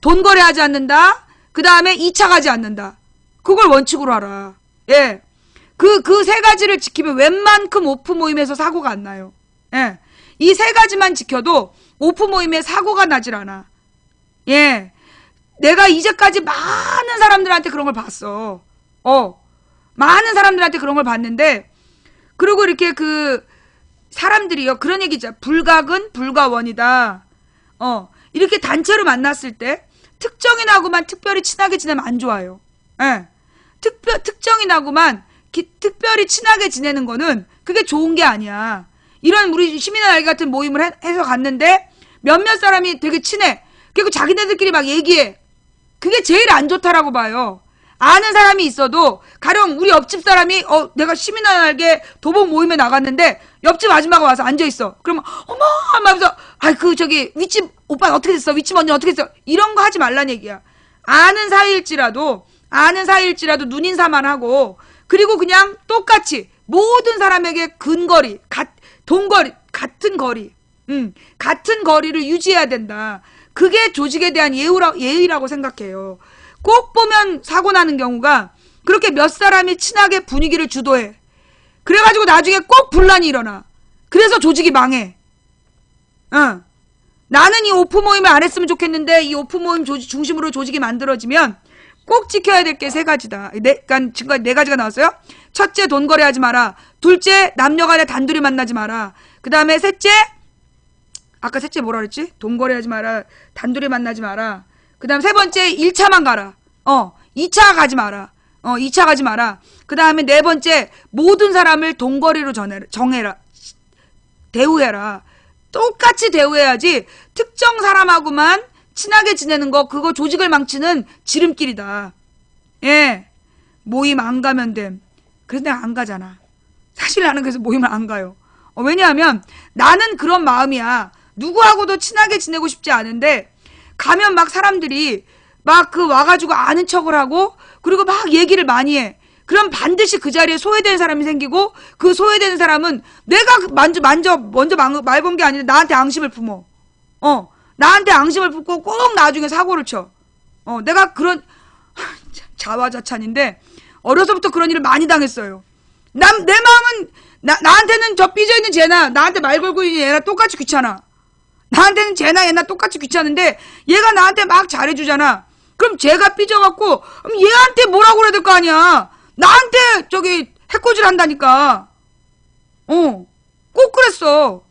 돈 거래하지 않는다. 그 다음에 2차 가지 않는다. 그걸 원칙으로 하라. 예. 그 세 가지를 지키면 웬만큼 오프 모임에서 사고가 안 나요. 예. 이 세 가지만 지켜도 오프 모임에 사고가 나질 않아. 예. 내가 이제까지 많은 사람들한테 그런 걸 봤어. 많은 사람들한테 그런 걸 봤는데, 그리고 이렇게 사람들이요. 그런 얘기죠. 불각은 불가원이다. 이렇게 단체로 만났을 때, 특정인하고만 특별히 친하게 지내면 안 좋아요. 예. 특정인하고만 특별히 친하게 지내는 거는 그게 좋은 게 아니야. 이런 우리 시민의 날개 같은 모임을 해서 갔는데 몇몇 사람이 되게 친해. 그리고 자기네들끼리 막 얘기해. 그게 제일 안 좋다라고 봐요. 아는 사람이 있어도 가령 우리 옆집 사람이 내가 시민의 날개 도복 모임에 나갔는데 옆집 아줌마가 와서 앉아있어. 그러면 어머 하면서 윗집 오빠 어떻게 됐어? 윗집 언니 어떻게 됐어? 이런 거 하지 말란 얘기야. 아는 사이일지라도 눈인사만 하고, 그리고 그냥 똑같이 모든 사람에게 근거리, 동거리, 같은 거리를 유지해야 된다. 그게 조직에 대한 예의라고 생각해요. 꼭 보면 사고 나는 경우가 그렇게 몇 사람이 친하게 분위기를 주도해. 그래가지고 나중에 꼭 분란이 일어나. 그래서 조직이 망해. 나는 이 오프 모임을 안 했으면 좋겠는데 이 오프 모임 중심으로 조직이 만들어지면 꼭 지켜야 될 게 세 가지다. 그러니까 지금까지 네 가지가 나왔어요. 첫째, 돈 거래하지 마라. 둘째, 남녀 간에 단둘이 만나지 마라. 그 다음에 셋째, 아까 셋째 뭐라 그랬지? 돈 거래하지 마라. 단둘이 만나지 마라. 그 다음 세 번째, 1차만 가라. 2차 가지 마라. 2차 가지 마라. 그 다음에 네 번째, 모든 사람을 동거리로 정해라. 대우해라. 똑같이 대우해야지 특정 사람하고만 친하게 지내는 거, 그거 조직을 망치는 지름길이다. 예. 모임 안 가면 됨. 그래서 내가 안 가잖아. 사실 나는 그래서 모임을 안 가요. 왜냐하면 나는 그런 마음이야. 누구하고도 친하게 지내고 싶지 않은데 가면 막 사람들이 막 와가지고 아는 척을 하고 그리고 막 얘기를 많이 해. 그럼 반드시 그 자리에 소외되는 사람이 생기고 그 소외되는 사람은 내가 먼저 말 건 게 아닌데 나한테 앙심을 품어. 나한테 앙심을 품고 꼭 나중에 사고를 쳐. 내가 그런 자화자찬인데 어려서부터 그런 일을 많이 당했어요. 내 마음은 나한테는 저 삐져있는 쟤나 나한테 말 걸고 있는 얘나 똑같이 귀찮아. 나한테는 쟤나 얘나 똑같이 귀찮은데 얘가 나한테 막 잘해주잖아. 그럼 쟤가 삐져갖고 그럼 얘한테 뭐라고 그래야 될 거 아니야. 나한테 해코지를 한다니까. 꼭 그랬어.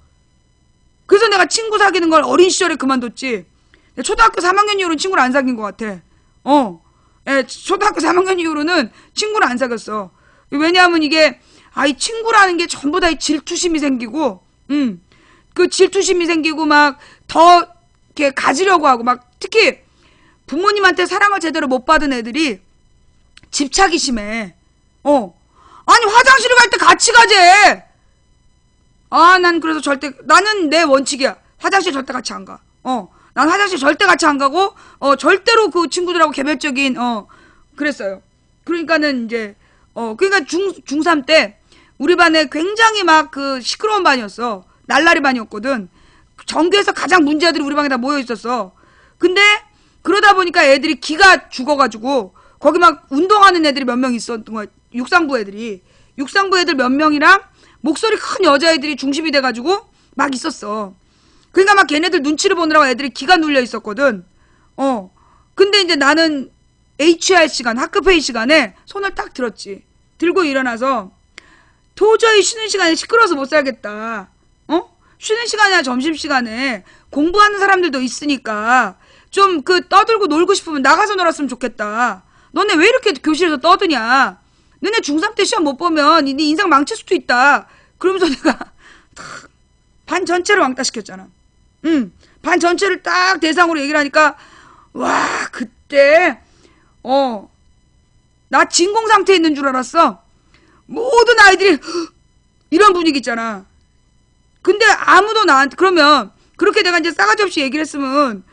그래서 내가 친구 사귀는 걸 어린 시절에 그만뒀지. 초등학교 3학년 이후로는 친구를 안 사귄 것 같아. 초등학교 3학년 이후로는 친구를 안 사귀었어. 왜냐하면 이게 이 친구라는 게 전부 다 질투심이 생기고, 그 질투심이 생기고 막 더 이렇게 가지려고 하고 막 특히 부모님한테 사랑을 제대로 못 받은 애들이 집착이 심해. 아니 화장실을 갈 때 같이 가재. 난 그래서 나는 내 원칙이야. 화장실 절대 같이 안 가. 난 화장실 절대 같이 안 가고, 절대로 그 친구들하고 개별적인, 그랬어요. 그러니까는 이제, 그러니까 중3 때, 우리 반에 굉장히 막 시끄러운 반이었어. 날라리 반이었거든. 전교에서 가장 문제아들이 우리 방에 다 모여 있었어. 근데, 그러다 보니까 애들이 기가 죽어가지고, 거기 막 운동하는 애들이 몇 명 있었던 거야. 육상부 애들 몇 명이랑, 목소리 큰 여자애들이 중심이 돼가지고 막 있었어. 그러니까 막 걔네들 눈치를 보느라고 애들이 기가 눌려 있었거든. 근데 이제 나는 HR 시간, 학급회의 시간에 손을 딱 들었지. 들고 일어나서 도저히 쉬는 시간에 시끄러워서 못 살겠다. 쉬는 시간이나 점심시간에 공부하는 사람들도 있으니까 좀 떠들고 놀고 싶으면 나가서 놀았으면 좋겠다. 너네 왜 이렇게 교실에서 떠드냐. 너네 중3 때 시험 못 보면 네 인생 망칠 수도 있다. 그러면서 내가 반 전체를 왕따시켰잖아. 반 전체를 딱 대상으로 얘기를 하니까 와 그때 나 진공 상태에 있는 줄 알았어. 모든 아이들이 이런 분위기 있잖아. 근데 아무도 나한테 그러면 그렇게 내가 이제 싸가지 없이 얘기를 했으면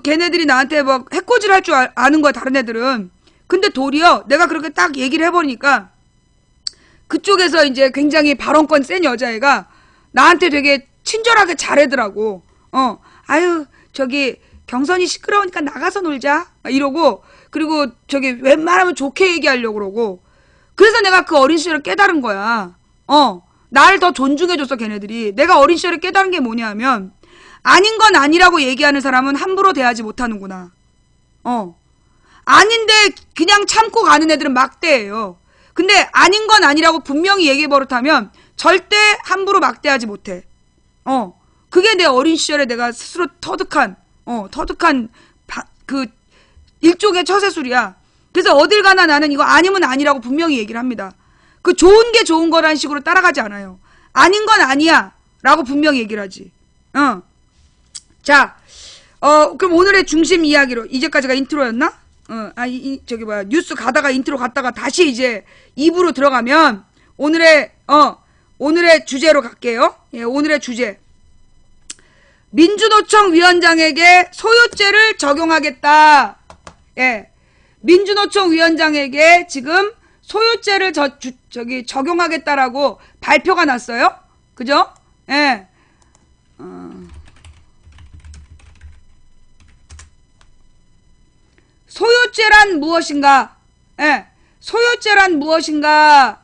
걔네들이 나한테 막 해코지를 할 줄 아는 거야 다른 애들은. 근데 도리어 내가 그렇게 딱 얘기를 해버리니까 그쪽에서 이제 굉장히 발언권 센 여자애가 나한테 되게 친절하게 잘해더라고. 아유 경선이 시끄러우니까 나가서 놀자 이러고 그리고 저기 웬만하면 좋게 얘기하려고 그러고 그래서 내가 그 어린 시절을 깨달은 거야. 나를 더 존중해줬어 걔네들이. 내가 어린 시절에 깨달은 게 뭐냐면 아닌 건 아니라고 얘기하는 사람은 함부로 대하지 못하는구나. 아닌데 그냥 참고 가는 애들은 막대예요. 근데 아닌 건 아니라고 분명히 얘기해 버릇하면 절대 함부로 막대하지 못해. 그게 내 어린 시절에 내가 스스로 터득한 그 일종의 처세술이야. 그래서 어딜 가나 나는 이거 아니면 아니라고 분명히 얘기를 합니다. 그 좋은 게 좋은 거라는 식으로 따라가지 않아요. 아닌 건 아니야 라고 분명히 얘기를 하지. 자, 그럼 오늘의 중심 이야기로 이제까지가 인트로였나? 뉴스 가다가 인트로 갔다가 다시 이제 2부로 들어가면 오늘의 주제로 갈게요. 예, 오늘의 주제. 민주노총 위원장에게 소유죄를 적용하겠다. 예. 민주노총 위원장에게 지금 소유죄를 적용하겠다라고 발표가 났어요. 그죠? 예. 소유죄란 무엇인가? 예. 소유죄란 무엇인가?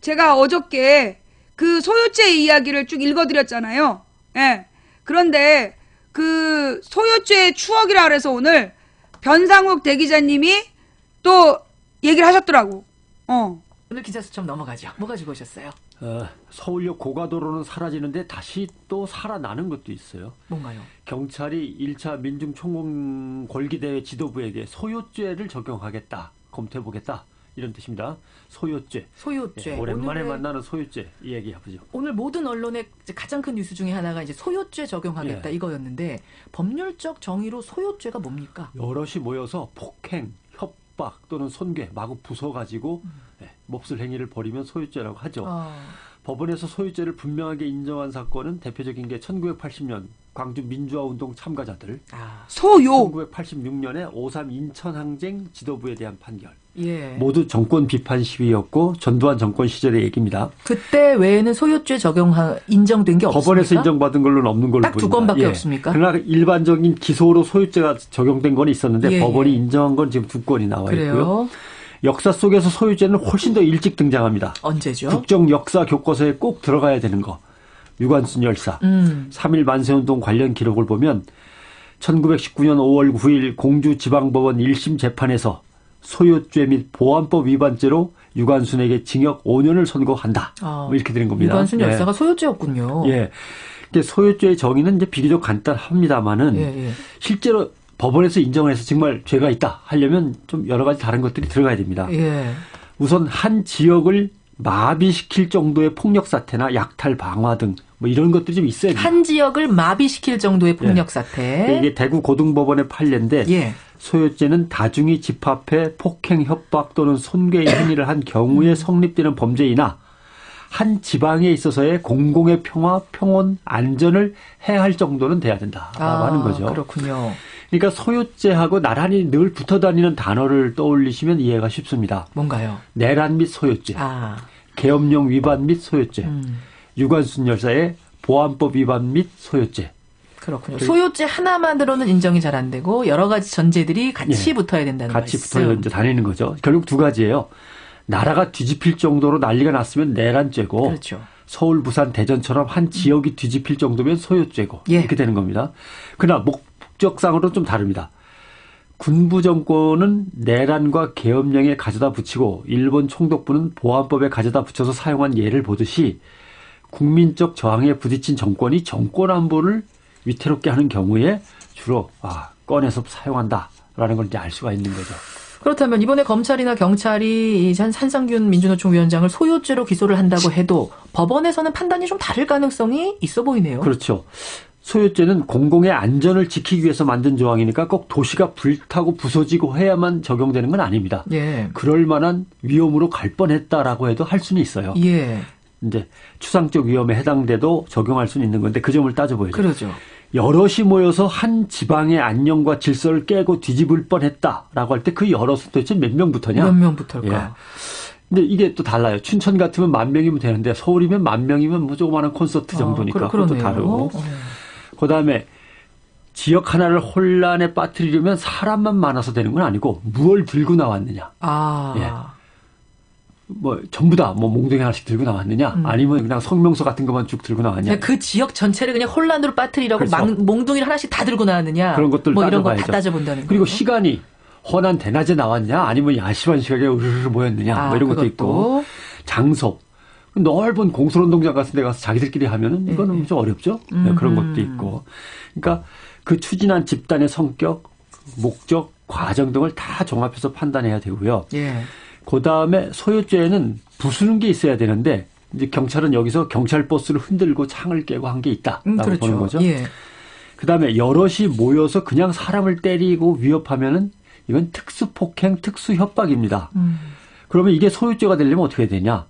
제가 어저께 그 소유죄 이야기를 쭉 읽어드렸잖아요. 예. 그런데 그 소유죄의 추억이라 그래서 오늘 변상욱 대기자님이 또 얘기를 하셨더라고. 오늘 기자 수첩 넘어가죠. 뭐 가지고 오셨어요? 서울역 고가도로는 사라지는데 다시 또 살아나는 것도 있어요. 뭔가요? 경찰이 1차 민중총공 걸기대회 지도부에게 소유죄를 적용하겠다. 검토해보겠다. 이런 뜻입니다. 소유죄. 소유죄. 예, 오랜만에 만나는 소유죄 얘기해보죠. 오늘 모든 언론의 가장 큰 뉴스 중에 하나가 이제 소유죄 적용하겠다 이거였는데 법률적 정의로 소유죄가 뭡니까? 여럿이 모여서 폭행, 협박 또는 손괴, 마구 부숴가지고 몹쓸 행위를 벌이면 소유죄라고 하죠. 법원에서 소유죄를 분명하게 인정한 사건은 대표적인 게 1980년 광주 민주화운동 참가자들, 소요. 1986년에 5.3 인천항쟁 지도부에 대한 판결. 예. 모두 정권 비판 시위였고 전두환 정권 시절의 얘기입니다. 그때 외에는 소유죄 인정된 게 없습니까? 법원에서 인정받은 걸로는 없는 걸로 보입니다. 딱 두 건밖에 없습니까? 그러나 일반적인 기소로 소유죄가 적용된 건 있었는데 법원이 인정한 건 지금 두 건이 나와 있고요. 역사 속에서 소유죄는 훨씬 더 일찍 등장합니다. 언제죠? 국정 역사 교과서에 꼭 들어가야 되는 거. 유관순 열사. 3.1 만세운동 관련 기록을 보면 1919년 5월 9일 공주지방법원 1심 재판에서 소유죄 및 보안법 위반죄로 유관순에게 징역 5년을 선고한다. 뭐 이렇게 되는 겁니다. 유관순 열사가 소유죄였군요. 예. 소유죄의 정의는 이제 비교적 간단합니다만은 실제로 법원에서 인정을 해서 정말 죄가 있다 하려면 좀 여러 가지 다른 것들이 들어가야 됩니다. 우선 한 지역을 마비시킬 정도의 폭력 사태나 약탈 방화 등 뭐 이런 것들이 좀 있어야 됩니다. 한 지역을 마비시킬 정도의 폭력 사태. 이게 대구 고등법원의 판례인데 소유죄는 다중이 집합해 폭행, 협박 또는 손괴의 행위를 한 경우에 성립되는 범죄이나 한 지방에 있어서의 공공의 평화, 평온, 안전을 해할 정도는 돼야 된다라고 하는 거죠. 그렇군요. 그러니까 소유죄하고 나란히 늘 붙어 다니는 단어를 떠올리시면 이해가 쉽습니다. 뭔가요? 내란 및 소유죄, 계엄령 위반 및 소유죄, 유관순 열사의 보안법 위반 및 소유죄. 그렇군요. 소유죄 하나만으로는 인정이 잘 안 되고 여러 가지 전제들이 같이 붙어야 된다는 같이 말씀. 붙어 이제 다니는 거죠. 결국 두 가지예요. 나라가 뒤집힐 정도로 난리가 났으면 내란죄고, 그렇죠. 서울, 부산, 대전처럼 한 지역이 뒤집힐 정도면 소유죄고 이렇게 되는 겁니다. 그러나 목적상으로 좀 다릅니다. 군부 정권은 내란과 계엄령에 가져다 붙이고 일본 총독부는 보안법에 가져다 붙여서 사용한 예를 보듯이 국민적 저항에 부딪힌 정권이 정권 안보를 위태롭게 하는 경우에 주로 꺼내서 사용한다라는 걸 이제 알 수가 있는 거죠. 그렇다면 이번에 검찰이나 경찰이 한상균 민주노총 위원장을 소유죄로 기소를 한다고 해도 법원에서는 판단이 좀 다를 가능성이 있어 보이네요. 그렇죠. 소유죄는 공공의 안전을 지키기 위해서 만든 조항이니까 꼭 도시가 불타고 부서지고 해야만 적용되는 건 아닙니다. 그럴 만한 위험으로 갈 뻔했다라고 해도 할 수는 있어요. 이제 추상적 위험에 해당돼도 적용할 수는 있는 건데 그 점을 따져보야죠. 그렇죠. 여럿이 모여서 한 지방의 안녕과 질서를 깨고 뒤집을 뻔했다라고 할 때 그 여럿은 도대체 몇 명부터냐? 몇 명부터일까? 근데 이게 또 달라요. 춘천 같으면 10,000명이면 되는데 서울이면 10,000명이면 뭐 조그마한 콘서트 정도니까 그것도 그러네요. 다르고. 그다음에 지역 하나를 혼란에 빠뜨리려면 사람만 많아서 되는 건 아니고 무엇을 들고 나왔느냐. 예. 뭐 전부 다 뭐 몽둥이 하나씩 들고 나왔느냐, 아니면 그냥 성명서 같은 것만 쭉 들고 나왔냐. 그 지역 전체를 그냥 혼란으로 빠뜨리려고 그렇죠. 몽둥이를 하나씩 다 들고 나왔느냐. 그런 것들 뭐 이런 거 다 따져봐야죠. 따져본다는 거예요. 그리고 시간이 헌한 대낮에 나왔냐, 아니면 야심한 시각에 으르르 모였느냐, 뭐 이런 것도 그것도. 있고. 장소. 넓은 공설운동장 같은 데 가서 자기들끼리 하면은 이거는 좀 어렵죠. 네, 그런 것도 있고. 그러니까 그 추진한 집단의 성격, 목적, 과정 등을 다 종합해서 판단해야 되고요. 예. 그다음에 소요죄에는 부수는 게 있어야 되는데 이제 경찰은 여기서 경찰 버스를 흔들고 창을 깨고 한 게 있다라고 그렇죠. 보는 거죠. 예. 그다음에 여럿이 모여서 그냥 사람을 때리고 위협하면은 이건 특수폭행, 특수협박입니다. 그러면 이게 소요죄가 되려면 어떻게 해야 되냐?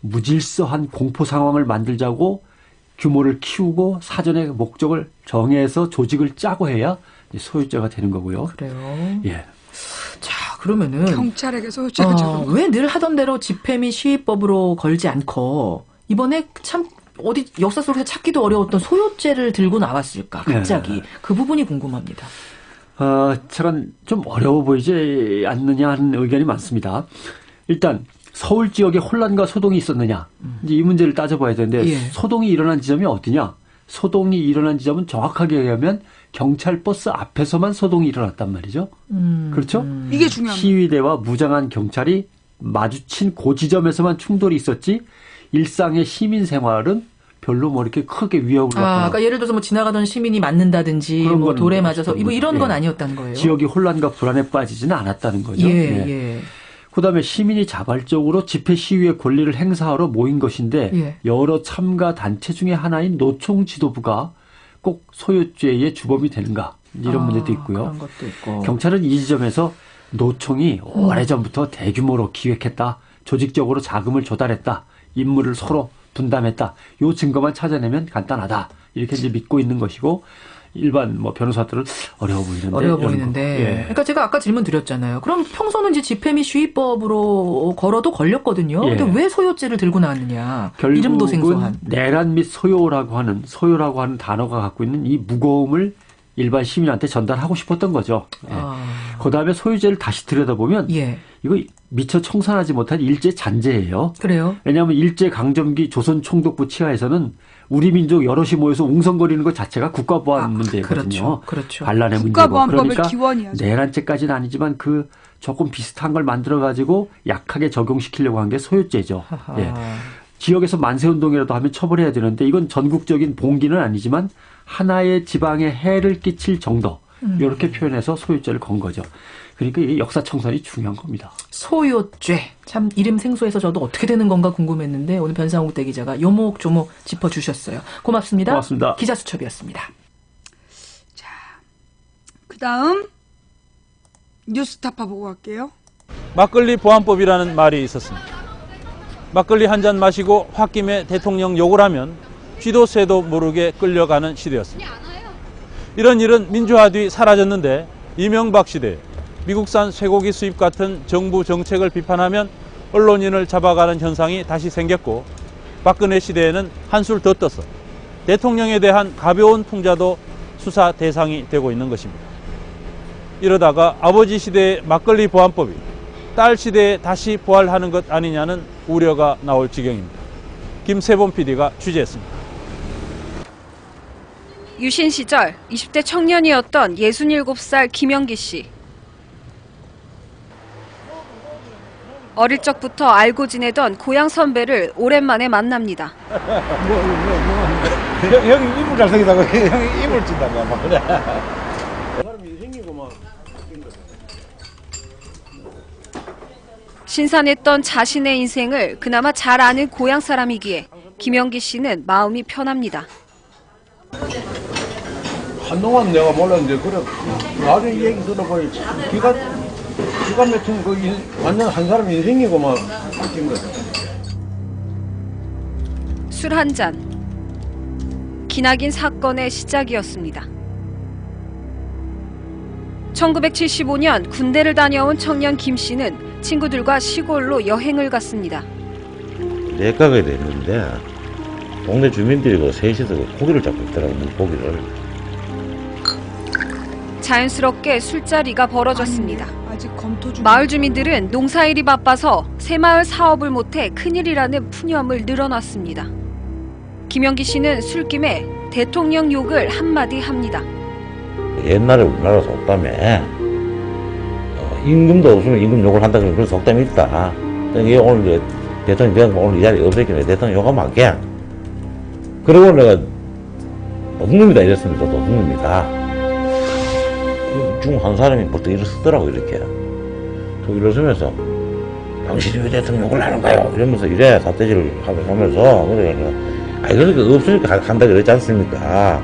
무질서한 공포 상황을 만들자고 규모를 키우고 사전에 목적을 정해서 조직을 짜고 해야 소유죄가 되는 거고요. 그래요. 예. 자, 그러면은 경찰에게 소유죄가 적용. 왜 늘 하던 대로 집회 및 시위법으로 걸지 않고 이번에 참 어디 역사 속에서 찾기도 어려웠던 소유죄를 들고 나왔을까? 갑자기 네. 그 부분이 궁금합니다. 잠깐 좀 어려워 보이지 않느냐 하는 의견이 많습니다. 일단 서울 지역에 혼란과 소동이 있었느냐, 이제 이 문제를 따져봐야 되는데 예. 소동이 일어난 지점이 어디냐? 소동이 일어난 지점은 정확하게 얘기하면 경찰 버스 앞에서만 소동이 일어났단 말이죠. 그렇죠? 이게 중요합니다. 시위대와 무장한 경찰이 마주친 그 지점에서만 충돌이 있었지 일상의 시민 생활은 별로 뭐 이렇게 크게 위협을 받거나 그러니까 예를 들어서 뭐 지나가던 시민이 맞는다든지 그런 뭐 건 돌에 맞아서 없었던 뭐 이런 건 거죠. 예. 아니었다는 거예요. 지역이 혼란과 불안에 빠지지는 않았다는 거죠. 예. 그다음에 시민이 자발적으로 집회 시위의 권리를 행사하러 모인 것인데 예. 여러 참가 단체 중에 하나인 노총 지도부가 꼭 소유죄의 주범이 되는가, 이런 문제도 있고요. 그런 것도 있고. 경찰은 이 지점에서 노총이 오래전부터 대규모로 기획했다, 조직적으로 자금을 조달했다, 임무를 서로 분담했다, 요 증거만 찾아내면 간단하다, 이렇게 이제 믿고 있는 것이고, 일반 뭐 변호사들은 어려워 보이는데. 예. 그러니까 제가 아까 질문 드렸잖아요. 그럼 평소는 이제 집회 및 시위법으로 걸어도 걸렸거든요. 예. 근데 왜 소요죄를 들고 나왔느냐? 이름도 생소한. 내란 및 소요라고 하는 단어가 갖고 있는 이 무거움을 일반 시민한테 전달하고 싶었던 거죠. 예. 그다음에 소유죄를 다시 들여다보면 예. 이거 미처 청산하지 못한 일제 잔재예요. 그래요? 왜냐하면 일제 강점기 조선 총독부 치하에서는 우리 민족 여럿이 모여서 웅성거리는 것 자체가 국가보안 문제거든요. 그렇죠. 반란의 문제고. 국가보안법의 그러니까 기원이야죠. 내란죄까지는 아니지만 그 조금 비슷한 걸 만들어가지고 약하게 적용시키려고 한 게 소유죄죠. 예. 지역에서 만세운동이라도 하면 처벌해야 되는데 이건 전국적인 봉기는 아니지만 하나의 지방에 해를 끼칠 정도, 이렇게 표현해서 소유죄를 건 거죠. 그러니까 이게 역사청산이 중요한 겁니다. 소요죄. 참 이름 생소해서 저도 어떻게 되는 건가 궁금했는데 오늘 변상욱 대기자가 요목조목 짚어주셨어요. 고맙습니다. 고맙습니다. 기자수첩이었습니다. 그다음 뉴스타파 보고 갈게요. 막걸리 보안법이라는 말이 있었습니다. 막걸리 한 잔 마시고 홧김에 대통령 욕을 하면 쥐도 새도 모르게 끌려가는 시대였습니다. 이런 일은 민주화 뒤 사라졌는데 이명박 시대 미국산 쇠고기 수입 같은 정부 정책을 비판하면 언론인을 잡아가는 현상이 다시 생겼고, 박근혜 시대에는 한술 더 떠서 대통령에 대한 가벼운 풍자도 수사 대상이 되고 있는 것입니다. 이러다가 아버지 시대의 막걸리 보안법이 딸 시대에 다시 부활하는 것 아니냐는 우려가 나올 지경입니다. 김세범 PD가 취재했습니다. 유신 시절 20대 청년이었던 67살 김영기 씨. 어릴 적부터 알고 지내던 고향 선배를 오랜만에 만납니다. 형이 이불 잘생기다고 형이 이불 찐다고 막 그래. 신선했던 자신의 인생을 그나마 잘 아는 고향 사람이기에 김영기 씨는 마음이 편합니다. 한동안 내가 몰랐는데 그래 나중에 얘기 들어보니 기가 막힌 완전 한 사람 인생이고 막 바뀐 거죠. 술 한 잔. 기나긴 사건의 시작이었습니다. 1975년 군대를 다녀온 청년 김 씨는 친구들과 시골로 여행을 갔습니다. 내과가 됐는데 동네 주민들이 그 셋이서 그 고기를 잡고 있더라고, 물고기를. 자연스럽게 술자리가 벌어졌습니다. 아직 검토 중. 마을 주민들은 농사일이 바빠서 새마을 사업을 못해 큰일이라는 푸념을 늘어놨습니다. 김영기 씨는 술김에 대통령 욕을 한마디 합니다. 옛날에 우리나라 속담에 임금도 없으면 임금 욕을 한다 그런 속담이 있다. 이게 오늘 대통령 내가 오늘 이 자리에 없었기 때문에 대통령 욕하면 안 돼. 그리고 내가 노숙놈이다 이랬습니다. 노숙놈이다. 중 한 사람이 벌써 일어서더라고 이렇게. 또 일어서면서 당신이 왜 대통령 욕을 하는가요? 이러면서 이래 사태질을 하면서 아니 그러니까 없으니까 한다 그랬지 않습니까?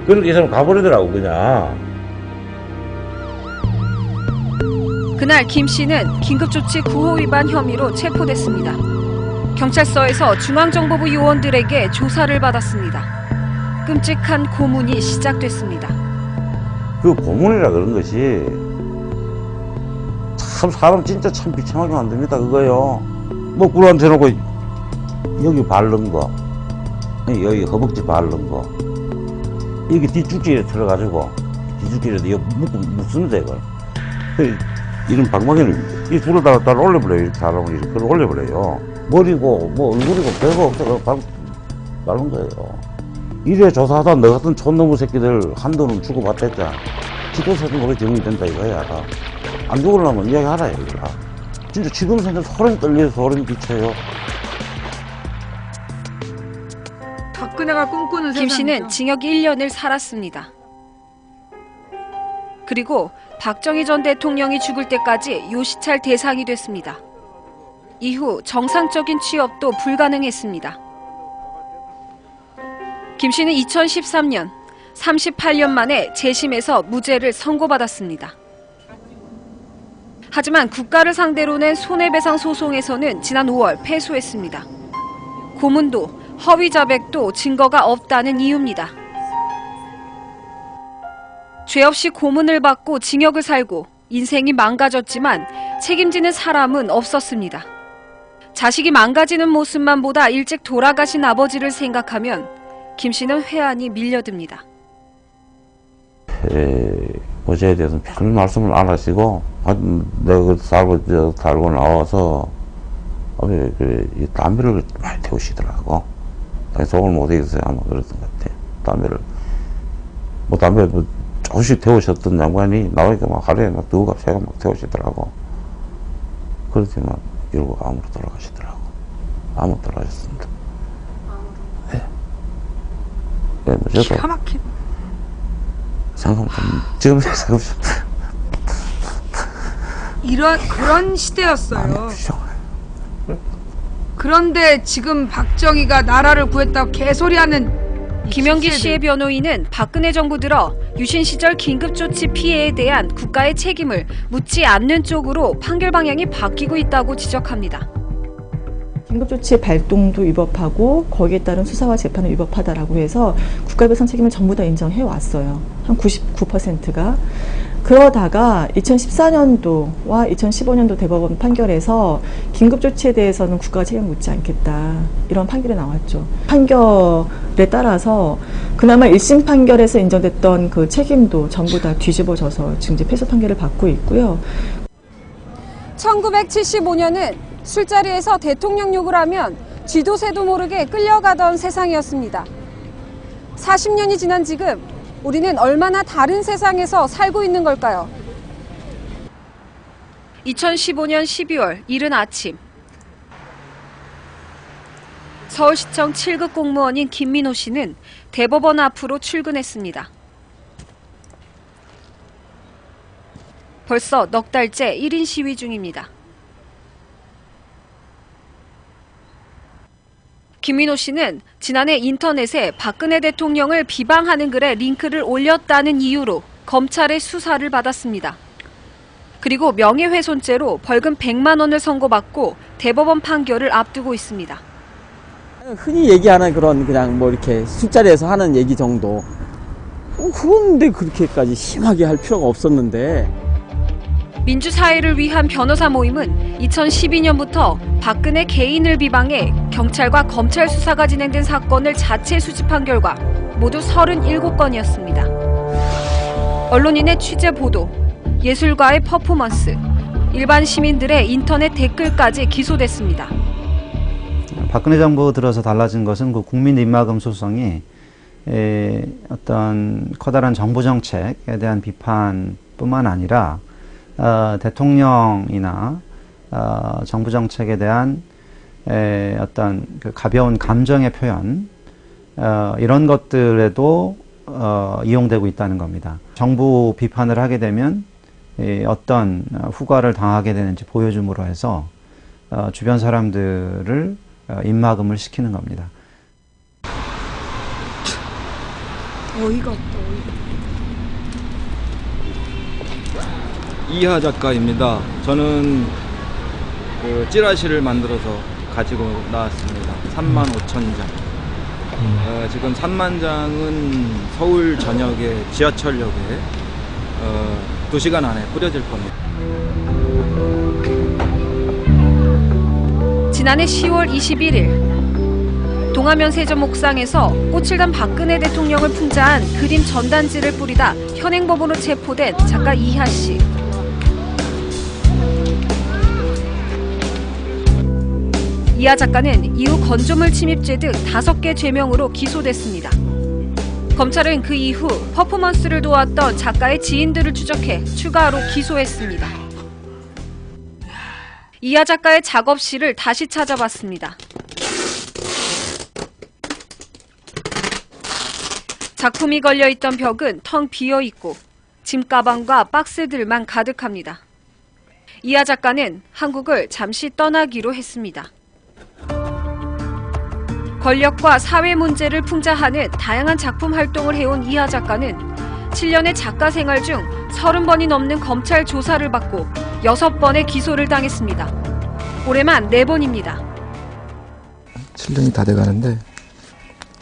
그러니까 이 사람 가버리더라고 그냥. 그날 김 씨는 긴급조치 구호 위반 혐의로 체포됐습니다. 경찰서에서 중앙정보부 요원들에게 조사를 받았습니다. 끔찍한 고문이 시작됐습니다. 그 고문이라 그런 것이 참 사람 진짜 참 비참하게 만듭니다. 그거요. 뭐 꿀 앉혀놓고 여기 바른 거, 여기 허벅지 바른 거, 여기 뒷죽지에 들어가지고 뒷죽지에도 이거 묶습니다 이걸. 이런 방망이를 이 줄을 다 올려버려요. 이렇게 하라고 이렇게 올려버려요. 머리고 뭐 얼굴이고 별거 없어 바른 거예요. 이래 조사하다 너 같은 촌놈의 새끼들 한도는 주고받댔자 지도세도 모르게 정리된다 이거야. 안 죽으려면 이야기하라 이거라. 진짜 지금 생각 소름 떨려서 소름 끼쳐요. 박근혜가 꿈꾸는 김 씨는 세상이죠. 징역 1년을 살았습니다. 그리고 박정희 전 대통령이 죽을 때까지 요시찰 대상이 됐습니다. 이후 정상적인 취업도 불가능했습니다. 김 씨는 2013년 38년 만에 재심에서 무죄를 선고받았습니다. 하지만 국가를 상대로 낸 손해배상 소송에서는 지난 5월 패소했습니다. 고문도 허위 자백도 증거가 없다는 이유입니다. 죄 없이 고문을 받고 징역을 살고 인생이 망가졌지만 책임지는 사람은 없었습니다. 자식이 망가지는 모습만 보다 일찍 돌아가신 아버지를 생각하면 김 씨는 회한이 밀려듭니다. 어제에 대해서는 별 말씀을 안 하시고 내가 살고 나와서 이 담배를 많이 태우시더라고. 속을 못 이겼어요. 아마 그랬던 것 같아. 담배를 담배 조금씩 태우셨던 양반이 나오니까 막 하루에 막 두고 갑자기 막 태우시더라고. 그렇지만 이러고 암으로 돌아가시더라고. 암으로 돌아가셨습니다. 네. 네, 뭐 저도 기가 막힌. 생각 좀 지금 생각 좀 그런 시대였어요. 그렇죠. 그런데 지금 박정희가 나라를 구했다고 개소리하는 김영기 씨의 변호인은 박근혜 정부 들어 유신 시절 긴급조치 피해에 대한 국가의 책임을 묻지 않는 쪽으로 판결 방향이 바뀌고 있다고 지적합니다. 긴급조치의 발동도 위법하고 거기에 따른 수사와 재판을 위법하다라고 해서 국가배상 책임을 전부 다 인정해 왔어요. 한 99%가. 그러다가 2014년도와 2015년도 대법원 판결에서 긴급조치에 대해서는 국가가 책임을 묻지 않겠다. 이런 판결이 나왔죠. 판결에 따라서 그나마 1심 판결에서 인정됐던 그 책임도 전부 다 뒤집어져서 지금 이제 패소 판결을 받고 있고요. 1975년은 술자리에서 대통령 욕을 하면 쥐도 새도 모르게 끌려가던 세상이었습니다. 40년이 지난 지금 우리는 얼마나 다른 세상에서 살고 있는 걸까요? 2015년 12월 이른 아침 서울시청 7급 공무원인 김민호 씨는 대법원 앞으로 출근했습니다. 벌써 넉 달째 1인 시위 중입니다. 김민호 씨는 지난해 인터넷에 박근혜 대통령을 비방하는 글에 링크를 올렸다는 이유로 검찰의 수사를 받았습니다. 그리고 명예훼손죄로 벌금 100만 원을 선고받고 대법원 판결을 앞두고 있습니다. 흔히 얘기하는 그런 그냥 뭐 이렇게 술자리에서 하는 얘기 정도. 그런데 그렇게까지 심하게 할 필요가 없었는데 민주사회를 위한 변호사 모임은 2012년부터 박근혜 개인을 비방해 경찰과 검찰 수사가 진행된 사건을 자체 수집한 결과 모두 37건이었습니다. 언론인의 취재 보도, 예술가의 퍼포먼스, 일반 시민들의 인터넷 댓글까지 기소됐습니다. 박근혜 정부 들어서 달라진 것은 그 국민 입막음 소송이 어떤 커다란 정부 정책에 대한 비판뿐만 아니라 대통령이나 정부 정책에 대한 어떤 그 가벼운 감정의 표현 이런 것들에도 이용되고 있다는 겁니다. 정부 비판을 하게 되면 어떤 후과를 당하게 되는지 보여줌으로 해서 주변 사람들을 입막음을 시키는 겁니다. 어이가 없다. 이하 작가입니다. 저는 그 찌라시를 만들어서 가지고 나왔습니다. 35,000장. 지금 3만 장은 서울 전역의 지하철역에 2시간 안에 뿌려질 겁니다. 지난해 10월 21일 동화면 세점 옥상에서 꽃을 단 박근혜 대통령을 풍자한 그림 전단지를 뿌리다 현행범으로 체포된 작가 이하 씨. 이하 작가는 이후 건조물 침입죄 등 5개 죄명으로 기소됐습니다. 검찰은 그 이후 퍼포먼스를 도왔던 작가의 지인들을 추적해 추가로 기소했습니다. 이하 작가의 작업실을 다시 찾아봤습니다. 작품이 걸려있던 벽은 텅 비어있고 짐가방과 박스들만 가득합니다. 이하 작가는 한국을 잠시 떠나기로 했습니다. 권력과 사회 문제를 풍자하는 다양한 작품 활동을 해온 이하 작가는 7년의 작가 생활 중 30번이 넘는 검찰 조사를 받고 6번의 기소를 당했습니다. 올해만 4번입니다. 7년이 다 돼가는데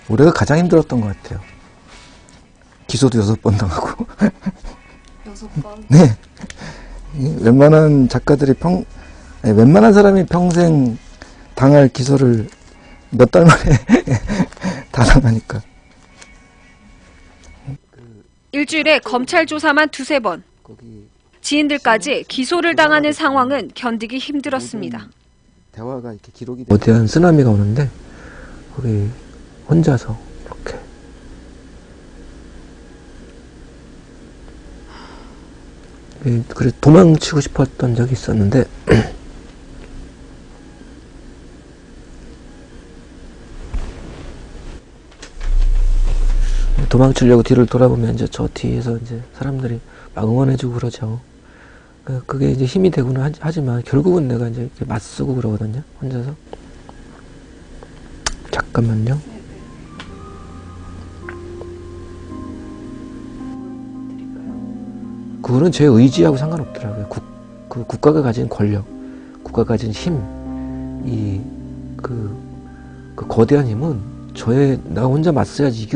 올해가 가장 힘들었던 것 같아요. 기소도 6번 당하고 6번? 네. 웬만한 작가들이 웬만한 사람이 평생 당할 기소를 몇 달 만에 다 당하니까. 일주일에 검찰 조사만 2-3번. 지인들까지 기소를 당하는 상황은 견디기 힘들었습니다. 대화가 이렇게 기록이 거대한 쓰나미가 오는데 거기 혼자서 이렇게 그래 도망치고 싶었던 적이 있었는데 도망치려고 뒤를 돌아보면 이제 저 뒤에서 이제 사람들이 막 응원해주고 그러죠. 그게 이제 힘이 되고는 하지만 결국은 내가 이제 이렇게 맞서고 그러거든요. 혼자서. 잠깐만요. 그거는 제 의지하고 상관없더라고요. 국가가 가진 권력, 국가가 가진 힘, 그 거대한 힘은 나 혼자 맞서야지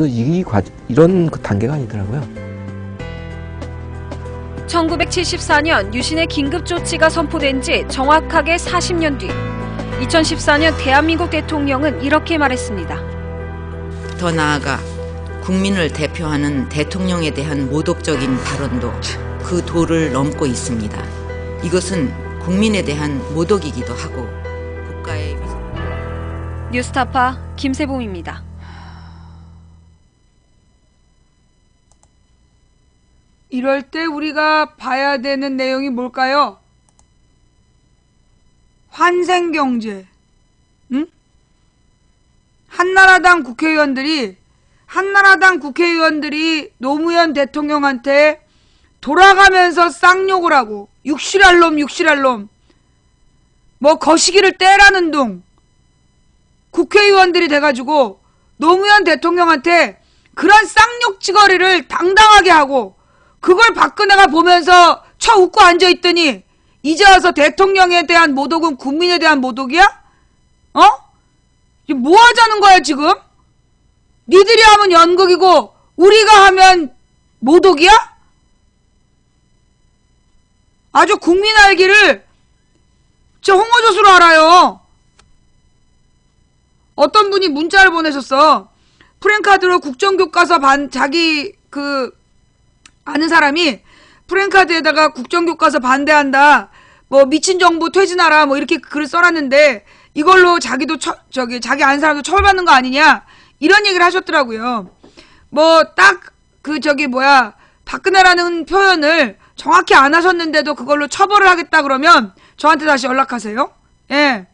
이런 그 단계가 아니더라고요. 1974년 유신의 긴급조치가 선포된 지 정확하게 40년 뒤 2014년 대한민국 대통령은 이렇게 말했습니다. 더 나아가 국민을 대표하는 대통령에 대한 모독적인 발언도 그 도를 넘고 있습니다. 이것은 국민에 대한 모독이기도 하고 국가의 뉴스타파 김세봉입니다. 이럴 때 우리가 봐야 되는 내용이 뭘까요? 환생경제. 응? 한나라당 국회의원들이 노무현 대통령한테 돌아가면서 쌍욕을 하고 육실할 놈 뭐 거시기를 떼라는 둥 국회의원들이 돼가지고 노무현 대통령한테 그런 쌍욕지거리를 당당하게 하고 그걸 박근혜가 보면서 쳐 웃고 앉아있더니 이제 와서 대통령에 대한 모독은 국민에 대한 모독이야? 이게 뭐 하자는 거야 지금? 니들이 하면 연극이고 우리가 하면 모독이야? 아주 국민 알기를 저 홍어조수로 알아요. 어떤 분이 문자를 보내셨어. 프랜카드로 국정교과서 자기 아는 사람이 프랜카드에다가 국정교과서 반대한다. 뭐 미친 정부 퇴진하라. 뭐 이렇게 글을 써놨는데 이걸로 자기도 자기 아는 사람도 처벌받는 거 아니냐. 이런 얘기를 하셨더라고요. 뭐 딱 박근혜라는 표현을 정확히 안 하셨는데도 그걸로 처벌을 하겠다 그러면 저한테 다시 연락하세요. 예.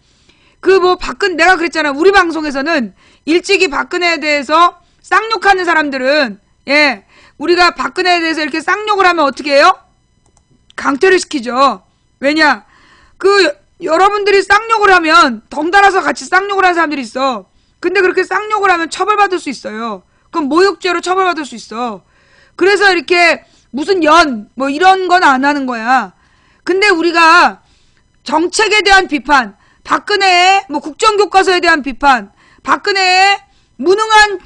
내가 그랬잖아. 우리 방송에서는 일찍이 박근혜에 대해서 쌍욕하는 사람들은, 예. 우리가 박근혜에 대해서 이렇게 쌍욕을 하면 어떻게 해요? 강퇴를 시키죠. 왜냐? 여러분들이 쌍욕을 하면 덩달아서 같이 쌍욕을 하는 사람들이 있어. 근데 그렇게 쌍욕을 하면 처벌받을 수 있어요. 그럼 모욕죄로 처벌받을 수 있어. 그래서 이렇게 무슨 뭐 이런 건 안 하는 거야. 근데 우리가 정책에 대한 비판, 박근혜의 국정교과서에 대한 비판, 박근혜의 무능한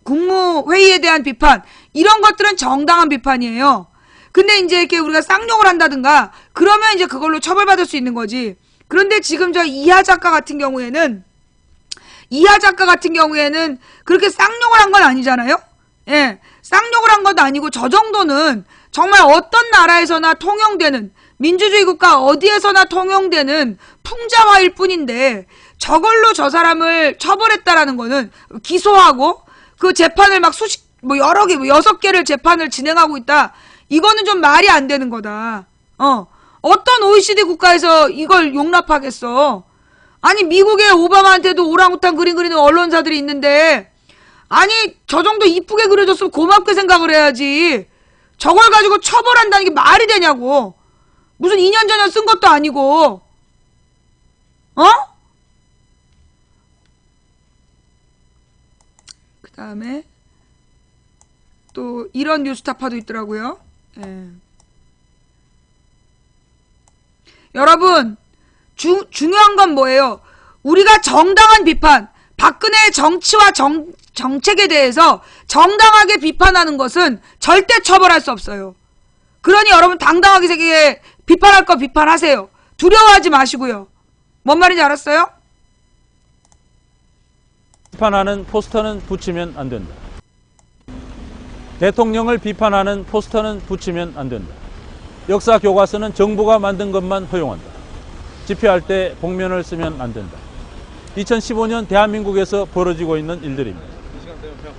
국무회의에 대한 비판, 이런 것들은 정당한 비판이에요. 근데 이제 이렇게 우리가 쌍욕을 한다든가 그러면 이제 그걸로 처벌받을 수 있는 거지. 그런데 지금 이하 작가 같은 경우에는 그렇게 쌍욕을 한 건 아니잖아요. 예. 쌍욕을 한 것도 아니고 저 정도는 정말 어떤 나라에서나 통용되는, 민주주의 국가 어디에서나 통용되는 풍자화일 뿐인데 저걸로 저 사람을 처벌했다라는 거는, 기소하고 그 재판을 여러 개, 6개를 재판을 진행하고 있다. 이거는 좀 말이 안 되는 거다. 어떤 OECD 국가에서 이걸 용납하겠어. 아니 미국의 오바마한테도 오랑우탄 그림 그리는 언론사들이 있는데, 아니 저 정도 이쁘게 그려줬으면 고맙게 생각을 해야지. 저걸 가지고 처벌한다는 게 말이 되냐고. 무슨 2년 전에 쓴 것도 아니고. 그 다음에 또 이런 뉴스타파도 있더라고요. 예. 여러분, 중요한 건 뭐예요? 우리가 정당한 비판, 박근혜의 정치와 정책에 대해서 정당하게 비판하는 것은 절대 처벌할 수 없어요. 그러니 여러분 당당하게 비판할 거 비판하세요. 두려워하지 마시고요. 뭔 말인지 알았어요? 비판하는 포스터는 붙이면 안 된다. 대통령을 비판하는 포스터는 붙이면 안 된다. 역사 교과서는 정부가 만든 것만 허용한다. 집회할 때 복면을 쓰면 안 된다. 2015년 대한민국에서 벌어지고 있는 일들입니다.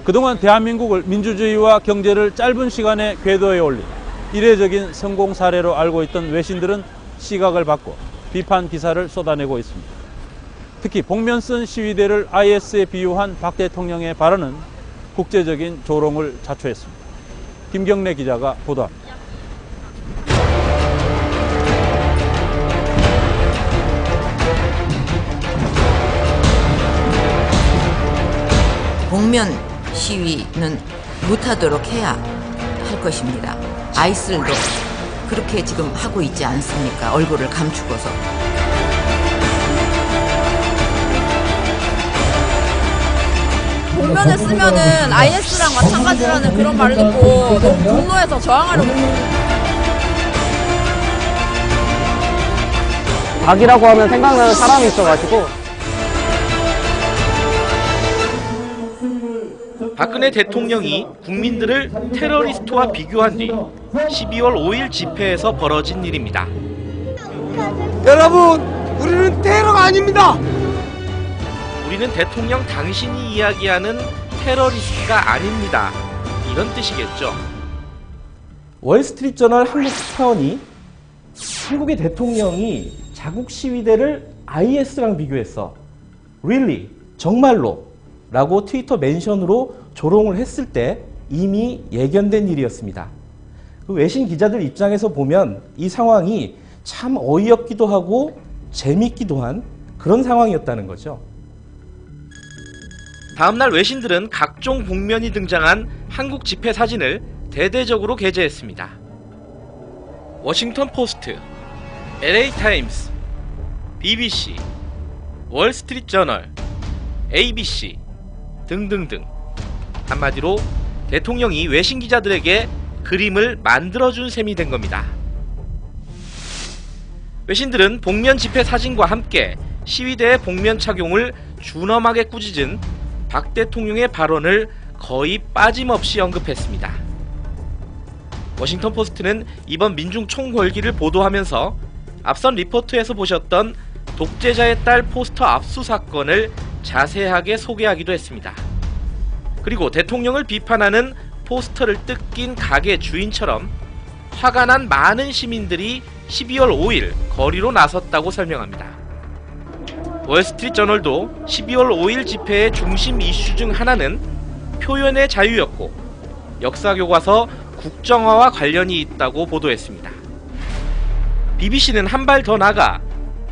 그동안 대한민국을 민주주의와 경제를 짧은 시간에 궤도에 올린 이례적인 성공 사례로 알고 있던 외신들은 시각을 바꿔 비판 기사를 쏟아내고 있습니다. 특히 복면 쓴 시위대를 IS에 비유한 박 대통령의 발언은 국제적인 조롱을 자초했습니다. 김경래 기자가 보도합니다. 복면 시위는 못하도록 해야 할 것입니다. 아이슬도 그렇게 지금 하고 있지 않습니까? 얼굴을 감추고서. 복면을 쓰면은 IS랑 마찬가지라는 그런 말을 듣고 너무 분노해서 저항하려고 했어요. 박이라고 하면 생각나는 사람이 있어가지고. 박근혜 대통령이 국민들을 테러리스트와 비교한 뒤 12월 5일 집회에서 벌어진 일입니다. 여러분, 우리는 테러가 아닙니다. 우리는 대통령 당신이 이야기하는 테러리스트가 아닙니다. 이런 뜻이겠죠. 월스트리트저널 한국 특파원이 한국의 대통령이 자국 시위대를 IS랑 비교했어. Really? 정말로? 라고 트위터 멘션으로 조롱을 했을 때 이미 예견된 일이었습니다. 그 외신 기자들 입장에서 보면 이 상황이 참 어이없기도 하고 재밌기도 한 그런 상황이었다는 거죠. 다음날 외신들은 각종 복면이 등장한 한국 집회 사진을 대대적으로 게재했습니다. 워싱턴 포스트, LA 타임스, BBC, 월스트리트 저널, ABC 등등등. 한마디로 대통령이 외신 기자들에게 그림을 만들어준 셈이 된 겁니다. 외신들은 복면 집회 사진과 함께 시위대의 복면 착용을 준엄하게 꾸짖은 박 대통령의 발언을 거의 빠짐없이 언급했습니다. 워싱턴 포스트는 이번 민중 총궐기를 보도하면서 앞선 리포트에서 보셨던 독재자의 딸 포스터 압수 사건을 자세하게 소개하기도 했습니다. 그리고 대통령을 비판하는 포스터를 뜯긴 가게 주인처럼 화가 난 많은 시민들이 12월 5일 거리로 나섰다고 설명합니다. 월스트리트저널도 12월 5일 집회의 중심 이슈 중 하나는 표현의 자유였고 역사교과서 국정화와 관련이 있다고 보도했습니다. BBC는 한 발 더 나가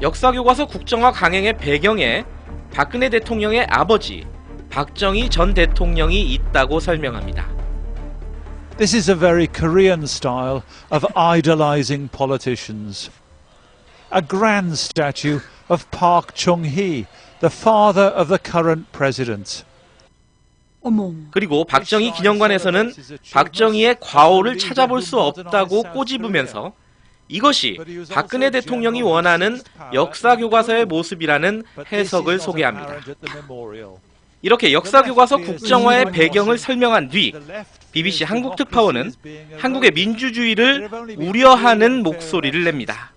역사교과서 국정화 강행의 배경에 박근혜 대통령의 아버지 박정희 전 대통령이 있다고 설명합니다. This is a very Korean style of idolizing politicians. A grand statue of Park Chung-hee, the father of the current president. 그리고 박정희 기념관에서는 박정희의 과오를 찾아볼 수 없다고 꼬집으면서 이것이 박근혜 대통령이 원하는 역사교과서의 모습이라는 해석을 소개합니다. 이렇게 역사교과서 국정화의 배경을 설명한 뒤 BBC 한국특파원은 한국의 민주주의를 우려하는 목소리를 냅니다.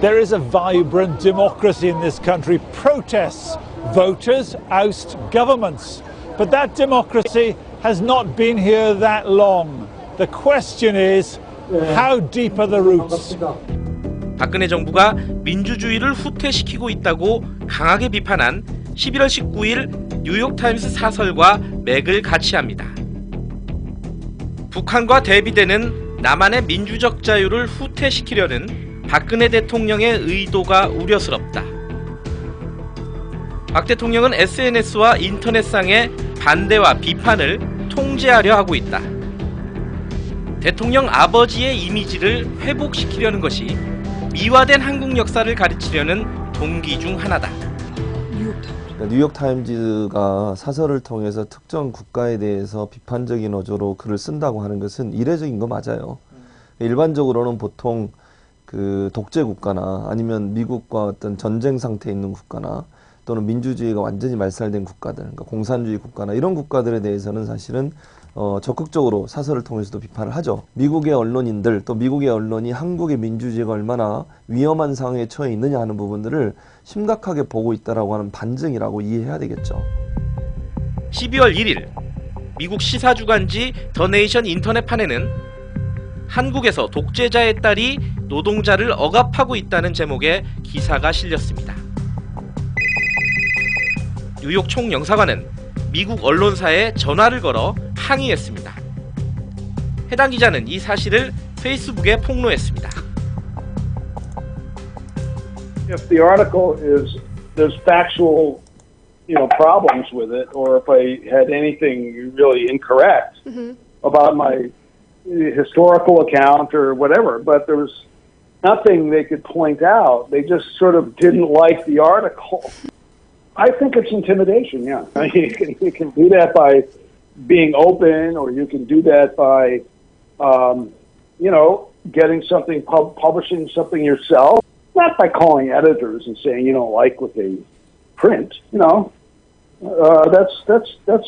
There is a vibrant democracy in this country. Protests, voters oust governments. But that democracy has not been here that long. The question is, how deep are the roots? 박근혜 정부가 민주주의를 후퇴시키고 있다고 강하게 비판한 11월 19일 뉴욕타임스 사설과 맥을 같이 합니다. 북한과 대비되는 남한의 민주적 자유를 후퇴시키려는 박근혜 대통령의 의도가 우려스럽다. 박 대통령은 SNS와 인터넷상의 반대와 비판을 통제하려 하고 있다. 대통령 아버지의 이미지를 회복시키려는 것이 미화된 한국 역사를 가르치려는 동기 중 하나다. 뉴욕타임즈가 사설을 통해서 특정 국가에 대해서 비판적인 어조로 글을 쓴다고 하는 것은 이례적인 거 맞아요. 일반적으로는 보통 그 독재 국가나 아니면 미국과 어떤 전쟁 상태에 있는 국가나 또는 민주주의가 완전히 말살된 국가들, 그러니까 공산주의 국가나 이런 국가들에 대해서는 사실은 적극적으로 사설을 통해서도 비판을 하죠. 미국의 언론인들 또 미국의 언론이 한국의 민주주의가 얼마나 위험한 상황에 처해 있느냐 하는 부분들을 심각하게 보고 있다라고 하는 반증이라고 이해해야 되겠죠. 12월 1일 미국 시사주간지 더 네이션 인터넷판에는 한국에서 독재자의 딸이 노동자를 억압하고 있다는 제목의 기사가 실렸습니다. 뉴욕 총영사관은 미국 언론사에 전화를 걸어 항의했습니다. 해당 기자는 이 사실을 페이스북에 폭로했습니다. If the article is there's factual, problems with it, or if I had anything really incorrect about my historical account or whatever, but there was nothing they could point out. They just sort of didn't like the article. I think it's intimidation, yeah. I mean, you can do that by being open, or you can do that by, getting something, publishing something yourself. Not by calling editors and saying you don't like what they print. That's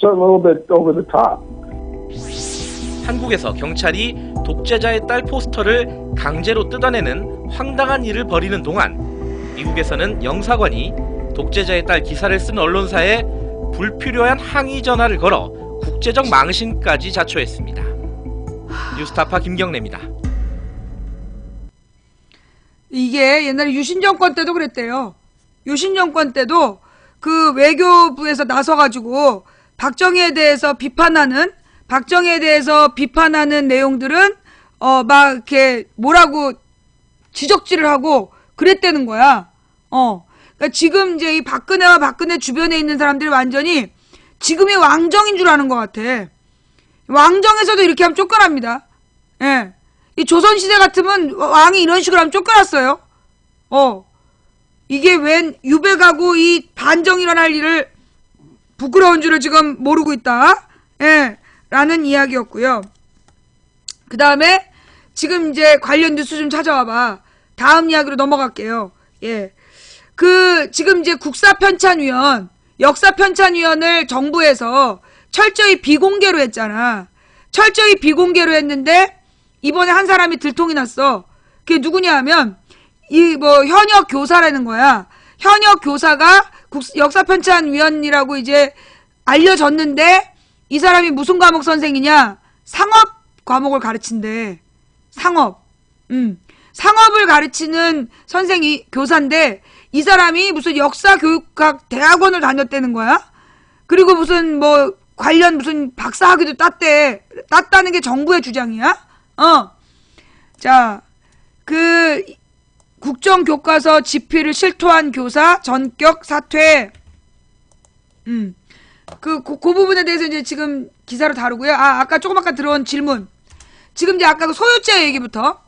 a little bit over the top. 한국에서 경찰이 독재자의 딸 포스터를 강제로 뜯어내는 황당한 일을 벌이는 동안 미국에서는 영사관이 독재자의 딸 기사를 쓴 언론사에 불필요한 항의 전화를 걸어 국제적 망신까지 자초했습니다. 뉴스타파 김경래입니다. 이게 옛날에 유신 정권 때도 그랬대요. 유신 정권 때도 그 외교부에서 나서가지고 박정희에 대해서 비판하는 내용들은 막 이렇게 뭐라고 지적질을 하고 그랬다는 거야. 그러니까 지금 이제 이 박근혜와 박근혜 주변에 있는 사람들이 완전히 지금의 왕정인 줄 아는 것 같아. 왕정에서도 이렇게 하면 쫓겨납니다. 예. 이 조선시대 같으면 왕이 이런 식으로 하면 쫓겨났어요. 이게 웬 유배가고 이 반정 일어날 일을 부끄러운 줄을 지금 모르고 있다. 예. 라는 이야기였고요. 그 다음에 지금 이제 관련 뉴스 좀 찾아와봐. 다음 이야기로 넘어갈게요. 예. 지금 이제 역사편찬위원을 정부에서 철저히 비공개로 했잖아. 철저히 비공개로 했는데, 이번에 한 사람이 들통이 났어. 그게 누구냐 하면, 현역 교사라는 거야. 현역 교사가 역사편찬위원이라고 이제 알려졌는데, 이 사람이 무슨 과목 선생이냐? 상업 과목을 가르친대. 상업. 상업을 가르치는 교사인데, 이 사람이 무슨 역사교육학 대학원을 다녔다는 거야? 그리고 무슨 관련 무슨 박사학위도 땄다는 게 정부의 주장이야? 자, 국정교과서 집필을 실토한 교사 전격 사퇴. 그 부분에 대해서 이제 지금 기사로 다루고요. 아까 조금 아까 들어온 질문. 지금 이제 아까 그 소유죄 얘기부터.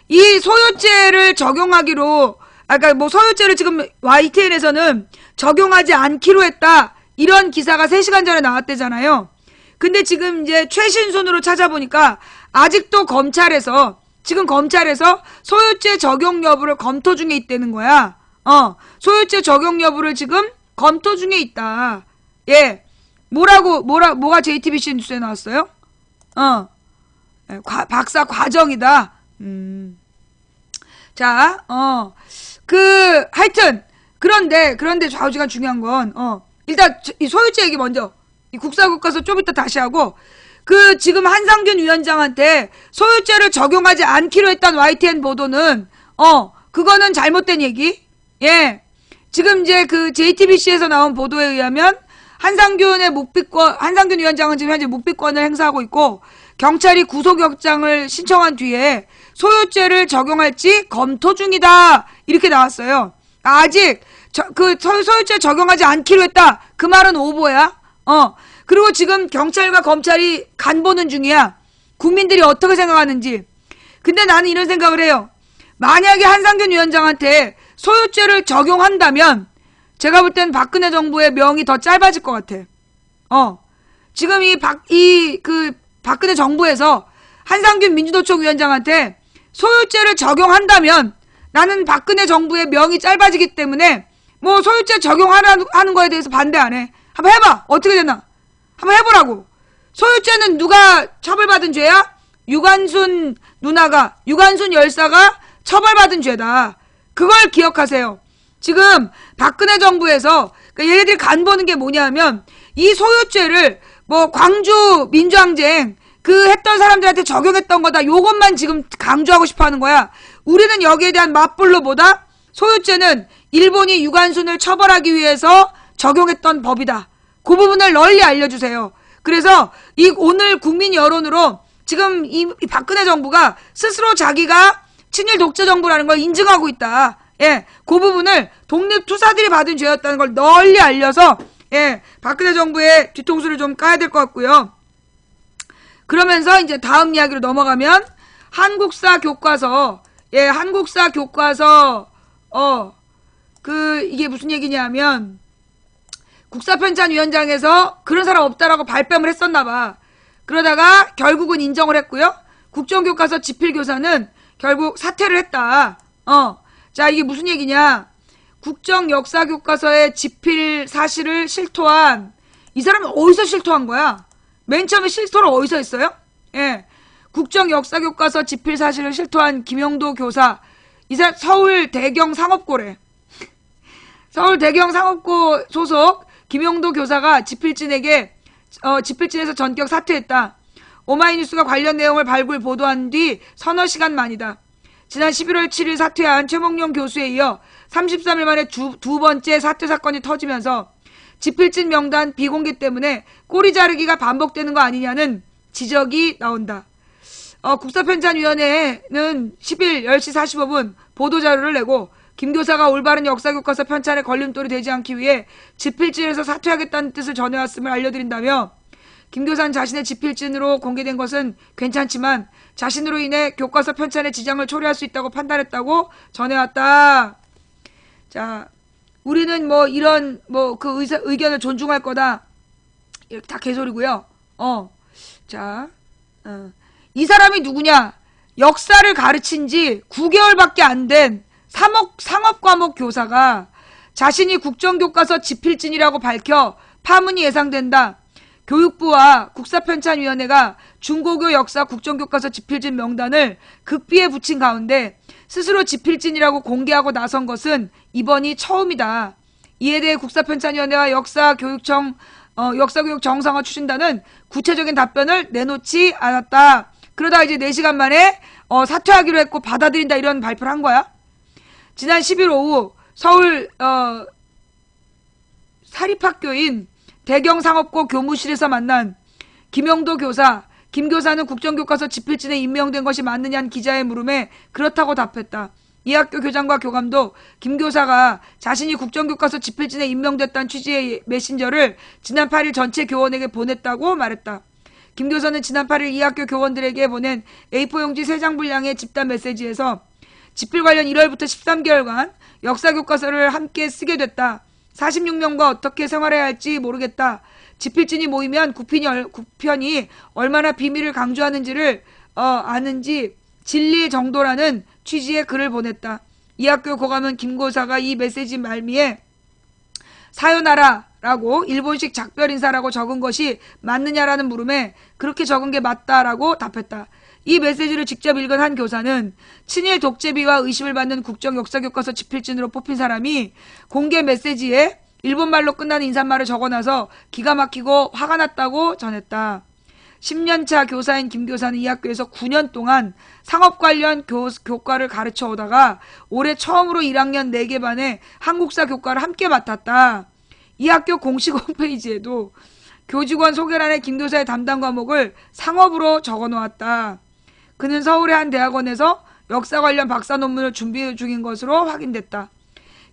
이 소유죄를 적용하기로, 소유죄를 지금 YTN에서는 적용하지 않기로 했다. 이런 기사가 3시간 전에 나왔대잖아요. 근데 지금 이제 최신순으로 찾아보니까 아직도 검찰에서 소유죄 적용 여부를 검토 중에 있다는 거야. 소유죄 적용 여부를 지금 검토 중에 있다. 예. 뭐가 JTBC 뉴스에 나왔어요? 박사 과정이다. 자, 하여튼, 그런데 좌우지간 중요한 건, 일단, 이 소유죄 얘기 먼저, 이 국사교과서 좀 이따 다시 하고, 지금 한상균 위원장한테 소유죄를 적용하지 않기로 했던 YTN 보도는, 그거는 잘못된 얘기? 예. 지금 이제 JTBC에서 나온 보도에 의하면, 한상균 위원장은 지금 현재 묵비권을 행사하고 있고, 경찰이 구속영장을 신청한 뒤에 소유죄를 적용할지 검토 중이다. 이렇게 나왔어요. 아직 소유죄 적용하지 않기로 했다. 그 말은 오보야. 그리고 지금 경찰과 검찰이 간 보는 중이야. 국민들이 어떻게 생각하는지. 근데 나는 이런 생각을 해요. 만약에 한상균 위원장한테 소유죄를 적용한다면 제가 볼 땐 박근혜 정부의 명이 더 짧아질 것 같아. 지금 박근혜 정부에서 한상균 민주노총 위원장한테 소유죄를 적용한다면 나는 박근혜 정부의 명이 짧아지기 때문에 소유죄 적용하는 거에 대해서 반대 안 해. 한번 해봐. 어떻게 되나? 한번 해보라고. 소유죄는 누가 처벌받은 죄야? 유관순 열사가 처벌받은 죄다. 그걸 기억하세요. 지금 박근혜 정부에서 얘네들이 간 보는 게 뭐냐면 이 소유죄를 광주 민주항쟁 했던 사람들한테 적용했던 거다. 요것만 지금 강조하고 싶어 하는 거야. 우리는 여기에 대한 맞불로보다 소유죄는 일본이 유관순을 처벌하기 위해서 적용했던 법이다. 그 부분을 널리 알려주세요. 그래서 오늘 국민 여론으로 지금 이 박근혜 정부가 스스로 자기가 친일 독재 정부라는 걸 인증하고 있다. 예, 그 부분을 독립투사들이 받은 죄였다는 걸 널리 알려서 박근혜 정부의 뒤통수를 좀 까야 될 것 같고요. 그러면서 이제 다음 이야기로 넘어가면 한국사 교과서 이게 무슨 얘기냐면 국사편찬위원장에서 그런 사람 없다라고 발뺌을 했었나봐. 그러다가 결국은 인정을 했고요. 국정교과서 집필교사는 결국 사퇴를 했다. 자, 이게 무슨 얘기냐. 국정역사교과서의 집필 사실을 실토한 이 사람이 어디서 실토한 거야? 맨 처음에 실토를 어디서 했어요? 예. 국정역사교과서 집필 사실을 실토한 김영도 교사. 이 사람 서울 대경 상업고래. 서울 대경 상업고 소속 김영도 교사가 집필진에서 전격 사퇴했다. 오마이뉴스가 관련 내용을 발굴 보도한 뒤 서너 시간 만이다. 지난 11월 7일 사퇴한 최몽룡 교수에 이어 33일 만에 두 번째 사퇴 사건이 터지면서 집필진 명단 비공개 때문에 꼬리 자르기가 반복되는 거 아니냐는 지적이 나온다. 국사편찬위원회는 10일 10시 45분 보도자료를 내고 김 교사가 올바른 역사교과서 편찬에 걸림돌이 되지 않기 위해 집필진에서 사퇴하겠다는 뜻을 전해왔음을 알려드린다며 김 교사는 자신의 집필진으로 공개된 것은 괜찮지만 자신으로 인해 교과서 편찬에 지장을 초래할 수 있다고 판단했다고 전해왔다. 자, 우리는 이런 그 의견을 존중할 거다. 다 개소리고요. 자, 이 사람이 누구냐? 역사를 가르친 지 9개월밖에 안 된 상업과목 교사가 자신이 국정교과서 지필진이라고 밝혀 파문이 예상된다. 교육부와 국사편찬위원회가 중고교 역사 국정교과서 지필진 명단을 극비에 붙인 가운데 스스로 지필진이라고 공개하고 나선 것은 이번이 처음이다. 이에 대해 국사편찬위원회와 역사교육 정상화 추진단은 구체적인 답변을 내놓지 않았다. 그러다 이제 4시간 만에 사퇴하기로 했고 받아들인다 이런 발표를 한 거야. 지난 10일 오후 서울 사립학교인 대경상업고 교무실에서 만난 김영도 교사, 김 교사는 국정교과서 지필진에 임명된 것이 맞느냐는 기자의 물음에 그렇다고 답했다. 이 학교 교장과 교감도 김 교사가 자신이 국정교과서 지필진에 임명됐다는 취지의 메신저를 지난 8일 전체 교원에게 보냈다고 말했다. 김 교사는 지난 8일 이 학교 교원들에게 보낸 A4 용지 3장 분량의 집단 메시지에서 지필 관련 1월부터 13개월간 역사교과서를 함께 쓰게 됐다. 46명과 어떻게 생활해야 할지 모르겠다. 지필진이 모이면 구편이 얼마나 비밀을 강조하는지를 아는지 진리 정도라는 취지의 글을 보냈다. 이 학교 교감은 김 교사가 이 메시지 말미에 사요나라라고 일본식 작별 인사라고 적은 것이 맞느냐라는 물음에 그렇게 적은 게 맞다라고 답했다. 이 메시지를 직접 읽은 한 교사는 친일 독재비와 의심을 받는 국정 역사교과서 지필진으로 뽑힌 사람이 공개 메시지에 일본말로 끝나는 인사말을 적어놔서 기가 막히고 화가 났다고 전했다. 10년차 교사인 김 교사는 이 학교에서 9년 동안 상업 관련 교과를 가르쳐 오다가 올해 처음으로 1학년 4개 반에 한국사 교과를 함께 맡았다. 이 학교 공식 홈페이지에도 교직원 소개란에 김 교사의 담당 과목을 상업으로 적어놓았다. 그는 서울의 한 대학원에서 역사 관련 박사 논문을 준비 중인 것으로 확인됐다.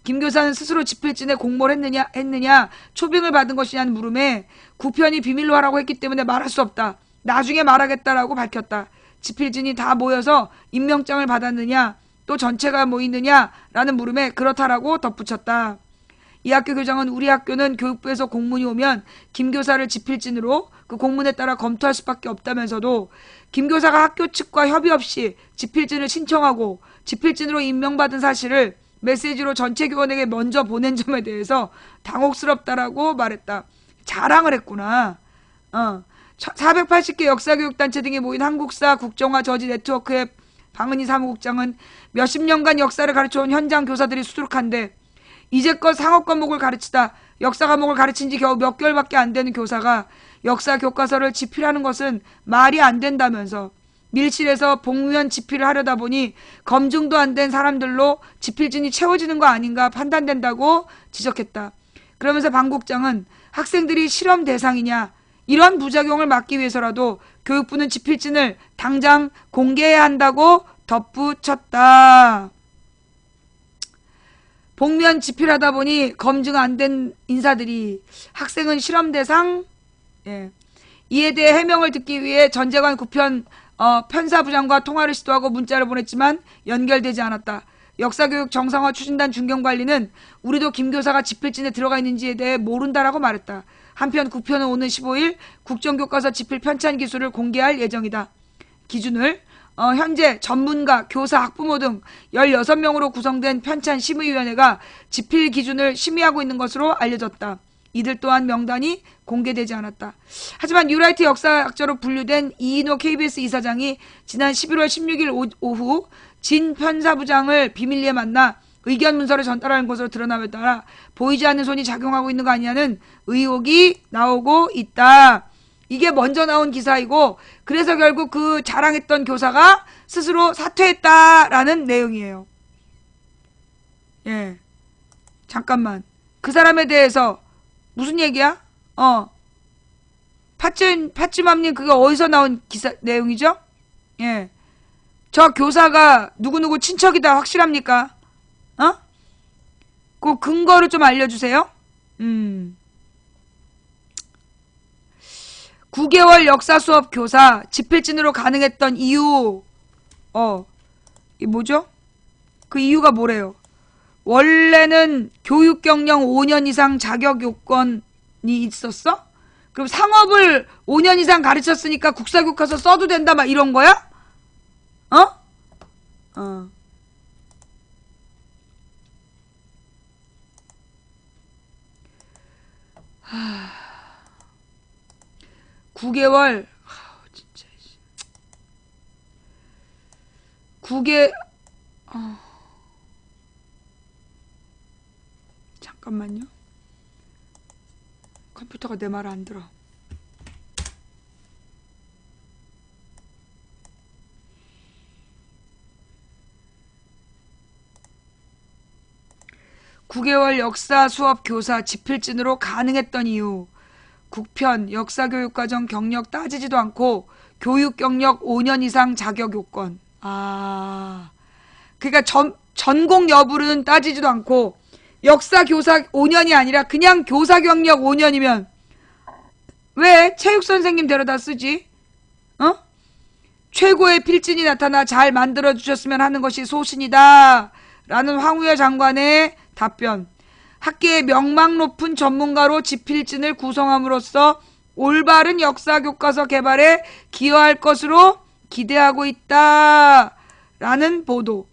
김 교사는 스스로 지필진에 공모를 했느냐 초빙을 받은 것이냐는 물음에 구편이 비밀로 하라고 했기 때문에 말할 수 없다. 나중에 말하겠다라고 밝혔다. 지필진이 다 모여서 임명장을 받았느냐 또 전체가 모이느냐라는 물음에 그렇다라고 덧붙였다. 이 학교 교장은 우리 학교는 교육부에서 공문이 오면 김 교사를 지필진으로 그 공문에 따라 검토할 수밖에 없다면서도 김 교사가 학교 측과 협의 없이 지필진을 신청하고 지필진으로 임명받은 사실을 메시지로 전체 교원에게 먼저 보낸 점에 대해서 당혹스럽다라고 말했다. 자랑을 했구나. 480개 역사교육단체 등이 모인 한국사 국정화 저지 네트워크의 방은희 사무국장은 몇십 년간 역사를 가르쳐온 현장 교사들이 수두룩한데 이제껏 상업 과목을 가르치다 역사 과목을 가르친 지 겨우 몇 개월밖에 안 되는 교사가 역사 교과서를 지필하는 것은 말이 안 된다면서 밀실에서 복면 지필을 하려다 보니 검증도 안 된 사람들로 지필진이 채워지는 거 아닌가 판단된다고 지적했다. 그러면서 방 국장은 학생들이 실험 대상이냐 이런 부작용을 막기 위해서라도 교육부는 지필진을 당장 공개해야 한다고 덧붙였다. 복면 지필하다 보니 검증 안 된 인사들이 학생은 실험 대상? 예. 이에 대해 해명을 듣기 위해 전재관 구편 편사부장과 통화를 시도하고 문자를 보냈지만 연결되지 않았다. 역사교육 정상화 추진단 중견관리는 우리도 김 교사가 지필진에 들어가 있는지에 대해 모른다라고 말했다. 한편 구편은 오는 15일 국정교과서 지필 편찬 기술을 공개할 예정이다. 기준을 현재 전문가, 교사, 학부모 등 16명으로 구성된 편찬 심의위원회가 지필 기준을 심의하고 있는 것으로 알려졌다. 이들 또한 명단이 공개되지 않았다. 하지만 뉴라이트 역사학자로 분류된 이인호 KBS 이사장이 지난 11월 16일 오후 진 편사부장을 비밀리에 만나 의견 문서를 전달하는 것으로 드러남에 따라 보이지 않는 손이 작용하고 있는 거 아니냐는 의혹이 나오고 있다. 이게 먼저 나온 기사이고 그래서 결국 그 자랑했던 교사가 스스로 사퇴했다라는 내용이에요. 예, 잠깐만. 그 사람에 대해서 무슨 얘기야? 팥쥐맘님 그게 어디서 나온 기사 내용이죠? 예, 저 교사가 누구누구 친척이다 확실합니까? 그 근거를 좀 알려주세요. 9개월 역사 수업 교사 지필진으로 가능했던 이유 이 뭐죠? 그 이유가 뭐래요? 원래는 교육 경력 5년 이상 자격 요건이 있었어? 그럼 상업을 5년 이상 가르쳤으니까 국사교과서 써도 된다 막 이런 거야? 어. 하... 9개월, 진짜. 잠깐만요. 컴퓨터가 내 말을 안 들어. (9개월) 역사 수업 교사 지필진으로 가능했던 이유. 국편 역사교육과정 경력 따지지도 않고 교육 경력 5년 이상 자격 요건. 그러니까 전공 여부는 따지지도 않고 역사 교사 5년이 아니라 그냥 교사 경력 5년이면 왜 체육 선생님 데려다 쓰지? 최고의 필진이 나타나 잘 만들어 주셨으면 하는 것이 소신이다 라는 황우여 장관의 답변. 학계의 명망 높은 전문가로 지필진을 구성함으로써 올바른 역사 교과서 개발에 기여할 것으로 기대하고 있다 라는 보도.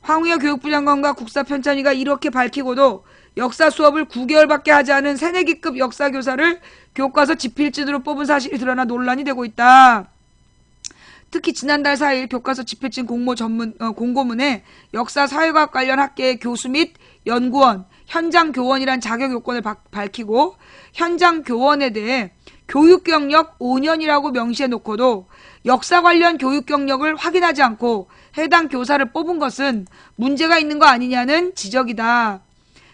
황우여 교육부 장관과 국사편찬위가 이렇게 밝히고도 역사 수업을 9개월밖에 하지 않은 새내기급 역사교사를 교과서 지필진으로 뽑은 사실이 드러나 논란이 되고 있다. 특히 지난달 4일 교과서 지필진 공고문에 역사 사회과학 관련 학계의 교수 및 연구원, 현장 교원이란 자격 요건을 밝히고 현장 교원에 대해 교육 경력 5년이라고 명시해 놓고도 역사 관련 교육 경력을 확인하지 않고 해당 교사를 뽑은 것은 문제가 있는 거 아니냐는 지적이다.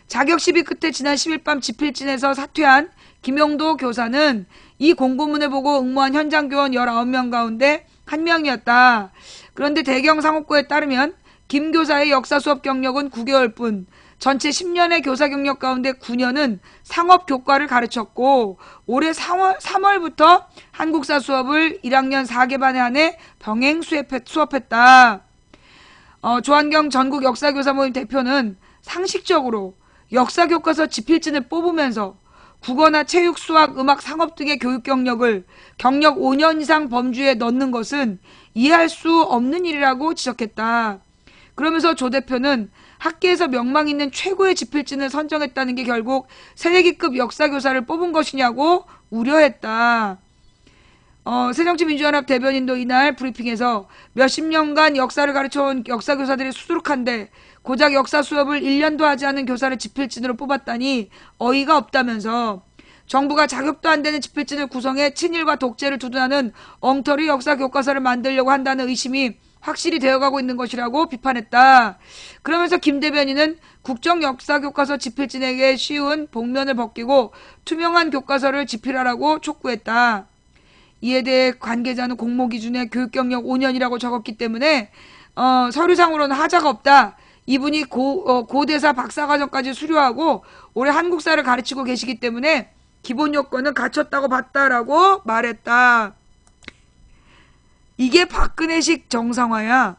자격 시비 끝에 지난 10일 밤 지필진에서 사퇴한 김용도 교사는 이 공고문을 보고 응모한 현장 교원 19명 가운데 한 명이었다. 그런데 대경상업고에 따르면 김 교사의 역사 수업 경력은 9개월뿐, 전체 10년의 교사 경력 가운데 9년은 상업교과를 가르쳤고 올해 3월부터 한국사 수업을 1학년 4개반에 한해 병행 수업했다. 조한경 전국 역사교사 모임 대표는 상식적으로 역사교과서 지필진을 뽑으면서 국어나 체육, 수학, 음악, 상업 등의 교육 경력을 경력 5년 이상 범주에 넣는 것은 이해할 수 없는 일이라고 지적했다. 그러면서 조 대표는 학계에서 명망 있는 최고의 지필진을 선정했다는 게 결국 새내기급 역사교사를 뽑은 것이냐고 우려했다. 새정치민주연합 대변인도 이날 브리핑에서 몇십 년간 역사를 가르쳐온 역사교사들이 수두룩한데 고작 역사 수업을 1년도 하지 않은 교사를 지필진으로 뽑았다니 어이가 없다면서 정부가 자격도 안 되는 지필진을 구성해 친일과 독재를 두둔하는 엉터리 역사 교과서를 만들려고 한다는 의심이 확실히 되어가고 있는 것이라고 비판했다. 그러면서 김 대변인은 국정역사교과서 지필진에게 쉬운 복면을 벗기고 투명한 교과서를 지필하라고 촉구했다. 이에 대해 관계자는 공모 기준에 교육경력 5년이라고 적었기 때문에 서류상으로는 하자가 없다. 이분이 고대사 박사과정까지 수료하고 올해 한국사를 가르치고 계시기 때문에 기본 요건은 갖췄다고 봤다라고 말했다. 이게 박근혜식 정상화야.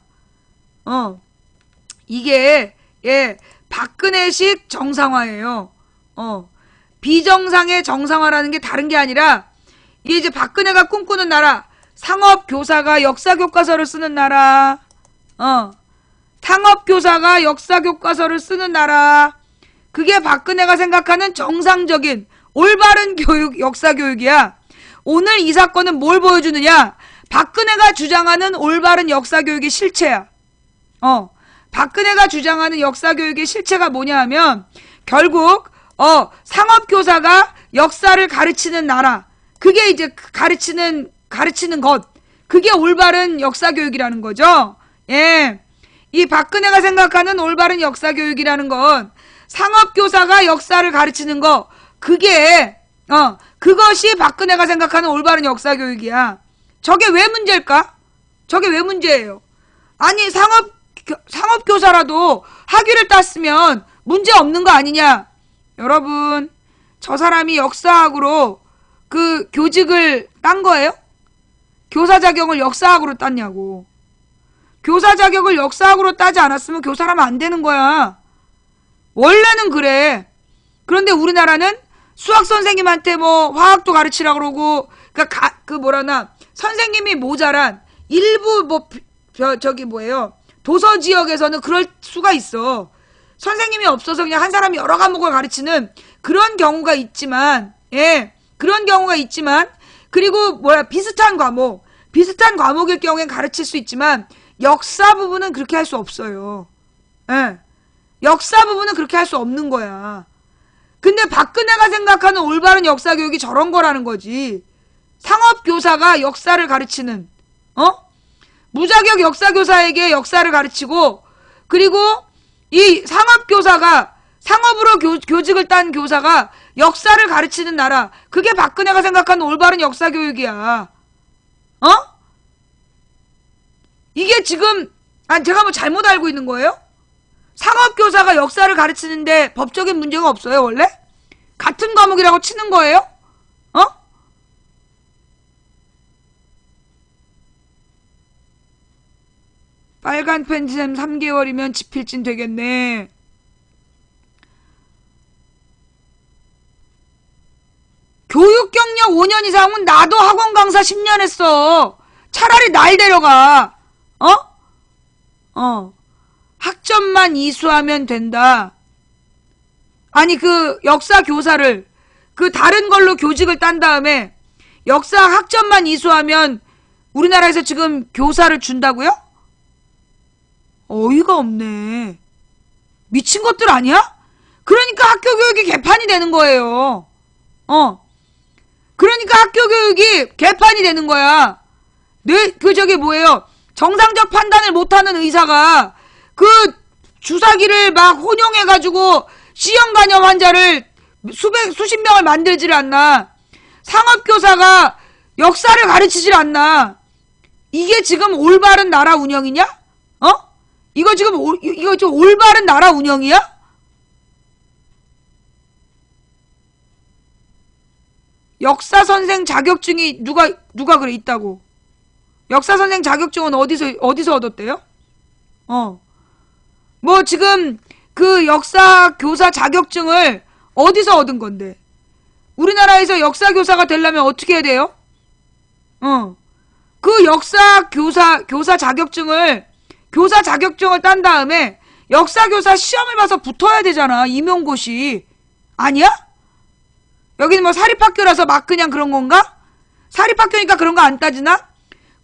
이게 박근혜식 정상화예요. 비정상의 정상화라는 게 다른 게 아니라 이게 이제 박근혜가 꿈꾸는 나라, 상업교사가 역사교과서를 쓰는 나라, 상업교사가 역사교과서를 쓰는 나라, 그게 박근혜가 생각하는 정상적인 올바른 교육, 역사교육이야. 오늘 이 사건은 뭘 보여주느냐? 박근혜가 주장하는 올바른 역사교육의 실체야. 박근혜가 주장하는 역사교육의 실체가 뭐냐 하면 결국 상업교사가 역사를 가르치는 나라, 그게 이제 가르치는 것, 그게 올바른 역사교육이라는 거죠. 예. 이 박근혜가 생각하는 올바른 역사교육이라는 건 상업교사가 역사를 가르치는 거, 그것이 박근혜가 생각하는 올바른 역사교육이야. 저게 왜 문제일까? 저게 왜 문제예요? 아니, 상업교사라도 학위를 땄으면 문제 없는 거 아니냐? 여러분, 저 사람이 역사학으로 그 교직을 딴 거예요? 교사 자격을 역사학으로 땄냐고. 교사 자격을 역사학으로 따지 않았으면 교사라면 안 되는 거야. 원래는 그래. 그런데 우리나라는 수학 선생님한테 뭐 화학도 가르치라 그러고, 선생님이 모자란 일부 저기 뭐예요? 도서 지역에서는 그럴 수가 있어. 선생님이 없어서 그냥 한 사람이 여러 과목을 가르치는 그런 경우가 있지만, 예, 그런 경우가 있지만, 그리고 비슷한 과목일 경우엔 가르칠 수 있지만, 역사 부분은 그렇게 할 수 없어요. 예. 역사 부분은 그렇게 할 수 없는 거야. 근데 박근혜가 생각하는 올바른 역사 교육이 저런 거라는 거지. 상업교사가 역사를 가르치는, 무자격 역사교사에게 역사를 가르치고, 그리고 이 상업교사가, 상업으로 교직을 딴 교사가 역사를 가르치는 나라. 그게 박근혜가 생각하는 올바른 역사교육이야. 이게 지금, 제가 뭐 잘못 알고 있는 거예요? 상업교사가 역사를 가르치는데 법적인 문제가 없어요, 원래? 같은 과목이라고 치는 거예요? 빨간 펜지샘 3개월이면 지필진 되겠네. 교육 경력 5년 이상은 나도 학원 강사 10년 했어. 차라리 날 데려가. 학점만 이수하면 된다. 아니 그 역사 교사를 그 다른 걸로 교직을 딴 다음에 역사 학점만 이수하면 우리나라에서 지금 교사를 준다고요? 어이가 없네. 미친 것들 아니야? 그러니까 학교 교육이 개판이 되는 거예요. 그러니까 학교 교육이 개판이 되는 거야. 저기 뭐예요? 정상적 판단을 못하는 의사가 그 주사기를 막 혼용해가지고 C형 간염 환자를 수십 명을 만들지를 않나. 상업교사가 역사를 가르치질 않나. 이게 지금 올바른 나라 운영이냐? 이거 지금 이거 좀 올바른 나라 운영이야? 역사 선생 자격증이 누가 그래 있다고? 역사 선생 자격증은 어디서 얻었대요? 뭐 지금 그 역사 교사 자격증을 어디서 얻은 건데? 우리나라에서 역사 교사가 되려면 어떻게 해야 돼요? 그 역사 교사 자격증을 딴 다음에 역사교사 시험을 봐서 붙어야 되잖아. 임용고시. 아니야? 여기는 뭐 사립학교라서 막 그냥 그런 건가? 사립학교니까 그런 거 안 따지나?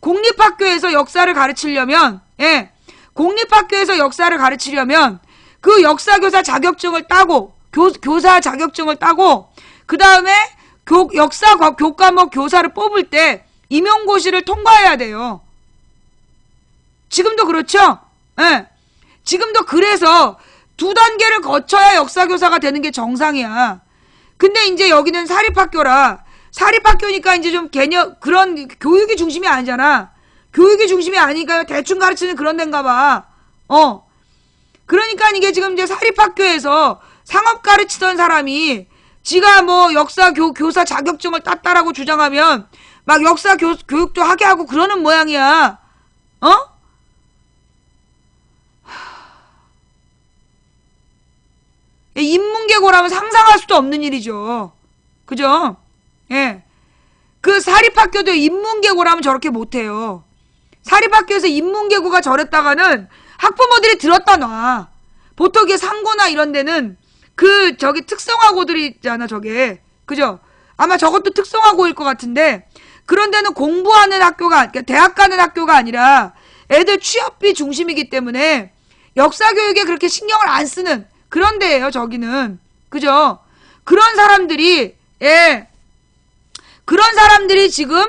공립학교에서 역사를 가르치려면, 예, 공립학교에서 역사를 가르치려면 그 역사교사 자격증을 따고, 교사 자격증을 따고, 그 다음에 역사 교과목 교사를 뽑을 때 임용고시를 통과해야 돼요. 지금도 그렇죠? 예. 지금도 그래서 2단계를 거쳐야 역사교사가 되는 게 정상이야. 근데 이제 여기는 사립학교니까 이제 좀 그런 교육이 중심이 아니잖아. 교육이 중심이 아니니까 대충 가르치는 그런 데인가 봐. 그러니까 이게 지금 이제 사립학교에서 상업 가르치던 사람이 지가 뭐 역사 교사 자격증을 땄다라고 주장하면 막 역사 교육도 하게 하고 그러는 모양이야. 인문계고라면 상상할 수도 없는 일이죠. 그죠? 예. 그 사립학교도 인문계고라면 저렇게 못해요. 사립학교에서 인문계고가 저랬다가는 학부모들이 들었다 놔. 보통 이게 상고나 이런 데는 저기 특성화고들이 있잖아, 저게. 그죠? 아마 저것도 특성화고일 것 같은데, 그런 데는 공부하는 학교가, 그러니까 대학 가는 학교가 아니라 애들 취업비 중심이기 때문에 역사교육에 그렇게 신경을 안 쓰는 그런 데예요, 저기는. 그죠? 그런 사람들이, 예. 그런 사람들이 지금,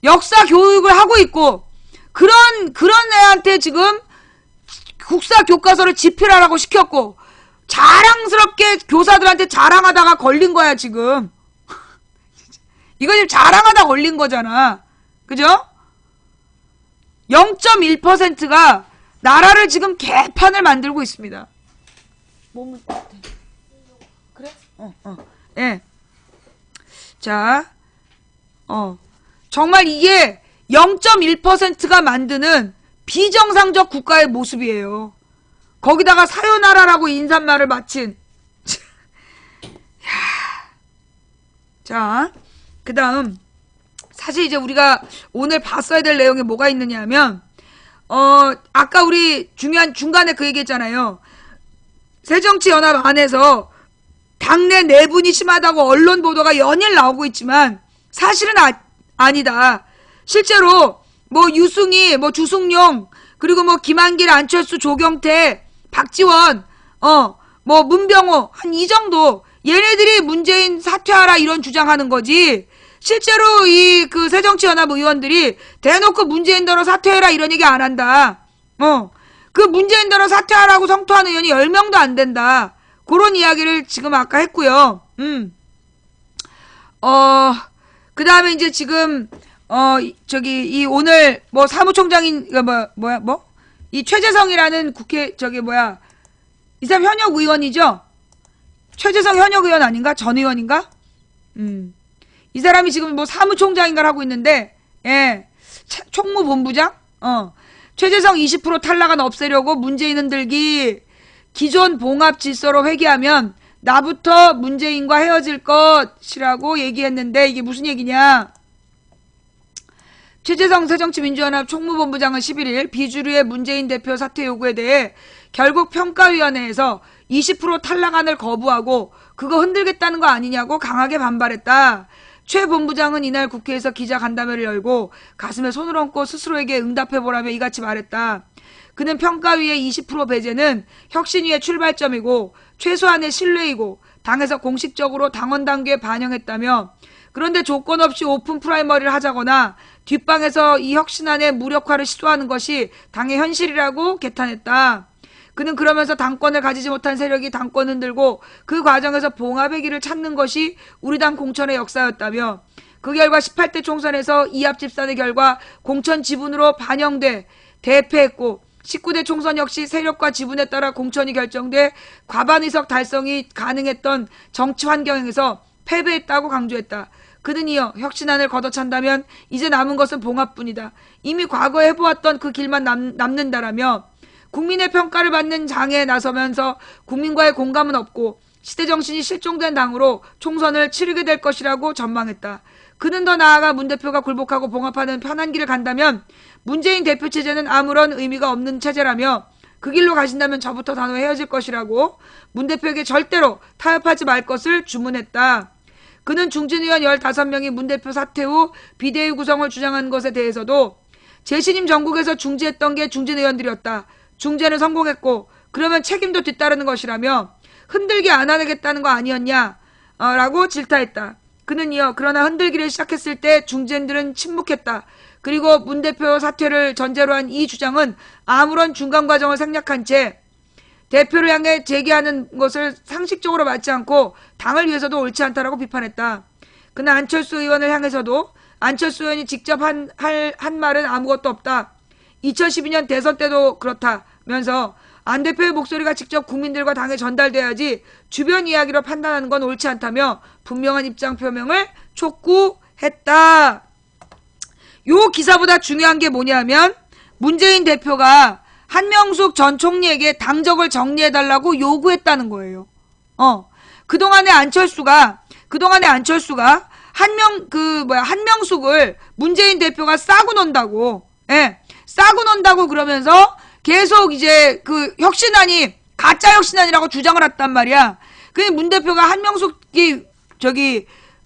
역사 교육을 하고 있고, 그런 애한테 지금 국사 교과서를 집필하라고 시켰고, 자랑스럽게 교사들한테 자랑하다가 걸린 거야, 지금. 이거 지금 자랑하다 걸린 거잖아. 그죠? 0.1%가 나라를 지금 개판을 만들고 있습니다. 몸을 그래? 예. 자, 정말 이게 0.1%가 만드는 비정상적 국가의 모습이에요. 거기다가 사요나라라고 인사말을 마친. 자, 그 다음 사실 이제 우리가 오늘 봤어야 될 내용이 뭐가 있느냐 하면, 아까 우리 중간에 그 얘기했잖아요. 새정치연합 안에서 당내 내분이 심하다고 언론 보도가 연일 나오고 있지만 사실은 아니다. 실제로 뭐 유승희, 뭐 주승용, 그리고 뭐 김한길, 안철수, 조경태, 박지원, 뭐 문병호 한 이 정도 얘네들이 문재인 사퇴하라 이런 주장하는 거지. 실제로 이 그 새정치연합 의원들이 대놓고 문재인더러 사퇴해라 이런 얘기 안 한다. 그 문재인더러 사퇴하라고 성토하는 의원이 10명도 안 된다. 그런 이야기를 지금 아까 했고요. 그 다음에 이제 지금, 이 오늘 뭐 사무총장인, 이 최재성이라는 이 사람 현역 의원이죠? 최재성 현역 의원 아닌가? 전 의원인가? 이 사람이 지금 뭐 사무총장인가를 하고 있는데, 예, 총무본부장? 최재성 20% 탈락안 없애려고 문재인 흔들기, 기존 봉합 질서로 회귀하면 나부터 문재인과 헤어질 것이라고 얘기했는데 이게 무슨 얘기냐. 최재성 새정치민주연합 총무본부장은 11일 비주류의 문재인 대표 사퇴 요구에 대해 결국 평가위원회에서 20% 탈락안을 거부하고 그거 흔들겠다는 거 아니냐고 강하게 반발했다. 최 본부장은 이날 국회에서 기자간담회를 열고 가슴에 손을 얹고 스스로에게 응답해보라며 이같이 말했다. 그는 평가위의 20% 배제는 혁신위의 출발점이고 최소한의 신뢰이고 당에서 공식적으로 당원 단계에 반영했다며, 그런데 조건 없이 오픈 프라이머리를 하자거나 뒷방에서 이 혁신안의 무력화를 시도하는 것이 당의 현실이라고 개탄했다. 그는 그러면서 당권을 가지지 못한 세력이 당권 흔들고 그 과정에서 봉합의 길을 찾는 것이 우리 당 공천의 역사였다며, 그 결과 18대 총선에서 이합 집산의 결과 공천 지분으로 반영돼 대패했고 19대 총선 역시 세력과 지분에 따라 공천이 결정돼 과반 의석 달성이 가능했던 정치 환경에서 패배했다고 강조했다. 그는 이어 혁신안을 걷어찬다면 이제 남은 것은 봉합뿐이다. 이미 과거에 해보았던 그 길만 남는다라며 국민의 평가를 받는 장에 나서면서 국민과의 공감은 없고 시대정신이 실종된 당으로 총선을 치르게 될 것이라고 전망했다. 그는 더 나아가 문 대표가 굴복하고 봉합하는 편한 길을 간다면 문재인 대표 체제는 아무런 의미가 없는 체제라며 그 길로 가신다면 저부터 단호히 헤어질 것이라고 문 대표에게 절대로 타협하지 말 것을 주문했다. 그는 중진 의원 15명이 문 대표 사퇴 후 비대위 구성을 주장한 것에 대해서도 재신임 전국에서 중지했던 게 중진 의원들이었다. 중재는 성공했고 그러면 책임도 뒤따르는 것이라며 흔들기 안 하겠다는 거 아니었냐? 라고 질타했다. 그는 이어 그러나 흔들기를 시작했을 때 중진들은 침묵했다. 그리고 문 대표 사퇴를 전제로 한 이 주장은 아무런 중간 과정을 생략한 채 대표를 향해 제기하는 것을 상식적으로 맞지 않고 당을 위해서도 옳지 않다라고 비판했다. 그는 안철수 의원을 향해서도 안철수 의원이 직접 한 말은 아무것도 없다. 2012년 대선 때도 그렇다면서 안 대표의 목소리가 직접 국민들과 당에 전달돼야지 주변 이야기로 판단하는 건 옳지 않다며 분명한 입장 표명을 촉구했다. 요 기사보다 중요한 게 뭐냐면 문재인 대표가 한명숙 전 총리에게 당적을 정리해달라고 요구했다는 거예요. 그동안에 안철수가 한명숙을 문재인 대표가 싸고 논다고, 예, 싸고 논다고 그러면서 계속 이제 그 혁신안이 가짜 혁신안이라고 주장을 했단 말이야. 그 문 대표가 한명숙이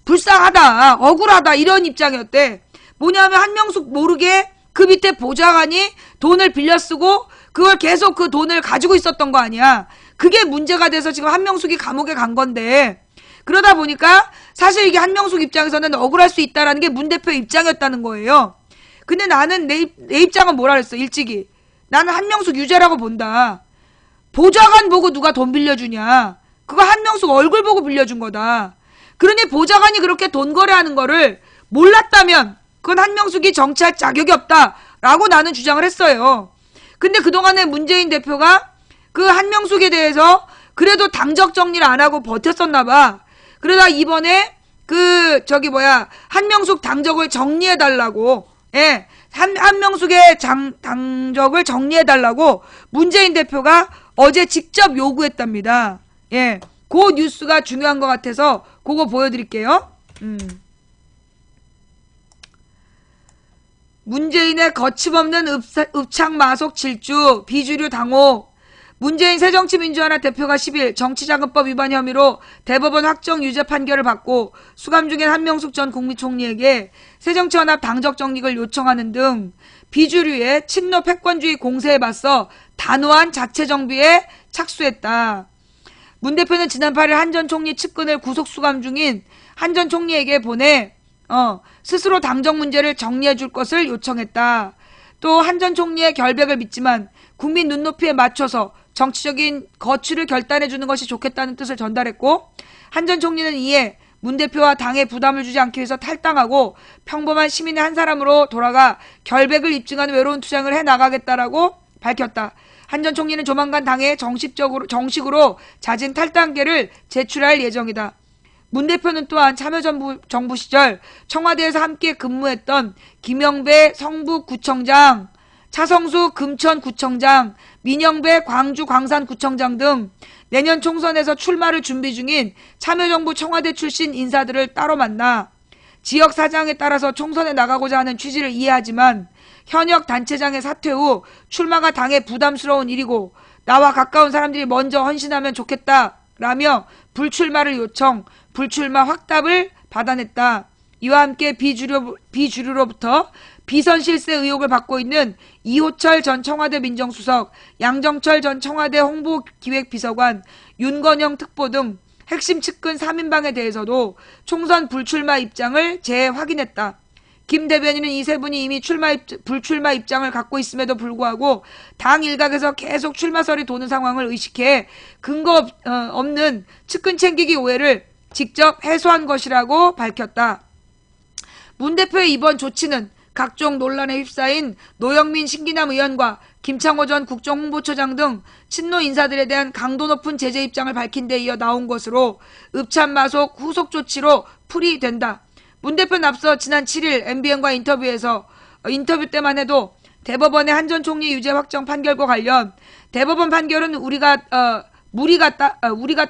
불쌍하다, 억울하다 이런 입장이었대. 뭐냐면 한명숙 모르게 그 밑에 보좌관이 돈을 빌려 쓰고 그걸 계속 그 돈을 가지고 있었던 거 아니야. 그게 문제가 돼서 지금 한명숙이 감옥에 간 건데, 그러다 보니까 사실 이게 한명숙 입장에서는 억울할 수 있다라는 게 문 대표 입장이었다는 거예요. 근데 나는 내 입장은 뭐라 그랬어, 일찍이. 나는 한명숙 유죄라고 본다. 보좌관 보고 누가 돈 빌려주냐. 그거 한명숙 얼굴 보고 빌려준 거다. 그러니 보좌관이 그렇게 돈 거래하는 거를 몰랐다면 그건 한명숙이 정치할 자격이 없다라고 나는 주장을 했어요. 근데 그동안에 문재인 대표가 그 한명숙에 대해서 그래도 당적 정리를 안 하고 버텼었나 봐. 그러다 이번에 한명숙 당적을 정리해달라고, 예, 한명숙의 당적을 정리해달라고 문재인 대표가 어제 직접 요구했답니다. 예, 그 뉴스가 중요한 것 같아서 그거 보여드릴게요. 문재인의 거침없는 읍창마속 질주, 비주류 당혹. 문재인 새정치민주연합 대표가 10일 정치자금법 위반 혐의로 대법원 확정 유죄 판결을 받고 수감 중인 한명숙 전 국무총리에게 새정치연합 당적 정립을 요청하는 등 비주류의 친노 패권주의 공세에 맞서 단호한 자체 정비에 착수했다. 문 대표는 지난 8일 한 전 총리 측근을 구속 수감 중인 한 전 총리에게 보내 스스로 당적 문제를 정리해 줄 것을 요청했다. 또 한 전 총리의 결백을 믿지만 국민 눈높이에 맞춰서 정치적인 거취를 결단해 주는 것이 좋겠다는 뜻을 전달했고, 한 전 총리는 이에 문 대표와 당에 부담을 주지 않기 위해서 탈당하고 평범한 시민의 한 사람으로 돌아가 결백을 입증하는 외로운 투쟁을 해나가겠다라고 밝혔다. 한 전 총리는 조만간 당에 정식으로 자진 탈당계를 제출할 예정이다. 문 대표는 또한 참여정부 시절 청와대에서 함께 근무했던 김영배 성북구청장, 차성수 금천구청장, 민영배 광주 광산구청장 등 내년 총선에서 출마를 준비 중인 참여정부 청와대 출신 인사들을 따로 만나 지역 사정에 따라서 총선에 나가고자 하는 취지를 이해하지만 현역 단체장의 사퇴 후 출마가 당에 부담스러운 일이고 나와 가까운 사람들이 먼저 헌신하면 좋겠다라며 불출마를 요청, 불출마 확답을 받아냈다. 이와 함께 비주류로부터 비선 실세 의혹을 받고 있는 이호철 전 청와대 민정수석, 양정철 전 청와대 홍보기획비서관, 윤건영 특보 등 핵심 측근 3인방에 대해서도 총선 불출마 입장을 재확인했다. 김 대변인은 이 세 분이 이미 불출마 입장을 갖고 있음에도 불구하고 당 일각에서 계속 출마설이 도는 상황을 의식해 근거 없는 측근 챙기기 오해를 직접 해소한 것이라고 밝혔다. 문 대표의 이번 조치는 각종 논란에 휩싸인 노영민 신기남 의원과 김창호 전 국정홍보처장 등 친노 인사들에 대한 강도 높은 제재 입장을 밝힌 데 이어 나온 것으로 읍참마속 후속 조치로 풀이된다. 문 대표는 앞서 지난 7일 MBN과 인터뷰 때만 해도 대법원의 한 전 총리 유죄 확정 판결과 관련 대법원 판결은 우리가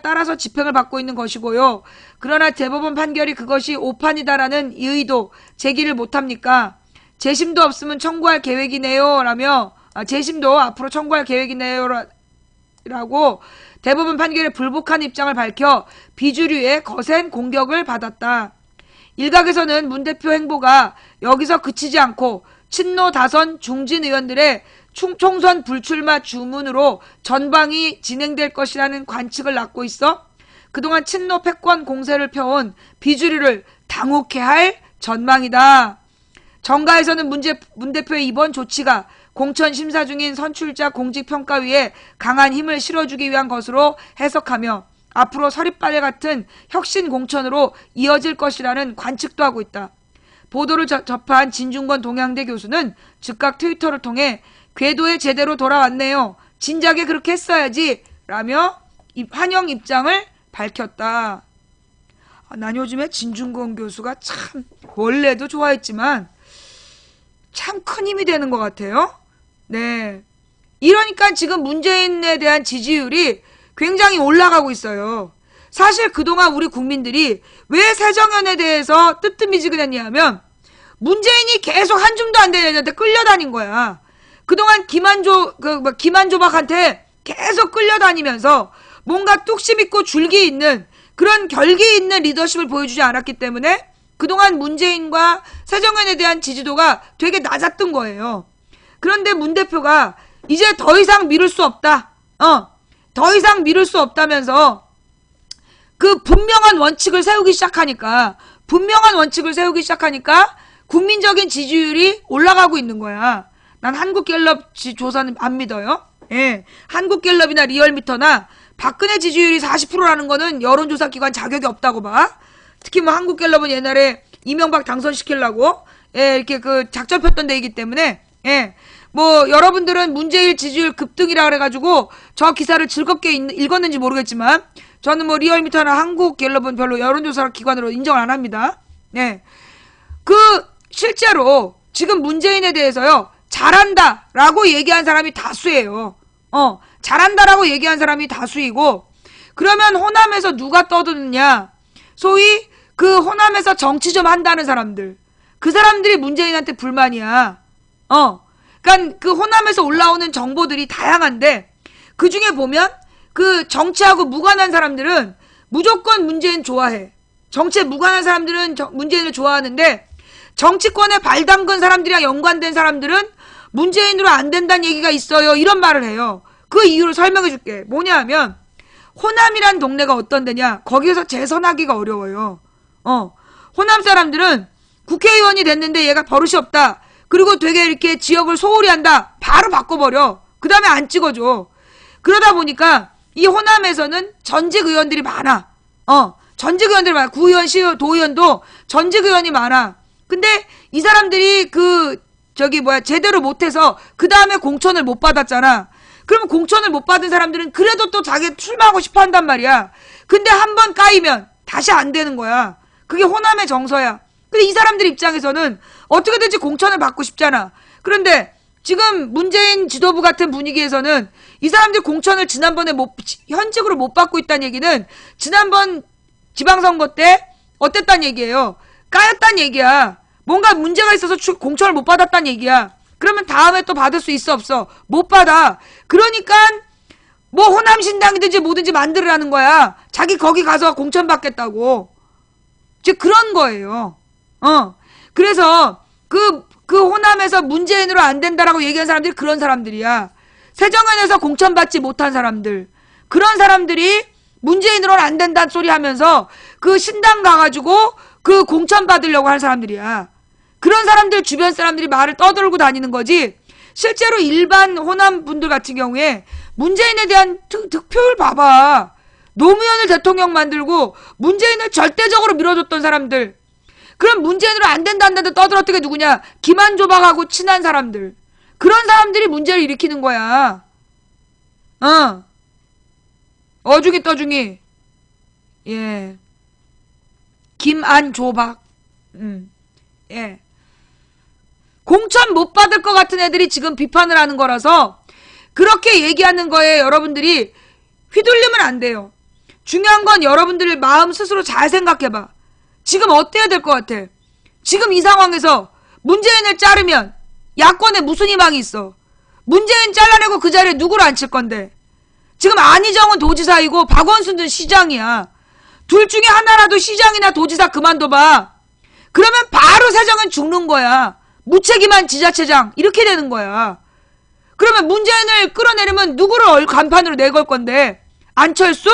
따라서 집행을 받고 있는 것이고요. 그러나 대법원 판결이 그것이 오판이다라는 이의도 제기를 못합니까? 재심도 없으면 청구할 계획이네요. 라며 재심도 앞으로 청구할 계획이네요. 라고 대법원 판결에 불복한 입장을 밝혀 비주류의 거센 공격을 받았다. 일각에서는 문 대표 행보가 여기서 그치지 않고 친노 다선 중진 의원들의 총선 불출마 주문으로 전방이 진행될 것이라는 관측을 낳고 있어 그동안 친노 패권 공세를 펴온 비주류를 당혹해 할 전망이다. 정가에서는 문 대표의 이번 조치가 공천 심사 중인 선출자 공직평가위에 강한 힘을 실어주기 위한 것으로 해석하며 앞으로 서릿발레 같은 혁신 공천으로 이어질 것이라는 관측도 하고 있다. 보도를 접한 진중권 동양대 교수는 즉각 트위터를 통해 궤도에 제대로 돌아왔네요. 진작에 그렇게 했어야지 라며 환영 입장을 밝혔다. 난 요즘에 진중권 교수가 참 원래도 좋아했지만 참 큰 힘이 되는 것 같아요. 네, 이러니까 지금 문재인에 대한 지지율이 굉장히 올라가고 있어요. 사실 그동안 우리 국민들이 왜 새정연에 대해서 뜨뜻미지근했냐 하면 문재인이 계속 한 줌도 안 되는 애한테 끌려다닌 거야. 그동안 김한조박한테 계속 끌려다니면서 뭔가 뚝심 있고 줄기 있는 그런 결기 있는 리더십을 보여주지 않았기 때문에 그동안 문재인과 새정연에 대한 지지도가 되게 낮았던 거예요. 그런데 문 대표가 이제 더 이상 미룰 수 없다. 더 이상 미룰 수 없다면서 그 분명한 원칙을 세우기 시작하니까 국민적인 지지율이 올라가고 있는 거야. 난 한국갤럽 조사는 안 믿어요. 예, 한국갤럽이나 리얼미터나 박근혜 지지율이 40%라는 거는 여론조사 기관 자격이 없다고 봐. 특히 뭐 한국갤럽은 옛날에 이명박 당선시키려고 이렇게 그 작전 폈던 데이기 때문에 뭐 여러분들은 문재인 지지율 급등이라 그래가지고 저 기사를 즐겁게 읽었는지 모르겠지만 저는 뭐 리얼미터나 한국갤럽은 별로 여론조사 기관으로 인정을 안 합니다. 그 실제로 지금 문재인에 대해서요 잘한다라고 얘기한 사람이 다수예요. 잘한다라고 얘기한 사람이 다수이고 그러면 호남에서 누가 떠드느냐? 소위 그 호남에서 정치 좀 한다는 사람들. 그 사람들이 문재인한테 불만이야. 그러니까 그 호남에서 올라오는 정보들이 다양한데 그 중에 보면 그 정치하고 무관한 사람들은 무조건 문재인 좋아해. 정치에 무관한 사람들은 문재인을 좋아하는데 정치권에 발 담근 사람들이랑 연관된 사람들은 문재인으로 안 된다는 얘기가 있어요. 이런 말을 해요. 그 이유를 설명해 줄게. 뭐냐 하면 호남이란 동네가 어떤 데냐. 거기에서 재선하기가 어려워요. 호남 사람들은 국회의원이 됐는데 얘가 버릇이 없다. 그리고 되게 이렇게 지역을 소홀히 한다. 바로 바꿔버려. 그 다음에 안 찍어줘. 그러다 보니까 이 호남에서는 전직 의원들이 많아. 전직 의원들이 많아. 구의원, 시의원, 도의원도 전직 의원이 많아. 근데 이 사람들이 제대로 못해서 그 다음에 공천을 못 받았잖아. 그러면 공천을 못 받은 사람들은 그래도 또 자기 출마하고 싶어 한단 말이야. 근데 한 번 까이면 다시 안 되는 거야. 그게 호남의 정서야. 근데 이 사람들 입장에서는 어떻게든지 공천을 받고 싶잖아. 그런데 지금 문재인 지도부 같은 분위기에서는 이 사람들 공천을 지난번에 현직으로 못 받고 있다는 얘기는 지난번 지방선거 때 어땠단 얘기예요. 까였단 얘기야. 뭔가 문제가 있어서 공천을 못 받았단 얘기야. 그러면 다음에 또 받을 수 있어 없어? 못 받아. 그러니까 뭐 호남신당이든지 뭐든지 만들으라는 거야. 자기 거기 가서 공천 받겠다고. 이제 그런 거예요. 그래서 그 호남에서 문재인으로 안 된다라고 얘기한 사람들이 그런 사람들이야. 세정연에서 공천 받지 못한 사람들. 그런 사람들이 문재인으로는 안 된다는 소리 하면서 그 신당 가가지고 그 공천 받으려고 하는 사람들이야. 그런 사람들 주변 사람들이 말을 떠들고 다니는 거지. 실제로 일반 호남 분들 같은 경우에 문재인에 대한 득표율 봐봐. 노무현을 대통령 만들고 문재인을 절대적으로 밀어줬던 사람들. 그럼 문재인으로 안 된다 떠들었던 게 누구냐? 김한조박하고 친한 사람들. 그런 사람들이 문제를 일으키는 거야. 어중이 떠중이. 예. 김안조박. 예. 공천 못 받을 것 같은 애들이 지금 비판을 하는 거라서 그렇게 얘기하는 거에 여러분들이 휘둘리면 안 돼요. 중요한 건 여러분들 마음 스스로 잘 생각해봐. 지금 어때야 될 것 같아? 지금 이 상황에서 문재인을 자르면 야권에 무슨 희망이 있어? 문재인 잘라내고 그 자리에 누구를 앉힐 건데? 지금 안희정은 도지사이고 박원순은 시장이야. 둘 중에 하나라도 시장이나 도지사 그만둬봐. 그러면 바로 세정은 죽는 거야. 무책임한 지자체장 이렇게 되는 거야. 그러면 문재인을 끌어내려면 누구를 간판으로 내걸 건데? 안철수?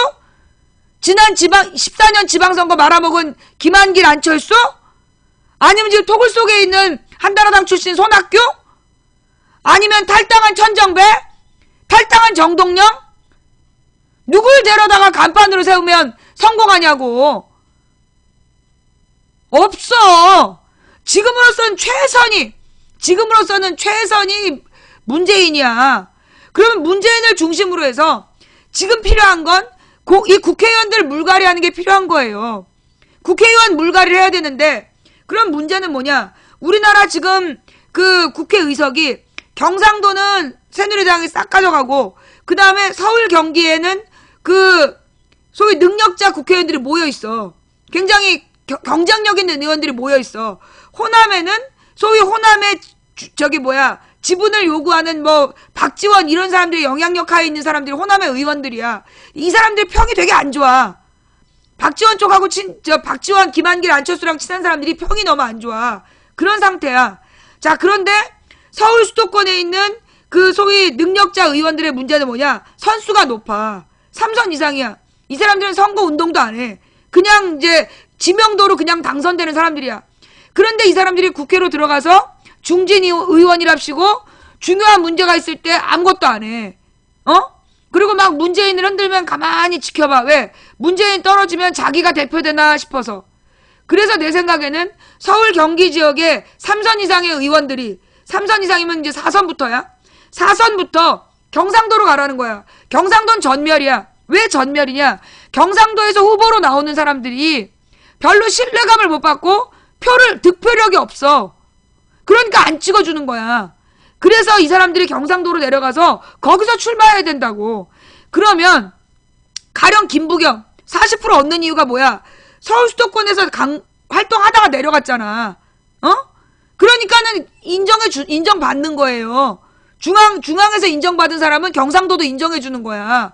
지난 14년 지방선거 말아먹은 김한길 안철수? 아니면 지금 토굴 속에 있는 한나라당 출신 손학규? 아니면 탈당한 천정배? 탈당한 정동영? 누굴 데려다가 간판으로 세우면 성공하냐고. 없어. 지금으로서는 최선이 문재인이야. 그러면 문재인을 중심으로 해서 지금 필요한 건 이 국회의원들 물갈이 하는 게 필요한 거예요. 국회의원 물갈이를 해야 되는데 그럼 문제는 뭐냐? 우리나라 지금 그 국회의석이 경상도는 새누리당이 싹 가져가고 그 다음에 서울 경기에는 그 소위 능력자 국회의원들이 모여있어. 굉장히 경쟁력 있는 의원들이 모여있어. 호남에는 소위 호남의 지분을 요구하는 뭐 박지원 이런 사람들이 영향력 하에 있는 사람들이 호남의 의원들이야. 이 사람들 평이 되게 안 좋아. 박지원 쪽하고 박지원, 김한길, 안철수랑 친한 사람들이 평이 너무 안 좋아. 그런 상태야. 자, 그런데 서울 수도권에 있는 그 소위 능력자 의원들의 문제는 뭐냐? 선수가 높아. 3선 이상이야. 이 사람들은 선거 운동도 안 해. 그냥 이제 지명도로 그냥 당선되는 사람들이야. 그런데 이 사람들이 국회로 들어가서 중진 의원이랍시고 중요한 문제가 있을 때 아무것도 안 해. 그리고 막 문재인을 흔들면 가만히 지켜봐. 왜? 문재인 떨어지면 자기가 대표되나 싶어서. 그래서 내 생각에는 서울 경기 지역에 3선 이상의 의원들이 3선 이상이면 이제 4선부터야. 4선부터 경상도로 가라는 거야. 경상도는 전멸이야. 왜 전멸이냐? 경상도에서 후보로 나오는 사람들이 별로 신뢰감을 못 받고 득표력이 없어. 그러니까 안 찍어주는 거야. 그래서 이 사람들이 경상도로 내려가서 거기서 출마해야 된다고. 그러면 가령 김부겸 40% 얻는 이유가 뭐야? 서울 수도권에서 활동하다가 내려갔잖아. 그러니까는 인정받는 거예요. 중앙에서 인정받은 사람은 경상도도 인정해주는 거야.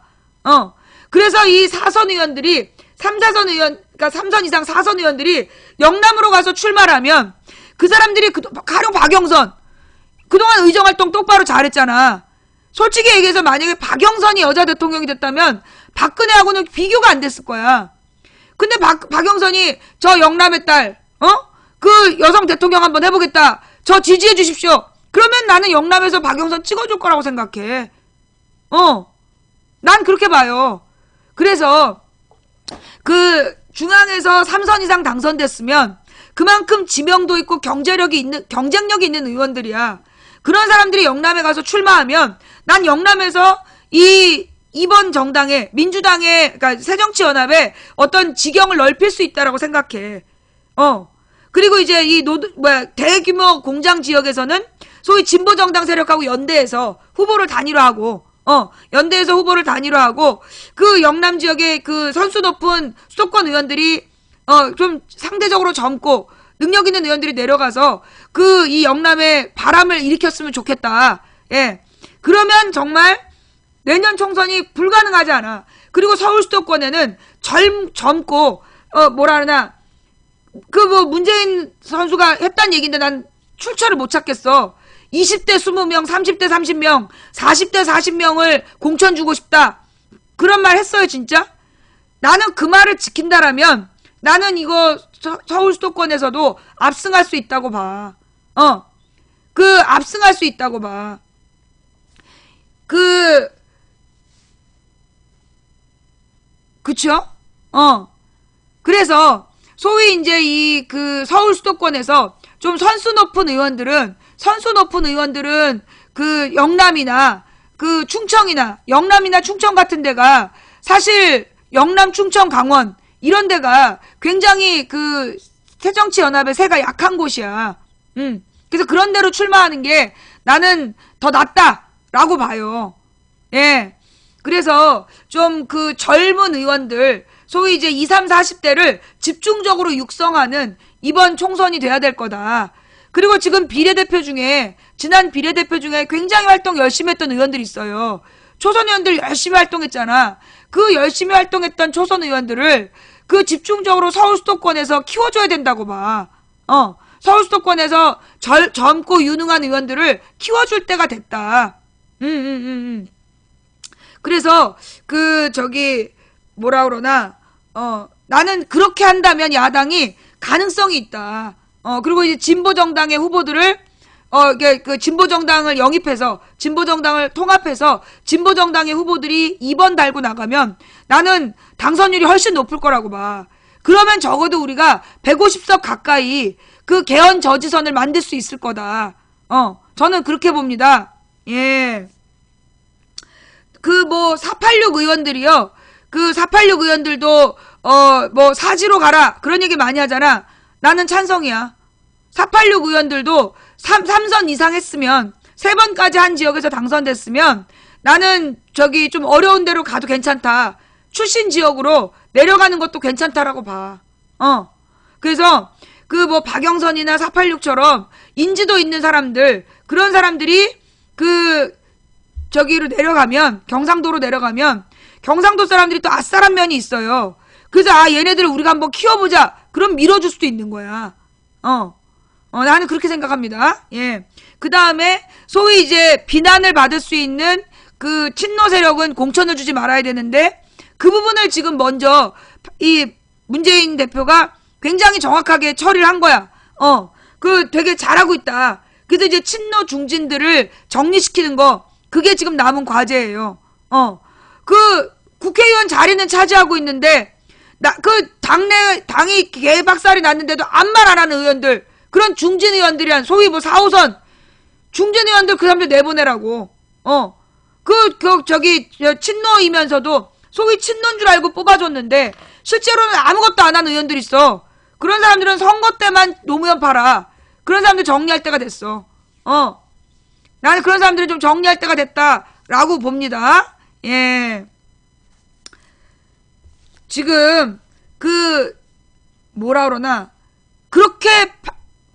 그래서 이 4선 의원들이, 3선 이상 4선 의원들이 영남으로 가서 출마를 하면 그 사람들이 가령 박영선, 그동안 의정활동 똑바로 잘했잖아. 솔직히 얘기해서 만약에 박영선이 여자 대통령이 됐다면 박근혜하고는 비교가 안 됐을 거야. 근데 박영선이 저 영남의 딸, 그 여성 대통령 한번 해보겠다. 저 지지해 주십시오. 그러면 나는 영남에서 박영선 찍어줄 거라고 생각해. 난 그렇게 봐요. 그래서 그 중앙에서 3선 이상 당선됐으면 그만큼 지명도 있고 경쟁력이 있는 의원들이야. 그런 사람들이 영남에 가서 출마하면 난 영남에서 이번 정당의 민주당의, 그러니까 새정치연합의 어떤 지경을 넓힐 수 있다라고 생각해. 그리고 이제 대규모 공장 지역에서는 소위 진보정당 세력하고 연대해서 후보를 단일화하고, 그 영남 지역의 그 선수 높은 수도권 의원들이, 좀 상대적으로 젊고 능력 있는 의원들이 내려가서 이 영남에 바람을 일으켰으면 좋겠다. 예. 그러면 정말 내년 총선이 불가능하지 않아. 그리고 서울 수도권에는 젊고, 문재인 선수가 했단 얘기인데 난 출처를 못 찾겠어. 20대 20명, 30대 30명, 40대 40명을 공천 주고 싶다. 그런 말 했어요, 진짜? 나는 그 말을 지킨다라면 나는 이거 서울 수도권에서도 압승할 수 있다고 봐. 압승할 수 있다고 봐. 그쵸? 그래서 소위 이제 서울 수도권에서 좀 선수 높은 의원들은 그 영남이나 그 충청이나 영남이나 충청 같은 데가 사실 영남, 충청, 강원 이런 데가 굉장히 그 새정치연합의 세가 약한 곳이야. 그래서 그런 데로 출마하는 게 나는 더 낫다라고 봐요. 예. 그래서 좀 그 젊은 의원들, 소위 이제 20, 40대를 집중적으로 육성하는 이번 총선이 돼야 될 거다. 그리고 지금 지난 비례대표 중에 굉장히 활동 열심히 했던 의원들이 있어요. 초선 의원들 열심히 활동했잖아. 그 열심히 활동했던 초선 의원들을 집중적으로 서울 수도권에서 키워줘야 된다고 봐. 서울 수도권에서 젊고 유능한 의원들을 키워줄 때가 됐다. 그래서 나는 그렇게 한다면 야당이 가능성이 있다. 그리고 이제 진보정당의 후보들을, 진보정당을 영입해서, 진보정당을 통합해서, 진보정당의 후보들이 2번 달고 나가면 나는 당선율이 훨씬 높을 거라고 봐. 그러면 적어도 우리가 150석 가까이 그 개헌 저지선을 만들 수 있을 거다. 저는 그렇게 봅니다. 예. 486 의원들이요. 486 의원들도, 사지로 가라. 그런 얘기 많이 하잖아. 나는 찬성이야. 486 의원들도 3선 이상 했으면, 3번까지 한 지역에서 당선됐으면, 나는 좀 어려운 데로 가도 괜찮다. 출신 지역으로 내려가는 것도 괜찮다라고 봐. 그래서, 박영선이나 486처럼 인지도 있는 사람들, 그런 사람들이 저기로 내려가면, 경상도로 내려가면, 경상도 사람들이 또 아싸란 면이 있어요. 그래서 얘네들을 우리가 한번 키워보자. 그럼 밀어줄 수도 있는 거야. 나는 그렇게 생각합니다. 예. 그 다음에 소위 이제 비난을 받을 수 있는 그 친노 세력은 공천을 주지 말아야 되는데 그 부분을 지금 먼저 이 문재인 대표가 굉장히 정확하게 처리를 한 거야. 되게 잘하고 있다. 그래서 이제 친노 중진들을 정리시키는 거, 그게 지금 남은 과제예요. 국회의원 자리는 차지하고 있는데, 당이 개박살이 났는데도 아무 말 안 하는 의원들, 그런 중진 의원들이란, 소위 4, 5선, 중진 의원들 그 사람들 내보내라고. 친노이면서도, 소위 친노인 줄 알고 뽑아줬는데, 실제로는 아무것도 안 하는 의원들 있어. 그런 사람들은 선거 때만 노무현 팔아. 그런 사람들 정리할 때가 됐어. 나는 그런 사람들을 좀 정리할 때가 됐다라고 봅니다. 예. 지금 그렇게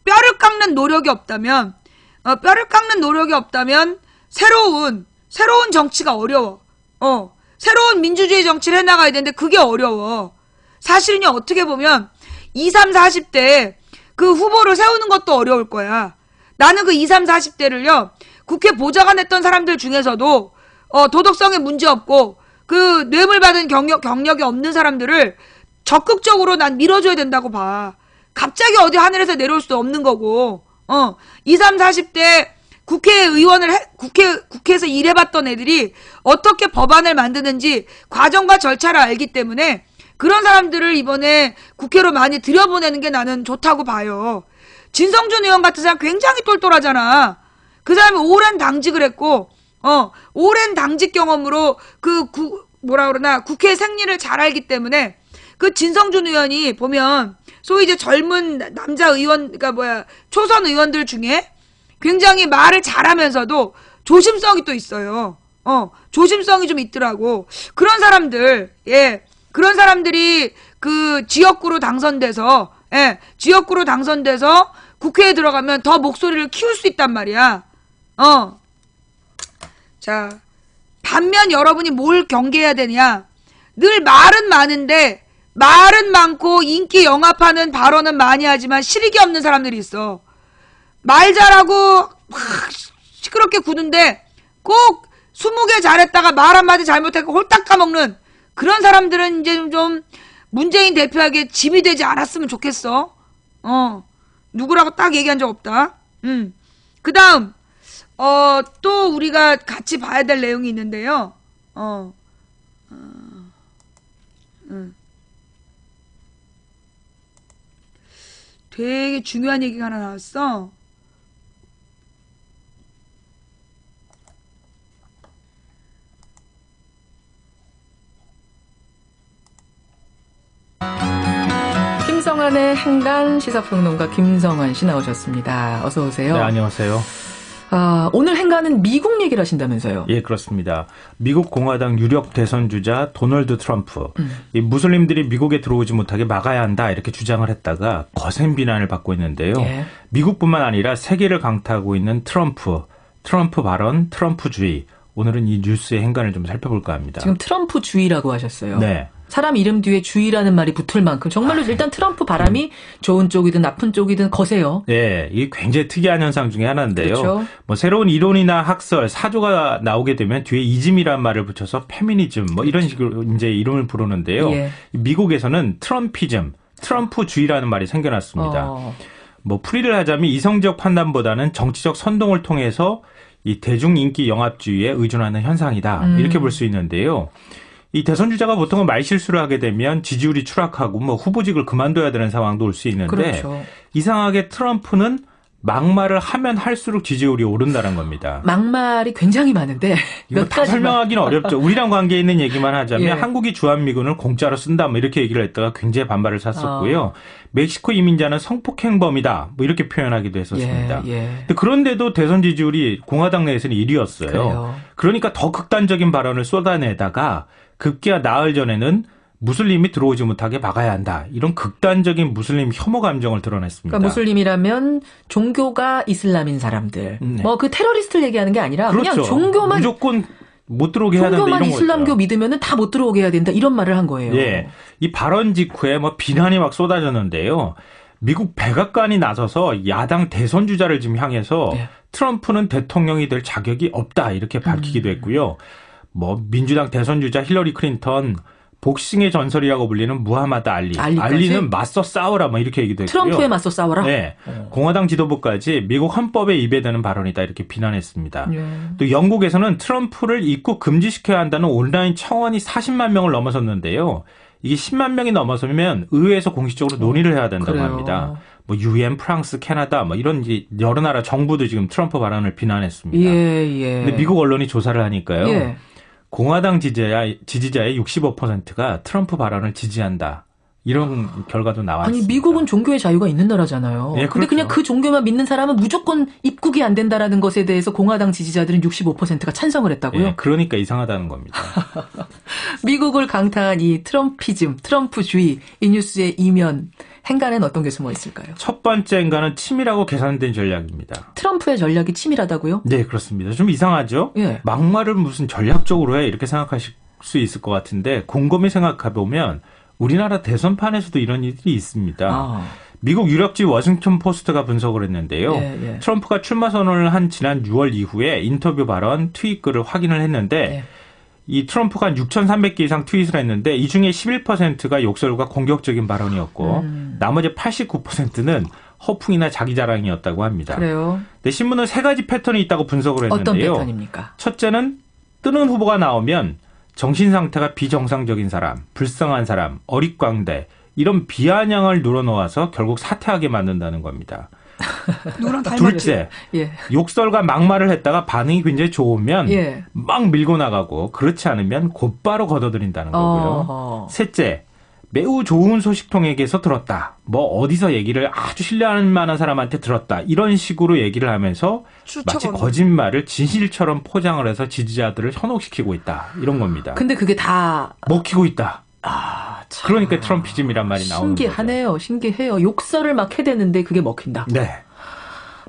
뼈를 깎는 깎는 노력이 없다면, 새로운 정치가 어려워. 새로운 민주주의 정치를 해나가야 되는데 그게 어려워. 사실은요, 어떻게 보면 20, 30, 40대 그 후보를 세우는 것도 어려울 거야. 나는 그 20, 30, 40대를요, 국회 보좌관 했던 사람들 중에서도 도덕성에 문제 없고 그 뇌물 받은 경력이 없는 사람들을 적극적으로 난 밀어줘야 된다고 봐. 갑자기 어디 하늘에서 내려올 수도 없는 거고, 20, 30, 40대 국회에서 일해봤던 애들이 어떻게 법안을 만드는지 과정과 절차를 알기 때문에 그런 사람들을 이번에 국회로 많이 들여보내는 게 나는 좋다고 봐요. 진성준 의원 같은 사람 굉장히 똘똘하잖아. 그 사람이 오랜 당직을 했고, 오랜 당직 경험으로 국회 생리를 잘 알기 때문에 그 진성준 의원이 보면 소위 이제 젊은 남자 의원, 초선 의원들 중에 굉장히 말을 잘하면서도 조심성이 또 있어요. 조심성이 좀 있더라고. 그런 사람들이 그 지역구로 당선돼서 국회에 들어가면 더 목소리를 키울 수 있단 말이야. 자, 반면 여러분이 뭘 경계해야 되냐? 늘 말은 많은데, 말은 많고 인기 영합하는 발언은 많이 하지만 실익이 없는 사람들이 있어. 말 잘하고 막 시끄럽게 구는데 꼭 20개 잘했다가 말 한마디 잘못했고 홀딱 까먹는 그런 사람들은 이제 좀 문재인 대표에게 짐이 되지 않았으면 좋겠어. 누구라고 딱 얘기한 적 없다. 그 다음 또 우리가 같이 봐야 될 내용이 있는데요. 되게 중요한 얘기가 하나 나왔어. 김성환의 행간 시사평론가 김성환 씨 나오셨습니다. 어서 오세요. 네, 안녕하세요. 오늘 행간은 미국 얘기를 하신다면서요? 예, 그렇습니다. 미국 공화당 유력 대선 주자 도널드 트럼프. 이 무슬림들이 미국에 들어오지 못하게 막아야 한다 이렇게 주장을 했다가 거센 비난을 받고 있는데요. 예. 미국뿐만 아니라 세계를 강타하고 있는 트럼프 발언, 트럼프주의. 오늘은 이 뉴스의 행간을 좀 살펴볼까 합니다. 지금 트럼프주의라고 하셨어요. 네. 사람 이름 뒤에 주의라는 말이 붙을 만큼 정말로 일단 트럼프 바람이 좋은 쪽이든 나쁜 쪽이든 거세요. 네, 이게 굉장히 특이한 현상 중에 하나인데요. 그렇죠. 뭐 새로운 이론이나 학설, 사조가 나오게 되면 뒤에 이즘이란 말을 붙여서 페미니즘 뭐 이런 식으로 이제 이름을 부르는데요. 예. 미국에서는 트럼피즘, 트럼프주의라는 말이 생겨났습니다. 뭐 풀이를 하자면 이성적 판단보다는 정치적 선동을 통해서 이 대중 인기 영합주의에 의존하는 현상이다. 이렇게 볼 수 있는데요. 이 대선 주자가 보통은 말실수를 하게 되면 지지율이 추락하고 뭐 후보직을 그만둬야 되는 상황도 올 수 있는데 그렇죠. 이상하게 트럼프는 막말을 하면 할수록 지지율이 오른다는 겁니다. 막말이 굉장히 많은데 이거 다 설명하기는 어렵죠. 우리랑 관계 있는 얘기만 하자면 예. 한국이 주한미군을 공짜로 쓴다 뭐 이렇게 얘기를 했다가 굉장히 반발을 샀었고요. 멕시코 이민자는 성폭행범이다 뭐 이렇게 표현하기도 했었습니다. 근데 그런데도 대선 지지율이 공화당 내에서는 1위였어요. 그래요. 그러니까 더 극단적인 발언을 쏟아내다가 급기야 나흘 전에는 무슬림이 들어오지 못하게 막아야 한다. 이런 극단적인 무슬림 혐오 감정을 드러냈습니다. 그러니까 무슬림이라면 종교가 이슬람인 사람들. 뭐 그 테러리스트를 얘기하는 게 아니라 그렇죠. 그냥 종교만 무조건 못 들어오게 해야 된다 이런 거죠. 종교만 이슬람교 믿으면은 다 못 들어오게 해야 된다 이런 말을 한 거예요. 예. 이 발언 직후에 뭐 비난이 막 쏟아졌는데요. 미국 백악관이 나서서 야당 대선 주자를 지금 향해서 트럼프는 대통령이 될 자격이 없다 이렇게 밝히기도 했고요. 뭐 민주당 대선 주자 힐러리 클린턴, 복싱의 전설이라고 불리는 무하마드 알리는 맞서 싸워라 뭐 이렇게 얘기도 했고요. 트럼프에 맞서 싸워라? 네. 공화당 지도부까지 미국 헌법에 위배되는 발언이다 이렇게 비난했습니다. 또 영국에서는 트럼프를 입국 금지시켜야 한다는 온라인 청원이 40만 명을 넘어섰는데요. 이게 10만 명이 넘어서면 의회에서 공식적으로 논의를 해야 된다고 그래요. 합니다. 뭐 UN, 프랑스, 캐나다 뭐 이런 여러 나라 정부도 지금 트럼프 발언을 비난했습니다. 근데 미국 언론이 조사를 하니까요. 공화당 지지자의 65%가 트럼프 발언을 지지한다. 이런 결과도 나왔습니다. 아니 미국은 종교의 자유가 있는 나라잖아요. 예, 근데 그렇죠. 그냥 그 종교만 믿는 사람은 무조건 입국이 안 된다라는 것에 대해서 공화당 지지자들은 65%가 찬성을 했다고요? 예, 그러니까 이상하다는 겁니다. 미국을 강타한 이 트럼피즘, 트럼프주의 이 뉴스의 이면 행간에는 어떤 게 숨어 있을까요? 첫 번째 행간은 치밀하고 계산된 전략입니다. 트럼프의 전략이 치밀하다고요? 네, 그렇습니다. 좀 이상하죠? 예. 막말을 무슨 전략적으로 해 이렇게 생각하실 수 있을 것 같은데 곰곰이 생각해보면 우리나라 대선판에서도 이런 일이 있습니다. 미국 유력지 워싱턴 포스트가 분석을 했는데요. 트럼프가 출마 선언을 한 지난 6월 이후에 인터뷰 발언, 트윗 글을 확인을 했는데 이 트럼프가 한 6,300개 이상 트윗을 했는데 이 중에 11%가 욕설과 공격적인 발언이었고 나머지 89%는 허풍이나 자기 자랑이었다고 합니다. 그래요? 근데 신문은 세 가지 패턴이 있다고 분석을 했는데요. 어떤 패턴입니까? 첫째는 뜨는 후보가 나오면 정신 상태가 비정상적인 사람, 불쌍한 사람, 어릿광대 이런 비아냥을 늘어놓아서 결국 사퇴하게 만든다는 겁니다. 둘째, 욕설과 막말을 했다가 반응이 굉장히 좋으면 막 밀고 나가고 그렇지 않으면 곧바로 걷어들인다는 거고요. 셋째, 매우 좋은 소식통에게서 들었다. 뭐 어디서 얘기를 아주 신뢰할 만한 사람한테 들었다. 이런 식으로 얘기를 하면서 마치 거짓말을 진실처럼 포장을 해서 지지자들을 현혹시키고 있다. 이런 겁니다. 근데 그게 다 먹히고 있다. 그러니까 트럼피즘이란 말이 나오는 거죠. 신기하네요. 신기해요. 욕설을 막 해대는데 그게 먹힌다. 네.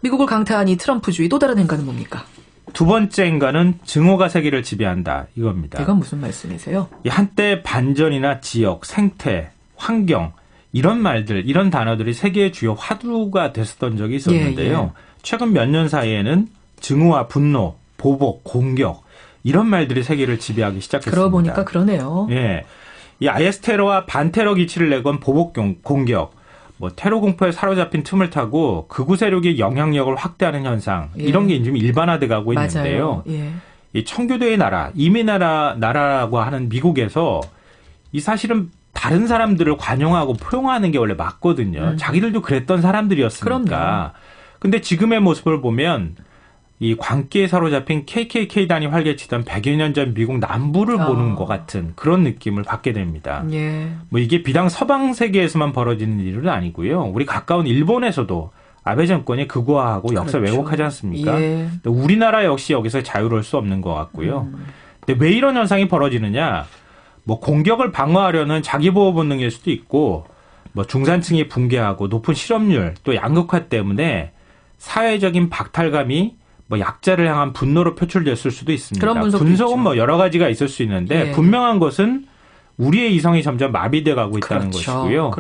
미국을 강타한 이 트럼프주의 또 다른 행간은 뭡니까? 두 번째 행간은 증오가 세계를 지배한다 이겁니다. 이건 무슨 말씀이세요? 한때 반전이나 지역, 생태, 환경 이런 말들, 이런 단어들이 세계의 주요 화두가 됐었던 적이 있었는데요. 최근 몇 년 사이에는 증오와 분노, 보복, 공격 이런 말들이 세계를 지배하기 시작했습니다. 그러고 보니까 그러네요. 예, 이 IS 테러와 반테러 기치를 내건 보복 공격, 뭐 테러 공포에 사로잡힌 틈을 타고 극우 세력의 영향력을 확대하는 현상 이런 게 좀 일반화돼 가고 있는데요. 이 청교도의 나라, 이민의 나라라고 하는 미국에서 이 사실은 다른 사람들을 관용하고 포용하는 게 원래 맞거든요. 자기들도 그랬던 사람들이었으니까. 근데 지금의 모습을 보면 이 광기에 사로잡힌 KKK단이 활개치던 100여 년 전 미국 남부를 보는 것 같은 그런 느낌을 받게 됩니다. 뭐 이게 비단 서방 세계에서만 벌어지는 일은 아니고요. 우리 가까운 일본에서도 아베 정권이 극우화하고 역사 왜곡하지 않습니까? 우리나라 역시 여기서 자유로울 수 없는 것 같고요. 근데 왜 이런 현상이 벌어지느냐? 뭐 공격을 방어하려는 자기보호 본능일 수도 있고 뭐 중산층이 붕괴하고 높은 실업률 또 양극화 때문에 사회적인 박탈감이 뭐 약자를 향한 분노로 표출됐을 수도 있습니다. 그런 분석은 있죠. 뭐 여러 가지가 있을 수 있는데 분명한 것은 우리의 이성이 점점 마비돼 가고 있다는 것이고요.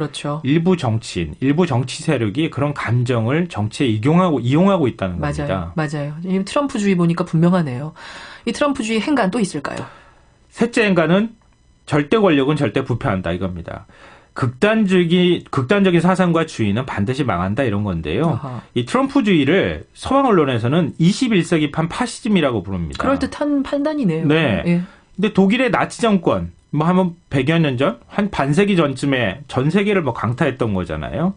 일부 정치인, 일부 정치 세력이 그런 감정을 정치에 이용하고 있다는 겁니다. 맞아요. 이 트럼프주의 보니까 분명하네요. 이 트럼프주의 행간 또 있을까요? 셋째 행간은 절대 권력은 절대 부패한다 이겁니다. 극단적인 사상과 주의는 반드시 망한다 이런 건데요. 이 트럼프주의를 서방 언론에서는 21세기판 파시즘이라고 부릅니다. 그럴듯한 판단이네요. 네. 근데 독일의 나치 정권 뭐 하면 100여 년 전, 한 반세기 전쯤에 전 세계를 뭐 강타했던 거잖아요.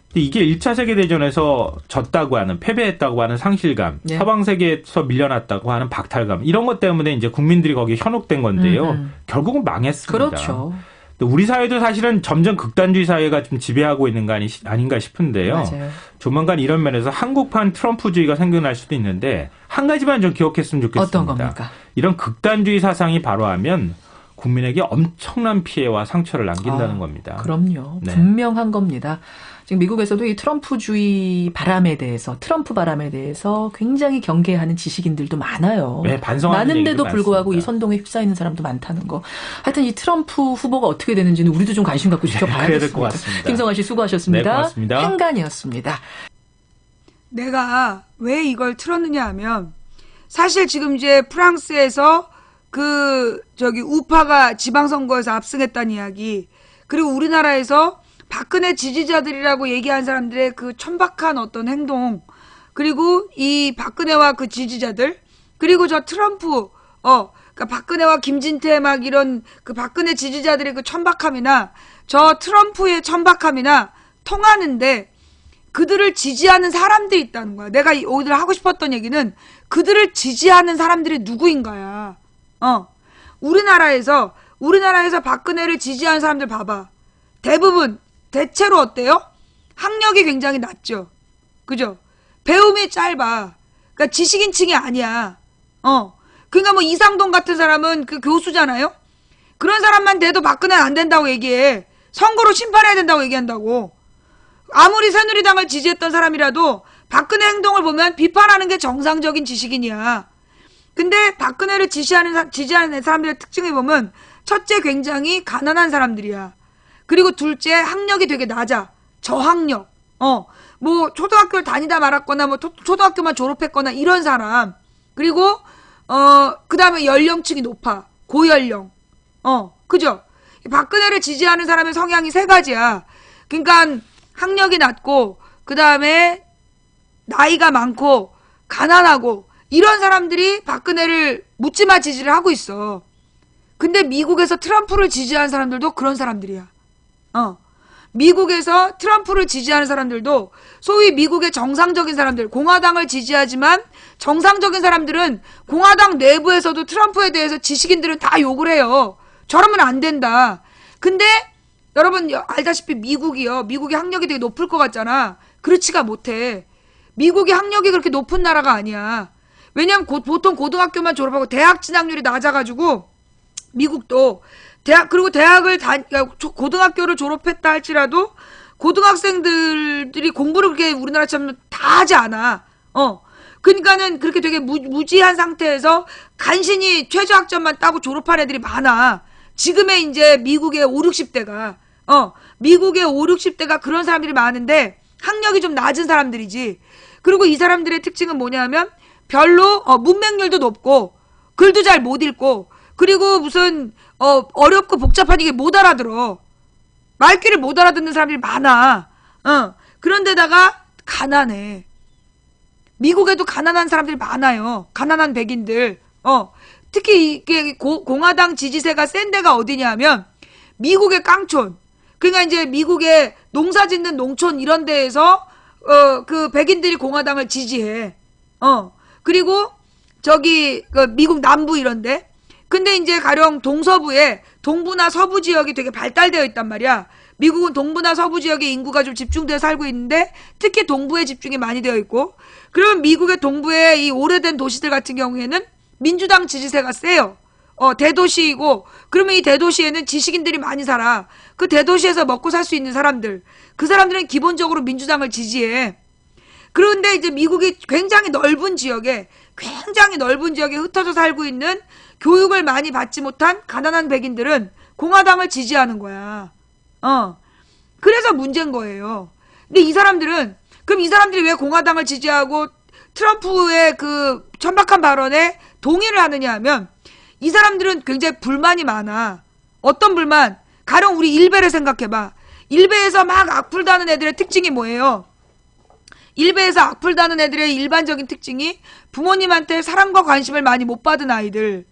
근데 이게 1차 세계대전에서 졌다고 하는, 패배했다고 하는 상실감, 서방 세계에서 밀려났다고 하는 박탈감, 이런 것 때문에 이제 국민들이 거기에 현혹된 건데요. 결국은 망했습니다. 그렇죠. 우리 사회도 사실은 점점 극단주의 사회가 좀 지배하고 있는 거 아닌가 싶은데요. 맞아요. 조만간 이런 면에서 한국판 트럼프주의가 생겨날 수도 있는데 한 가지만 좀 기억했으면 좋겠습니다. 어떤 겁니까? 이런 극단주의 사상이 발화하면 국민에게 엄청난 피해와 상처를 남긴다는 겁니다. 그럼요. 분명한 겁니다. 지금 미국에서도 이 트럼프주의 바람에 대해서, 트럼프 바람에 대해서 굉장히 경계하는 지식인들도 많아요. 네, 반성하는 많은데도 불구하고 많습니다. 이 선동에 휩싸이는 사람도 많다는 거. 하여튼 이 트럼프 후보가 어떻게 되는지는 우리도 좀 관심 갖고 지켜봐야겠습니다. 그래야 될 것 같습니다. 김성환 씨 수고하셨습니다. 네, 고맙습니다. 행간이었습니다. 내가 왜 이걸 틀었느냐 하면 사실 지금 이제 프랑스에서 우파가 지방선거에서 압승했다는 이야기, 그리고 우리나라에서 박근혜 지지자들이라고 얘기한 사람들의 그 천박한 어떤 행동, 그리고 이 박근혜와 그 지지자들, 그리고 저 트럼프, 그러니까 박근혜와 김진태 막 이런 그 박근혜 지지자들의 그 천박함이나 저 트럼프의 천박함이나 통하는데 그들을 지지하는 사람들이 있다는 거야. 내가 오늘 하고 싶었던 얘기는 그들을 지지하는 사람들이 누구인가야. 우리나라에서 박근혜를 지지하는 사람들 봐봐. 대체로 어때요? 학력이 굉장히 낮죠. 그죠? 배움이 짧아. 그러니까 지식인층이 아니야. 그러니까 뭐 이상돈 같은 사람은 그 교수잖아요? 그런 사람만 돼도 박근혜는 안 된다고 얘기해. 선거로 심판해야 된다고 얘기한다고. 아무리 새누리당을 지지했던 사람이라도 박근혜 행동을 보면 비판하는 게 정상적인 지식인이야. 근데 박근혜를 지지하는 사람들의 특징을 보면 첫째 굉장히 가난한 사람들이야. 그리고 둘째 학력이 되게 낮아. 저학력. 뭐 초등학교를 다니다 말았거나 뭐 초등학교만 졸업했거나 이런 사람. 그리고 그 다음에 연령층이 높아. 고연령. 그죠? 박근혜를 지지하는 사람의 성향이 세 가지야. 그러니까 학력이 낮고 그 다음에 나이가 많고 가난하고 이런 사람들이 박근혜를 묻지마 지지를 하고 있어. 근데 미국에서 트럼프를 지지하는 사람들도 그런 사람들이야. 미국에서 트럼프를 지지하는 사람들도 소위 미국의 정상적인 사람들, 공화당을 지지하지만 정상적인 사람들은 공화당 내부에서도 트럼프에 대해서 지식인들은 다 욕을 해요. 저러면 안 된다. 근데 여러분 알다시피 미국이요. 미국이 학력이 되게 높을 것 같잖아. 그렇지가 못해. 미국이 학력이 그렇게 높은 나라가 아니야. 왜냐면 보통 고등학교만 졸업하고 대학 진학률이 낮아가지고 미국도 그리고 대학을 고등학교를 졸업했다 할지라도 고등학생들이 공부를 그렇게 우리나라처럼 다 하지 않아. 그러니까는 그렇게 되게 무지한 상태에서 간신히 최저학점만 따고 졸업한 애들이 많아. 지금의 이제 미국의 5, 60대가 미국의 5, 60대가 그런 사람들이 많은데 학력이 좀 낮은 사람들이지. 그리고 이 사람들의 특징은 뭐냐면 별로 문맹률도 높고 글도 잘 못 읽고 그리고 무슨 어렵고 복잡한 이게 못 알아들어. 말귀를 못 알아듣는 사람들이 많아. 그런데다가 가난해. 미국에도 가난한 사람들이 많아요. 가난한 백인들. 특히 이게 공화당 지지세가 센 데가 어디냐면 미국의 깡촌. 그러니까 이제 미국의 농사 짓는 농촌 이런 데에서 그 백인들이 공화당을 지지해. 그리고 저기 미국 남부 이런데. 근데 이제 가령 동서부에 동부나 서부 지역이 되게 발달되어 있단 말이야. 미국은 동부나 서부 지역에 인구가 좀 집중되어 살고 있는데 특히 동부에 집중이 많이 되어 있고 그러면 미국의 동부의 이 오래된 도시들 같은 경우에는 민주당 지지세가 세요. 대도시이고 그러면 이 대도시에는 지식인들이 많이 살아. 그 대도시에서 먹고 살 수 있는 사람들. 그 사람들은 기본적으로 민주당을 지지해. 그런데 이제 미국이 굉장히 넓은 지역에 흩어져 살고 있는 교육을 많이 받지 못한 가난한 백인들은 공화당을 지지하는 거야. 그래서 문제인 거예요. 근데 이 사람들은 그럼 이 사람들이 왜 공화당을 지지하고 트럼프의 그 천박한 발언에 동의를 하느냐 하면 이 사람들은 굉장히 불만이 많아. 어떤 불만? 가령 우리 일베를 생각해봐. 일베에서 막 악플 다는 애들의 특징이 뭐예요? 일베에서 악플 다는 애들의 일반적인 특징이 부모님한테 사랑과 관심을 많이 못 받은 아이들,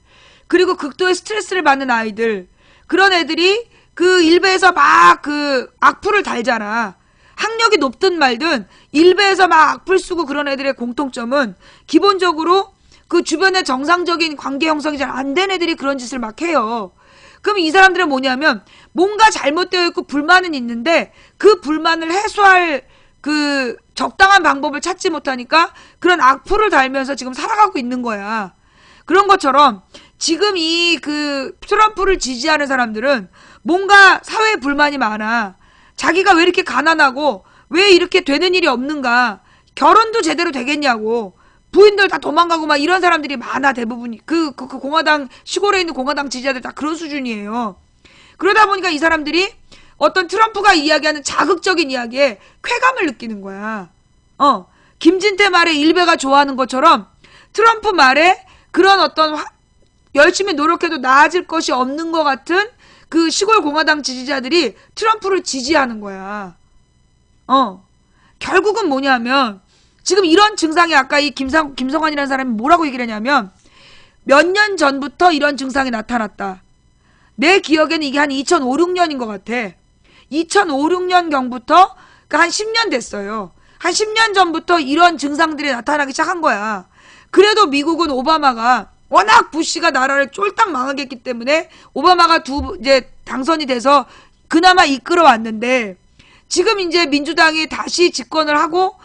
그리고 극도의 스트레스를 받는 아이들, 그런 애들이 그 일베에서 막 그 악플을 달잖아. 학력이 높든 말든 일베에서 막 악플 쓰고 그런 애들의 공통점은 기본적으로 그 주변의 정상적인 관계 형성이 잘 안 된 애들이 그런 짓을 막 해요. 그럼 이 사람들은 뭐냐면 뭔가 잘못되어 있고 불만은 있는데 그 불만을 해소할 그 적당한 방법을 찾지 못하니까 그런 악플을 달면서 지금 살아가고 있는 거야. 그런 것처럼 지금 이 그 트럼프를 지지하는 사람들은 뭔가 사회에 불만이 많아. 자기가 왜 이렇게 가난하고 왜 이렇게 되는 일이 없는가. 결혼도 제대로 되겠냐고. 부인들 다 도망가고 막 이런 사람들이 많아. 대부분이. 그 공화당 시골에 있는 공화당 지지자들 다 그런 수준이에요. 그러다 보니까 이 사람들이 어떤 트럼프가 이야기하는 자극적인 이야기에 쾌감을 느끼는 거야. 김진태 말에 일베가 좋아하는 것처럼 트럼프 말에 그런 어떤 열심히 노력해도 나아질 것이 없는 것 같은 그 시골 공화당 지지자들이 트럼프를 지지하는 거야. 결국은 뭐냐면 지금 이런 증상이 아까 이 김성환이라는 사람이 뭐라고 얘기를 했냐면 몇 년 전부터 이런 증상이 나타났다. 내 기억에는 이게 한 2005, 6년인 것 같아. 2005, 6년경부터 한 10년 됐어요. 한 10년 전부터 이런 증상들이 나타나기 시작한 거야. 그래도 미국은 오바마가 워낙 부시가 나라를 쫄딱 망하게 했기 때문에 오바마가 이제 당선이 돼서 그나마 이끌어왔는데 지금 이제 민주당이 다시 집권을 하고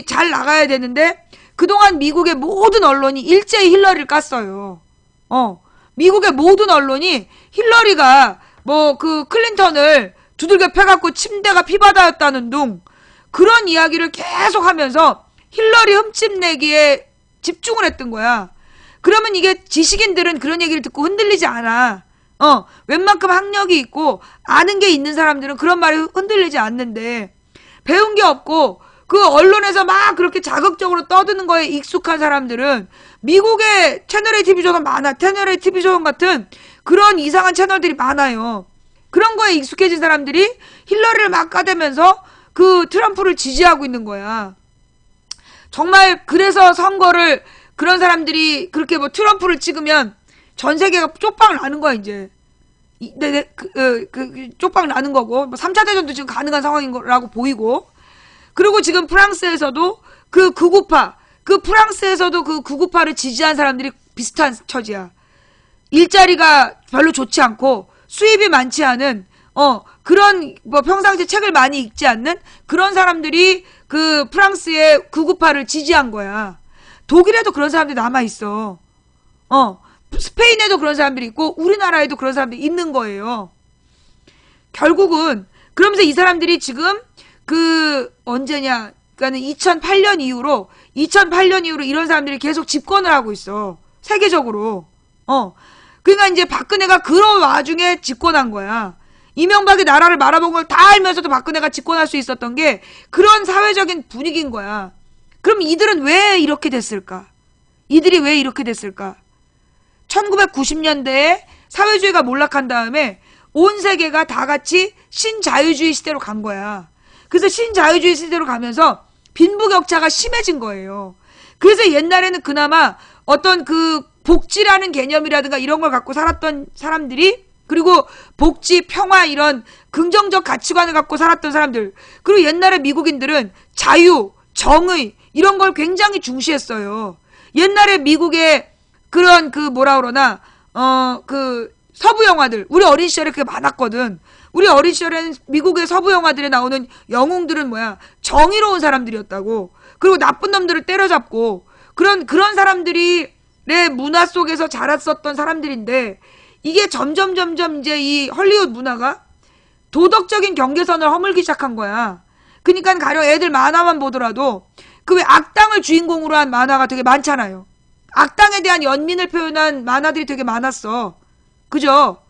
잘 나가야 되는데 그동안 미국의 모든 언론이 일제히 힐러리를 깠어요. 미국의 모든 언론이 힐러리가 뭐 그 클린턴을 두들겨 패갖고 침대가 피바다였다는 둥 그런 이야기를 계속 하면서 힐러리 흠집내기에 집중을 했던 거야. 그러면 이게 지식인들은 그런 얘기를 듣고 흔들리지 않아. 웬만큼 학력이 있고 아는 게 있는 사람들은 그런 말에 흔들리지 않는데 배운 게 없고 그 언론에서 막 그렇게 자극적으로 떠드는 거에 익숙한 사람들은 미국의 채널A TV조선 많아. 채널A TV조선 같은 그런 이상한 채널들이 많아요. 그런 거에 익숙해진 사람들이 힐러리를 막 까대면서 그 트럼프를 지지하고 있는 거야. 정말 그래서 선거를 그런 사람들이 그렇게 뭐 트럼프를 찍으면 전 세계가 쪽방 나는 거야 이제. 쪽방 나는 거고 뭐 3차 대전도 지금 가능한 상황인 거라고 보이고 그리고 지금 프랑스에서도 그 극우파 그 프랑스에서도 그 극우파를 지지한 사람들이 비슷한 처지야. 일자리가 별로 좋지 않고 수입이 많지 않은 그런 뭐 평상시에 책을 많이 읽지 않는 그런 사람들이 그 프랑스의 극우파를 지지한 거야. 독일에도 그런 사람들이 남아있어. 스페인에도 그런 사람들이 있고 우리나라에도 그런 사람들이 있는 거예요. 결국은 그러면서 이 사람들이 지금 그 언제냐 그러니까 2008년 이후로 이런 사람들이 계속 집권을 하고 있어. 세계적으로. 그러니까 이제 박근혜가 그런 와중에 집권한 거야. 이명박이 나라를 말아본 걸 다 알면서도 박근혜가 집권할 수 있었던 게 그런 사회적인 분위기인 거야. 그럼 이들은 왜 이렇게 됐을까? 이들이 왜 이렇게 됐을까? 1990년대에 사회주의가 몰락한 다음에 온 세계가 다 같이 신자유주의 시대로 간 거야. 그래서 신자유주의 시대로 가면서 빈부격차가 심해진 거예요. 그래서 옛날에는 그나마 어떤 그 복지라는 개념이라든가 이런 걸 갖고 살았던 사람들이 그리고 복지, 평화 이런 긍정적 가치관을 갖고 살았던 사람들 그리고 옛날에 미국인들은 자유, 정의 이런 걸 굉장히 중시했어요. 옛날에 미국의 그런 그 뭐라 그러나 그 서부 영화들 우리 어린 시절에 그게 많았거든. 우리 어린 시절에는 미국의 서부 영화들에 나오는 영웅들은 뭐야 정의로운 사람들이었다고. 그리고 나쁜 놈들을 때려잡고 그런 사람들이 내 문화 속에서 자랐었던 사람들인데 이게 점점 이제 이 헐리우드 문화가 도덕적인 경계선을 허물기 시작한 거야. 그러니까 가령 애들 만화만 보더라도 그 왜 악당을 주인공으로 한 만화가 되게 많잖아요. 악당에 대한 연민을 표현한 만화들이 되게 많았어. 그죠?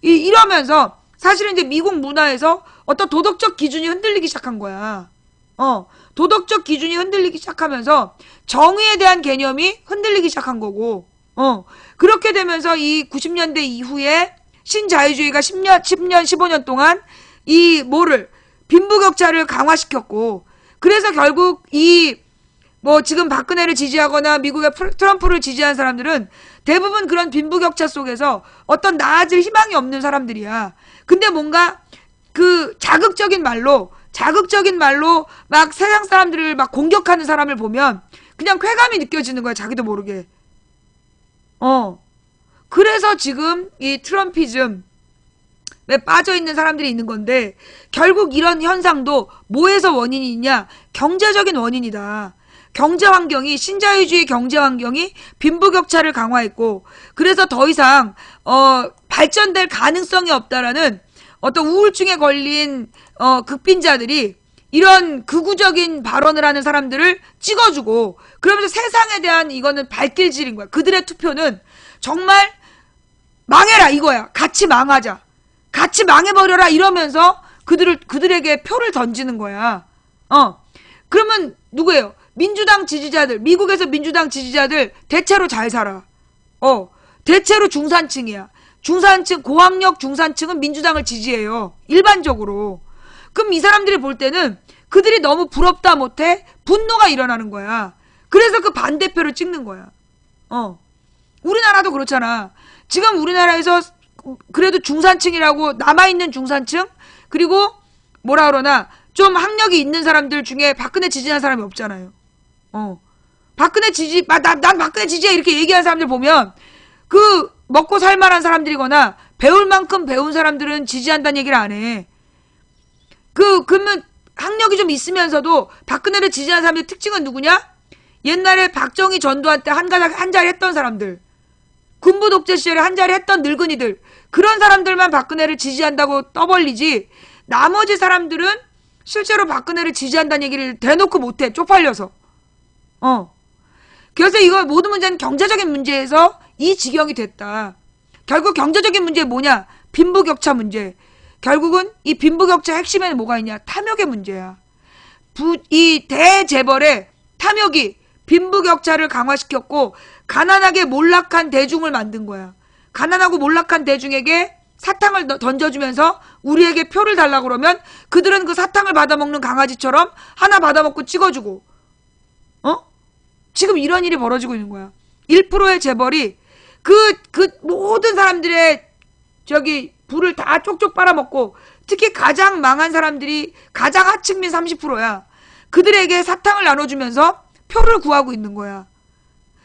이러면서 사실은 이제 미국 문화에서 어떤 도덕적 기준이 흔들리기 시작한 거야. 도덕적 기준이 흔들리기 시작하면서 정의에 대한 개념이 흔들리기 시작한 거고, 그렇게 되면서 이 90년대 이후에 신자유주의가 10년, 15년 동안 빈부격차를 강화시켰고, 그래서 결국 지금 박근혜를 지지하거나 미국의 트럼프를 지지한 사람들은 대부분 그런 빈부격차 속에서 어떤 나아질 희망이 없는 사람들이야. 근데 뭔가 그 자극적인 말로 막 세상 사람들을 막 공격하는 사람을 보면 그냥 쾌감이 느껴지는 거야, 자기도 모르게. 그래서 지금 이 트럼피즘에 빠져있는 사람들이 있는 건데, 결국 이런 현상도 뭐에서 원인이 있냐? 경제적인 원인이다. 신자유주의 경제 환경이 빈부격차를 강화했고, 그래서 더 이상, 발전될 가능성이 없다라는 어떤 우울증에 걸린, 극빈자들이 이런 극우적인 발언을 하는 사람들을 찍어주고, 그러면서 세상에 대한 이거는 발길질인 거야. 그들의 투표는 정말 망해라 이거야. 같이 망하자. 같이 망해버려라 이러면서 그들에게 표를 던지는 거야. 그러면 누구예요? 민주당 지지자들, 미국에서 민주당 지지자들 대체로 잘 살아. 대체로 중산층이야. 고학력 중산층은 민주당을 지지해요. 일반적으로. 그럼 이 사람들이 볼 때는 그들이 너무 부럽다 못해 분노가 일어나는 거야. 그래서 그 반대표를 찍는 거야. 우리나라도 그렇잖아. 지금 우리나라에서 그래도 중산층이라고 남아있는 중산층 그리고 뭐라 그러나 좀 학력이 있는 사람들 중에 박근혜 지지하는 사람이 없잖아요. 난 박근혜 지지해 이렇게 얘기하는 사람들 보면 그 먹고 살만한 사람들이거나 배울 만큼 배운 사람들은 지지한다는 얘기를 안 해. 그러면 학력이 좀 있으면서도 박근혜를 지지하는 사람들의 특징은 누구냐? 옛날에 박정희 전두환 때 한 자리 했던 사람들. 군부 독재 시절에 한 자리 했던 늙은이들. 그런 사람들만 박근혜를 지지한다고 떠벌리지 나머지 사람들은 실제로 박근혜를 지지한다는 얘기를 대놓고 못해. 쪽팔려서. 그래서 이거 모든 문제는 경제적인 문제에서 이 지경이 됐다. 결국 경제적인 문제 뭐냐? 빈부격차 문제. 결국은 이 빈부격차 핵심에는 뭐가 있냐? 탐욕의 문제야. 이 대재벌의 탐욕이 빈부격차를 강화시켰고 가난하게 몰락한 대중을 만든 거야. 가난하고 몰락한 대중에게 사탕을 던져주면서 우리에게 표를 달라고 그러면 그들은 그 사탕을 받아먹는 강아지처럼 하나 받아먹고 찍어주고 지금 이런 일이 벌어지고 있는 거야. 1%의 재벌이 그 모든 사람들의 부를 다 쪽쪽 빨아먹고 특히 가장 망한 사람들이 가장 하층민 30%야. 그들에게 사탕을 나눠주면서 표를 구하고 있는 거야.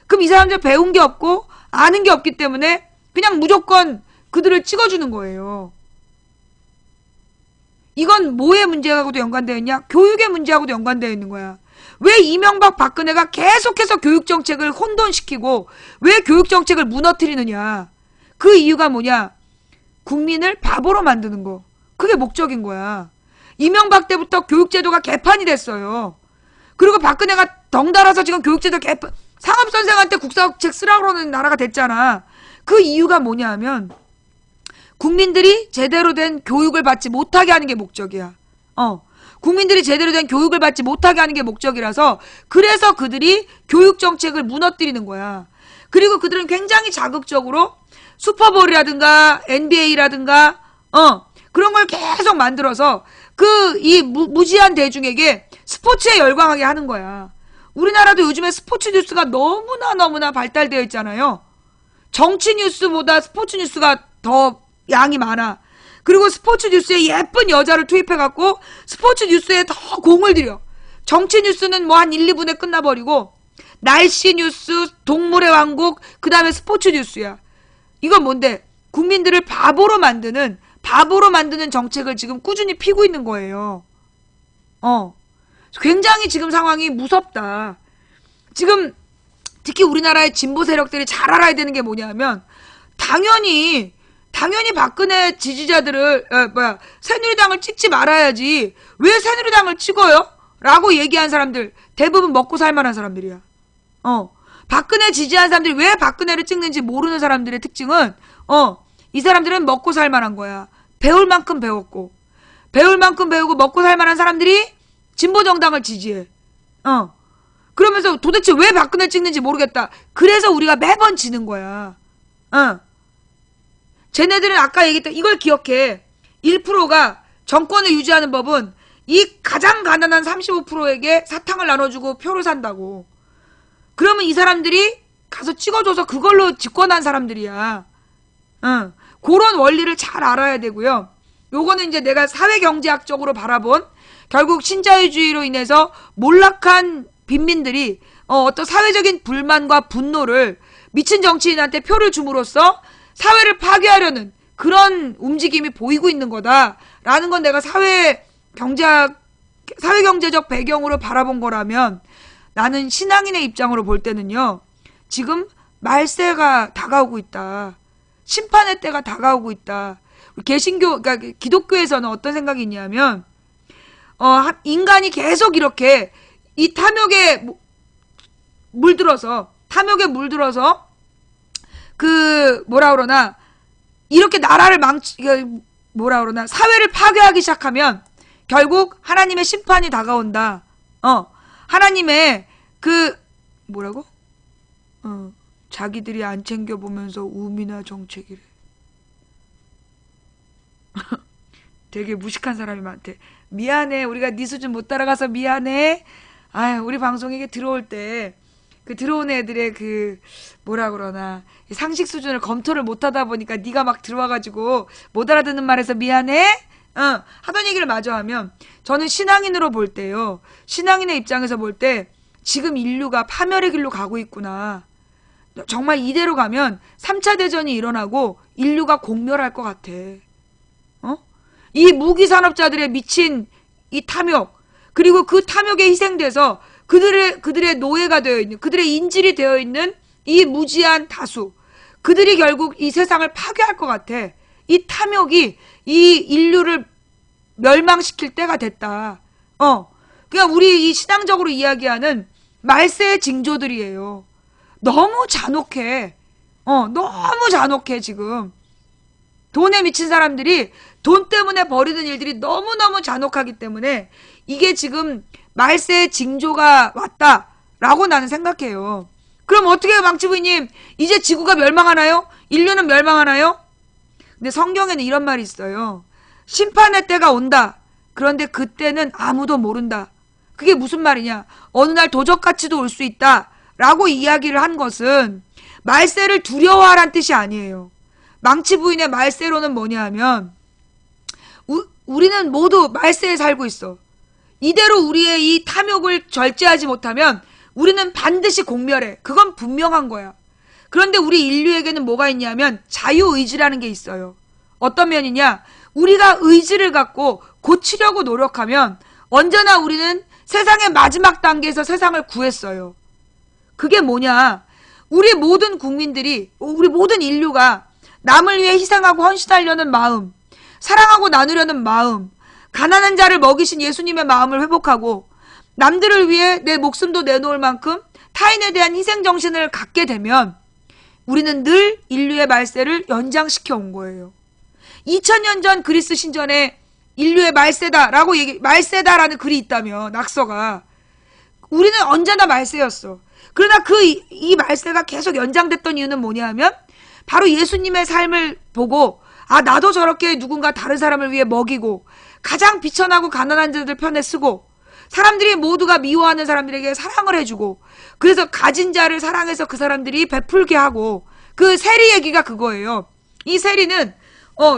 그럼 이 사람들 배운 게 없고 아는 게 없기 때문에 그냥 무조건 그들을 찍어주는 거예요. 이건 뭐의 문제하고도 연관되어 있냐? 교육의 문제하고도 연관되어 있는 거야. 왜 이명박 박근혜가 계속해서 교육정책을 혼돈시키고 왜 교육정책을 무너뜨리느냐? 그 이유가 뭐냐? 국민을 바보로 만드는 거. 그게 목적인 거야. 이명박 때부터 교육제도가 개판이 됐어요. 그리고 박근혜가 덩달아서 지금 교육제도 개판, 상업선생한테 국사책 쓰라고 그러는 나라가 됐잖아. 그 이유가 뭐냐 하면 국민들이 제대로 된 교육을 받지 못하게 하는 게 목적이야. 국민들이 제대로 된 교육을 받지 못하게 하는 게 목적이라서 그래서 그들이 교육정책을 무너뜨리는 거야. 그리고 그들은 굉장히 자극적으로 슈퍼볼이라든가 NBA라든가 그런 걸 계속 만들어서 이 무지한 대중에게 스포츠에 열광하게 하는 거야. 우리나라도 요즘에 스포츠 뉴스가 너무나 발달되어 있잖아요. 정치 뉴스보다 스포츠 뉴스가 더 양이 많아. 그리고 스포츠 뉴스에 예쁜 여자를 투입해갖고 스포츠 뉴스에 더 공을 들여. 정치 뉴스는 뭐 한 1, 2분에 끝나버리고 날씨 뉴스, 동물의 왕국, 그 다음에 스포츠 뉴스야. 이건 뭔데? 국민들을 바보로 만드는 정책을 지금 꾸준히 피고 있는 거예요. 굉장히 지금 상황이 무섭다. 지금 특히 우리나라의 진보 세력들이 잘 알아야 되는 게 뭐냐면 당연히 박근혜 지지자들을 새누리당을 찍지 말아야지 왜 새누리당을 찍어요? 라고 얘기한 사람들 대부분 먹고 살만한 사람들이야. 박근혜 지지한 사람들이 왜 박근혜를 찍는지 모르는 사람들의 특징은 이 사람들은 먹고 살만한 거야. 배울 만큼 배웠고 배울 만큼 배우고 먹고 살만한 사람들이 진보정당을 지지해. 그러면서 도대체 왜 박근혜 찍는지 모르겠다. 그래서 우리가 매번 지는 거야. 쟤네들은 아까 얘기했던 이걸 기억해. 1%가 정권을 유지하는 법은 이 가장 가난한 35%에게 사탕을 나눠주고 표를 산다고. 그러면 이 사람들이 가서 찍어줘서 그걸로 집권한 사람들이야. 그런 원리를 잘 알아야 되고요. 요거는 이제 내가 사회경제학적으로 바라본 결국 신자유주의로 인해서 몰락한 빈민들이 어떤 사회적인 불만과 분노를 미친 정치인한테 표를 줌으로써 사회를 파괴하려는 그런 움직임이 보이고 있는 거다라는 건 내가 사회경제적 배경으로 바라본 거라면 나는 신앙인의 입장으로 볼 때는요. 지금 말세가 다가오고 있다. 심판의 때가 다가오고 있다. 그러니까 기독교에서는 어떤 생각이 있냐면 인간이 계속 이렇게 이 탐욕에 물들어서 이렇게 나라를 사회를 파괴하기 시작하면 결국 하나님의 심판이 다가온다. 하나님의 자기들이 안 챙겨보면서 우미나 정책이래. 되게 무식한 사람이 많대. 미안해. 우리가 네 수준 못 따라가서 미안해. 아유, 우리 방송에 들어올 때 들어온 애들의 상식 수준을 검토를 못 하다 보니까 네가 막 들어와가지고 못 알아듣는 말에서 미안해. 하던 얘기를 마저 하면 저는 신앙인으로 볼 때요. 신앙인의 입장에서 볼 때 지금 인류가 파멸의 길로 가고 있구나. 정말 이대로 가면 3차 대전이 일어나고 인류가 공멸할 것 같아. 이 무기산업자들의 미친 이 탐욕, 그리고 그 탐욕에 희생돼서 그들의 노예가 되어 있는, 그들의 인질이 되어 있는 이 무지한 다수, 그들이 결국 이 세상을 파괴할 것 같아. 이 탐욕이 이 인류를 멸망시킬 때가 됐다. 그러니까 우리 이 신앙적으로 이야기하는 말세의 징조들이에요. 너무 잔혹해. 너무 잔혹해, 지금. 돈에 미친 사람들이 돈 때문에 벌이는 일들이 너무너무 잔혹하기 때문에 이게 지금 말세의 징조가 왔다라고 나는 생각해요. 그럼 어떻게 해요, 망치부인님? 이제 지구가 멸망하나요? 인류는 멸망하나요? 근데 성경에는 이런 말이 있어요. 심판의 때가 온다. 그런데 그때는 아무도 모른다. 그게 무슨 말이냐? 어느 날 도적같이도 올 수 있다. 라고 이야기를 한 것은 말세를 두려워하란 뜻이 아니에요. 망치부인의 말세로는 뭐냐 하면 우리는 모두 말세에 살고 있어. 이대로 우리의 이 탐욕을 절제하지 못하면 우리는 반드시 공멸해. 그건 분명한 거야. 그런데 우리 인류에게는 뭐가 있냐면 자유의지라는 게 있어요. 어떤 면이냐? 우리가 의지를 갖고 고치려고 노력하면 언제나 우리는 세상의 마지막 단계에서 세상을 구했어요. 그게 뭐냐? 우리 모든 국민들이, 우리 모든 인류가 남을 위해 희생하고 헌신하려는 마음, 사랑하고 나누려는 마음, 가난한 자를 먹이신 예수님의 마음을 회복하고 남들을 위해 내 목숨도 내놓을 만큼 타인에 대한 희생정신을 갖게 되면 우리는 늘 인류의 말세를 연장시켜 온 거예요. 2000년 전 그리스 신전에 인류의 말세다라고 말세다라는 글이 있다며, 낙서가. 우리는 언제나 말세였어. 그러나 이 말세가 계속 연장됐던 이유는 뭐냐 하면 바로 예수님의 삶을 보고 나도 저렇게 누군가 다른 사람을 위해 먹이고 가장 비천하고 가난한 자들 편에 서고 사람들이 모두가 미워하는 사람들에게 사랑을 해주고 그래서 가진 자를 사랑해서 그 사람들이 베풀게 하고 그 세리 얘기가 그거예요. 이 세리는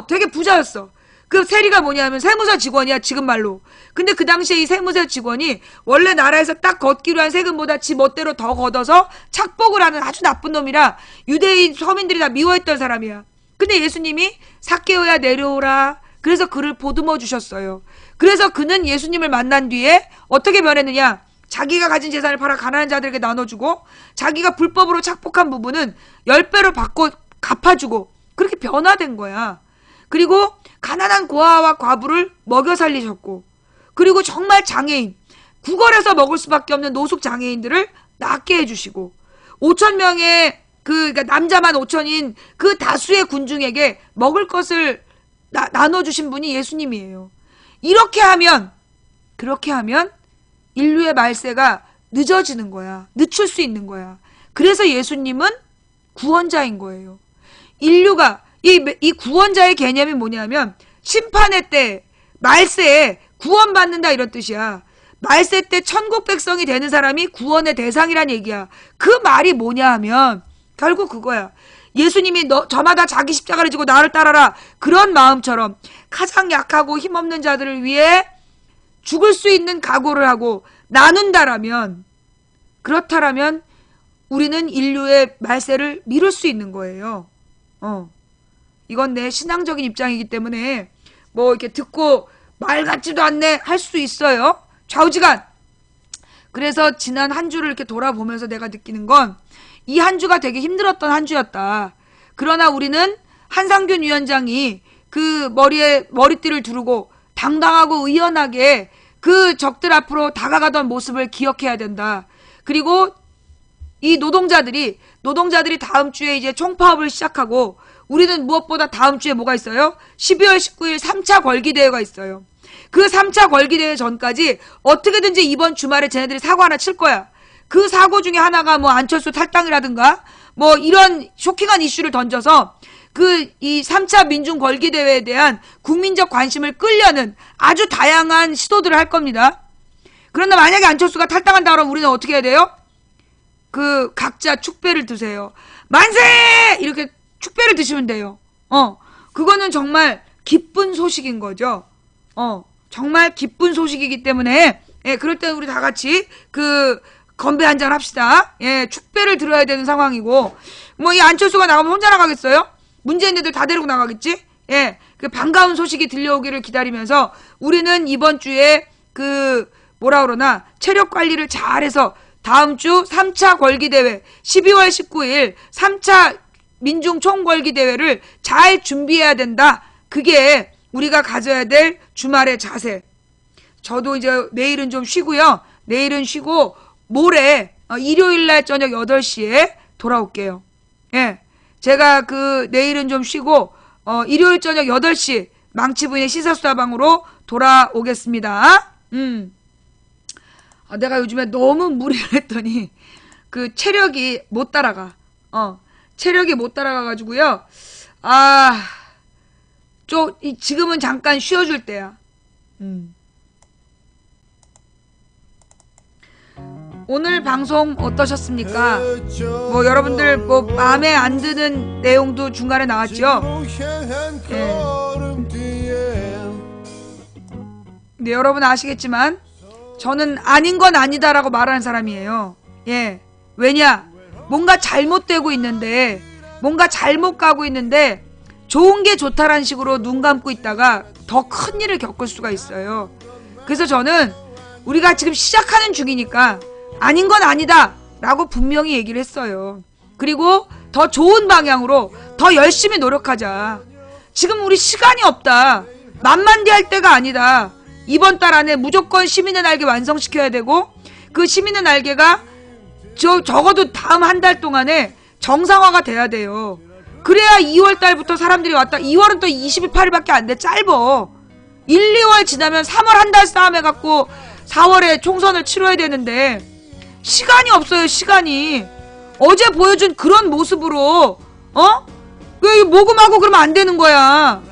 되게 부자였어. 그 세리가 뭐냐면 세무서 직원이야, 지금 말로. 근데 그 당시에 이 세무서 직원이 원래 나라에서 딱 걷기로 한 세금보다 지 멋대로 더 걷어서 착복을 하는 아주 나쁜 놈이라 유대인 서민들이 다 미워했던 사람이야. 근데 예수님이 삭개오야 내려오라. 그래서 그를 보듬어 주셨어요. 그래서 그는 예수님을 만난 뒤에 어떻게 변했느냐? 자기가 가진 재산을 팔아 가난한 자들에게 나눠주고 자기가 불법으로 착복한 부분은 10배로 받고 갚아주고 그렇게 변화된 거야. 그리고 가난한 고아와 과부를 먹여 살리셨고 그리고 정말 장애인, 구걸해서 먹을 수밖에 없는 노숙 장애인들을 낫게 해주시고 5,000명의 그러니까 남자만 5,000인 그 다수의 군중에게 먹을 것을 나눠주신 분이 예수님이에요. 그렇게 하면 인류의 말세가 늦어지는 거야. 늦출 수 있는 거야. 그래서 예수님은 구원자인 거예요. 인류가 이 구원자의 개념이 뭐냐면 심판의 때, 말세에 구원받는다 이런 뜻이야. 말세 때 천국 백성이 되는 사람이 구원의 대상이란 얘기야. 그 말이 뭐냐 하면 결국 그거야. 예수님이 저마다 자기 십자가를 지고 나를 따라라. 그런 마음처럼 가장 약하고 힘없는 자들을 위해 죽을 수 있는 각오를 하고 나눈다라면, 그렇다라면 우리는 인류의 말세를 미룰 수 있는 거예요. 이건 내 신앙적인 입장이기 때문에 뭐 이렇게 듣고 말 같지도 않네 할 수 있어요. 좌우지간. 그래서 지난 한 주를 이렇게 돌아보면서 내가 느끼는 건 이 한 주가 되게 힘들었던 한 주였다. 그러나 우리는 한상균 위원장이 그 머리에 머리띠를 두르고 당당하고 의연하게 그 적들 앞으로 다가가던 모습을 기억해야 된다. 그리고 이 노동자들이 다음 주에 이제 총파업을 시작하고 우리는 무엇보다 다음 주에 뭐가 있어요? 12월 19일 3차 걸기대회가 있어요. 그 3차 걸기대회 전까지 어떻게든지 이번 주말에 쟤네들이 사고 하나 칠 거야. 그 사고 중에 하나가 뭐 안철수 탈당이라든가 뭐 이런 쇼킹한 이슈를 던져서 이 3차 민중 걸기대회에 대한 국민적 관심을 끌려는 아주 다양한 시도들을 할 겁니다. 그런데 만약에 안철수가 탈당한다 그러면 우리는 어떻게 해야 돼요? 각자 축배를 드세요. 만세! 이렇게 축배를 드시면 돼요. 그거는 정말 기쁜 소식인 거죠. 정말 기쁜 소식이기 때문에, 그럴 때 우리 다 같이 건배 한잔 합시다. 축배를 들어야 되는 상황이고, 뭐 이 안철수가 나가면 혼자 나가겠어요? 문재인들 다 데리고 나가겠지? 그 반가운 소식이 들려오기를 기다리면서 우리는 이번 주에 체력 관리를 잘해서 다음 주 3차 걸기대회 12월 19일 3차 민중 총궐기 대회를 잘 준비해야 된다. 그게 우리가 가져야 될 주말의 자세. 저도 이제 내일은 좀 쉬고요. 내일은 쉬고 모레 일요일 날 저녁 8시에 돌아올게요. 예. 제가 내일은 좀 쉬고 일요일 저녁 8시 망치부인의 시사수다방으로 돌아오겠습니다. 내가 요즘에 너무 무리를 했더니 체력이 못 따라가. 체력이 못 따라가가지고요. 지금은 잠깐 쉬어줄 때야. 오늘 방송 어떠셨습니까? 뭐 여러분들 뭐 마음에 안 드는 내용도 중간에 나왔죠? 예. 근데 여러분 아시겠지만 저는 아닌 건 아니다라고 말하는 사람이에요. 예. 왜냐? 뭔가 잘못되고 있는데, 뭔가 잘못 가고 있는데 좋은 게 좋다라는 식으로 눈 감고 있다가 더 큰 일을 겪을 수가 있어요. 그래서 저는 우리가 지금 시작하는 중이니까 아닌 건 아니다 라고 분명히 얘기를 했어요. 그리고 더 좋은 방향으로 더 열심히 노력하자. 지금 우리 시간이 없다. 만만디할 때가 아니다. 이번 달 안에 무조건 시민의 날개 완성시켜야 되고, 그 시민의 날개가 적어도 다음 한 달 동안에 정상화가 돼야 돼요. 그래야 2월 달부터 사람들이 왔다. 2월은 또 28일밖에 안 돼. 짧어. 1, 2월 지나면 3월 한 달 싸움 해갖고 4월에 총선을 치러야 되는데 시간이 없어요. 시간이. 어제 보여준 그런 모습으로 왜 모금하고 그러면 안 되는 거야.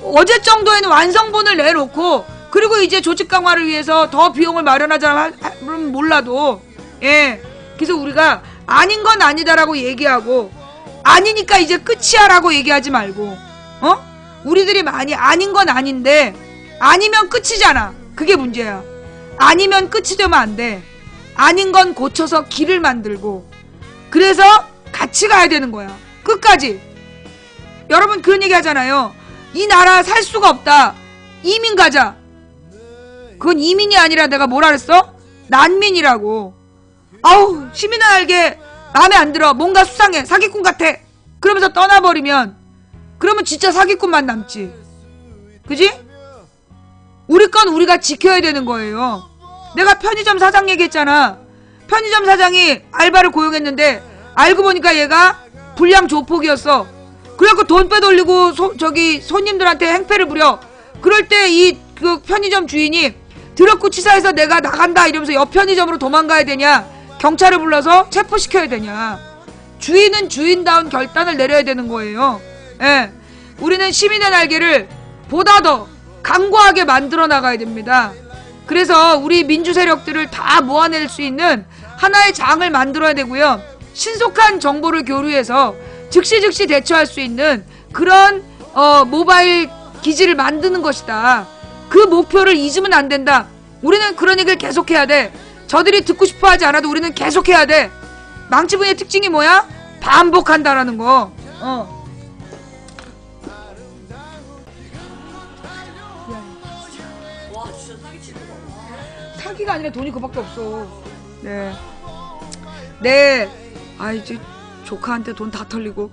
어제 정도에는 완성본을 내놓고, 그리고 이제 조직 강화를 위해서 더 비용을 마련하자면 몰라도, 예. 그래서 우리가 아닌 건 아니다라고 얘기하고, 아니니까 이제 끝이야 라고 얘기하지 말고, 우리들이 많이 아닌 건 아닌데 아니면 끝이잖아. 그게 문제야. 아니면 끝이 되면 안 돼. 아닌 건 고쳐서 길을 만들고, 그래서 같이 가야 되는 거야. 끝까지. 여러분 그런 얘기 하잖아요. 이 나라 살 수가 없다. 이민 가자. 그건 이민이 아니라 내가 뭐라 그랬어? 난민이라고. 아우, 시민의 날개 마음에 안 들어. 뭔가 수상해. 사기꾼 같아. 그러면서 떠나버리면, 그러면 진짜 사기꾼만 남지. 그지? 우리 건 우리가 지켜야 되는 거예요. 내가 편의점 사장 얘기했잖아. 편의점 사장이 알바를 고용했는데 알고 보니까 얘가 불량 조폭이었어. 그래갖고 돈 빼돌리고 손님들한테 행패를 부려. 그럴 때 그 편의점 주인이 드럽고 치사해서 내가 나간다 이러면서 옆 편의점으로 도망가야 되냐, 경찰을 불러서 체포시켜야 되냐. 주인은 주인다운 결단을 내려야 되는 거예요. 예. 우리는 시민의 날개를 보다 더 강고하게 만들어 나가야 됩니다. 그래서 우리 민주 세력들을 다 모아낼 수 있는 하나의 장을 만들어야 되고요. 신속한 정보를 교류해서 즉시 대처할 수 있는 그런 모바일 기지를 만드는 것이다. 그 목표를 잊으면 안 된다. 우리는 그런 얘기를 계속해야 돼. 저들이 듣고 싶어 하지 않아도 우리는 계속해야 돼. 망치부의 특징이 뭐야? 반복한다라는 거. 사기가 아니라 돈이 그밖에 없어. 네. 이제 조카한테 돈 다 털리고,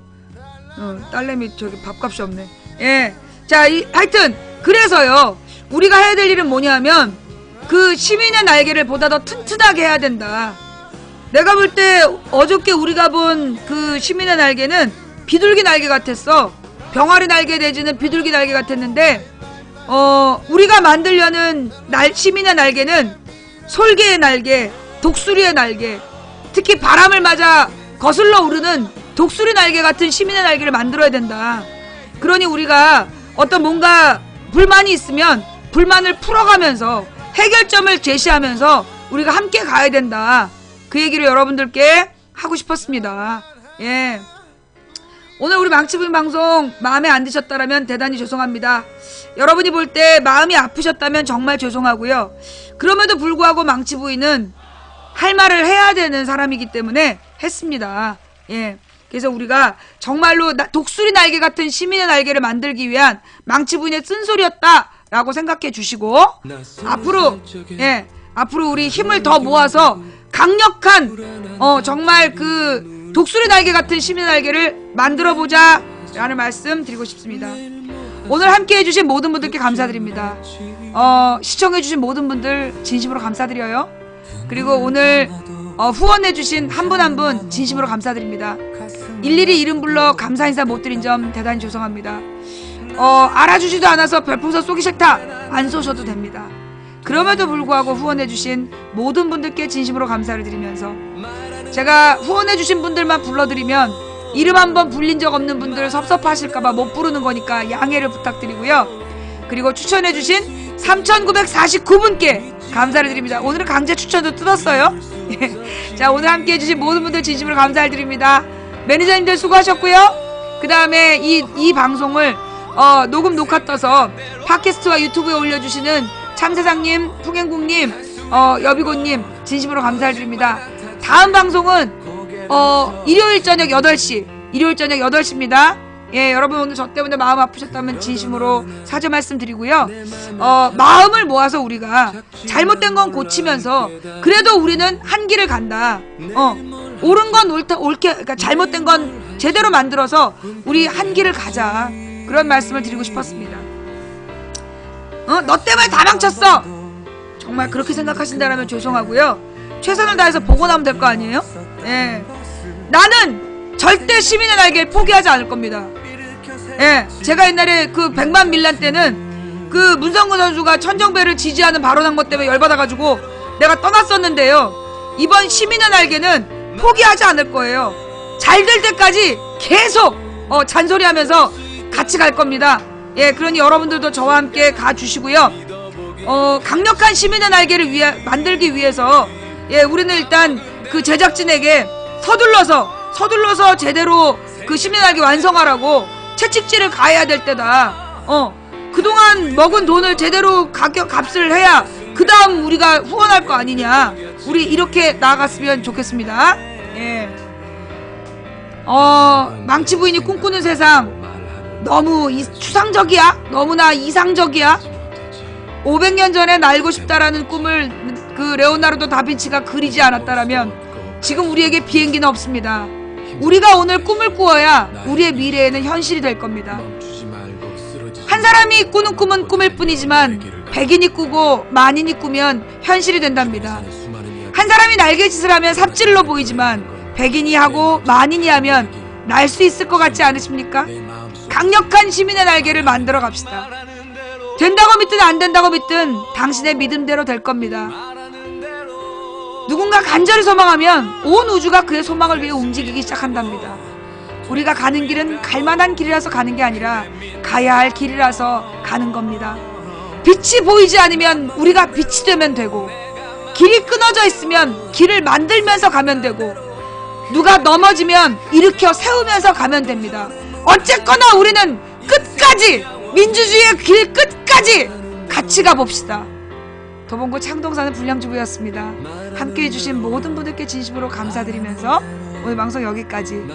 딸내미 밥값이 없네. 예. 자, 하여튼 그래서요. 우리가 해야 될 일은 뭐냐면 그 시민의 날개를 보다 더 튼튼하게 해야 된다. 내가 볼 때 어저께 우리가 본 그 시민의 날개는 비둘기 날개 같았어. 병아리 날개 내지는 비둘기 날개 같았는데, 우리가 만들려는 시민의 날개는 솔개의 날개, 독수리의 날개, 특히 바람을 맞아 거슬러 오르는 독수리 날개 같은 시민의 날개를 만들어야 된다. 그러니 우리가 어떤 뭔가 불만이 있으면 불만을 풀어가면서 해결점을 제시하면서 우리가 함께 가야 된다. 그 얘기를 여러분들께 하고 싶었습니다. 예. 오늘 우리 망치부인 방송 마음에 안 드셨다라면 대단히 죄송합니다. 여러분이 볼 때 마음이 아프셨다면 정말 죄송하고요. 그럼에도 불구하고 망치부인은 할 말을 해야 되는 사람이기 때문에 했습니다. 예. 그래서 우리가 정말로 독수리 날개 같은 시민의 날개를 만들기 위한 망치부인의 쓴소리였다라고 생각해 주시고, 앞으로 우리 힘을 더 모아서 강력한 정말 그 독수리 날개 같은 시민의 날개를 만들어보자 라는 말씀 드리고 싶습니다. 오늘 함께 해주신 모든 분들께 감사드립니다. 시청해주신 모든 분들 진심으로 감사드려요. 그리고 오늘 후원해주신 한 분 한 분 진심으로 감사드립니다. 일일이 이름 불러 감사 인사 못 드린 점 대단히 죄송합니다. 알아주지도 않아서 별풍선 쏘기 싫다 안 쏘셔도 됩니다. 그럼에도 불구하고 후원해주신 모든 분들께 진심으로 감사를 드리면서 제가 후원해주신 분들만 불러드리면 이름 한번 불린 적 없는 분들 섭섭하실까봐 못 부르는 거니까 양해를 부탁드리고요. 그리고 추천해주신 3,949분께 감사를 드립니다. 오늘은 강제 추천도 뜯었어요. 자, 오늘 함께 해주신 모든 분들 진심으로 감사를 드립니다. 매니저님들 수고하셨고요. 그 다음에 이 방송을 녹음 녹화 떠서 팟캐스트와 유튜브에 올려주시는 참사장님, 풍행국님, 여비고님 진심으로 감사를 드립니다. 다음 방송은 일요일 저녁 8시입니다. 예, 여러분 오늘 저 때문에 마음 아프셨다면 진심으로 사죄 말씀드리고요. 마음을 모아서 우리가 잘못된 건 고치면서 그래도 우리는 한 길을 간다. 옳은 건 옳게, 그러니까 잘못된 건 제대로 만들어서 우리 한 길을 가자. 그런 말씀을 드리고 싶었습니다. 너 때문에 다 망쳤어. 정말 그렇게 생각하신다면 죄송하고요. 최선을 다해서 보고 나면 될 거 아니에요? 예. 나는 절대 시민의 날개를 포기하지 않을 겁니다. 예. 제가 옛날에 그 100만 밀란 때는 그 문성근 선수가 천정배를 지지하는 발언한 것 때문에 열받아가지고 내가 떠났었는데요. 이번 시민의 날개는 포기하지 않을 거예요. 잘 될 때까지 계속 잔소리하면서 같이 갈 겁니다. 예, 그러니 여러분들도 저와 함께 가주시고요. 강력한 시민의 날개를 만들기 위해서 예, 우리는 일단 그 제작진에게 서둘러서 제대로 그 시민의 날개 완성하라고 채찍질을 가해야 될 때다. 그동안 먹은 돈을 제대로 값을 해야 그 다음 우리가 후원할 거 아니냐. 우리 이렇게 나아갔으면 좋겠습니다. 예. 망치 부인이 꿈꾸는 세상 너무 추상적이야? 너무나 이상적이야? 500년 전에 날고 싶다라는 꿈을 그 레오나르도 다빈치가 그리지 않았다라면 지금 우리에게 비행기는 없습니다. 우리가 오늘 꿈을 꾸어야 우리의 미래에는 현실이 될 겁니다. 한 사람이 꾸는 꿈은 꿈일 뿐이지만 100인이 꾸고 만인이 꾸면 현실이 된답니다. 한 사람이 날개짓을 하면 삽질로 보이지만 100인이 하고 만인이 하면 날 수 있을 것 같지 않으십니까? 강력한 시민의 날개를 만들어 갑시다. 된다고 믿든 안 된다고 믿든 당신의 믿음대로 될 겁니다. 누군가 간절히 소망하면 온 우주가 그의 소망을 위해 움직이기 시작한답니다. 우리가 가는 길은 갈만한 길이라서 가는 게 아니라 가야 할 길이라서 가는 겁니다. 빛이 보이지 않으면 우리가 빛이 되면 되고, 길이 끊어져 있으면 길을 만들면서 가면 되고, 누가 넘어지면 일으켜 세우면서 가면 됩니다. 어쨌거나 우리는 끝까지, 민주주의의 길 끝까지 같이 가봅시다. 도봉구 창동사는 불량주부였습니다. 함께해 주신 모든 분들께 진심으로 감사드리면서 오늘 방송 여기까지.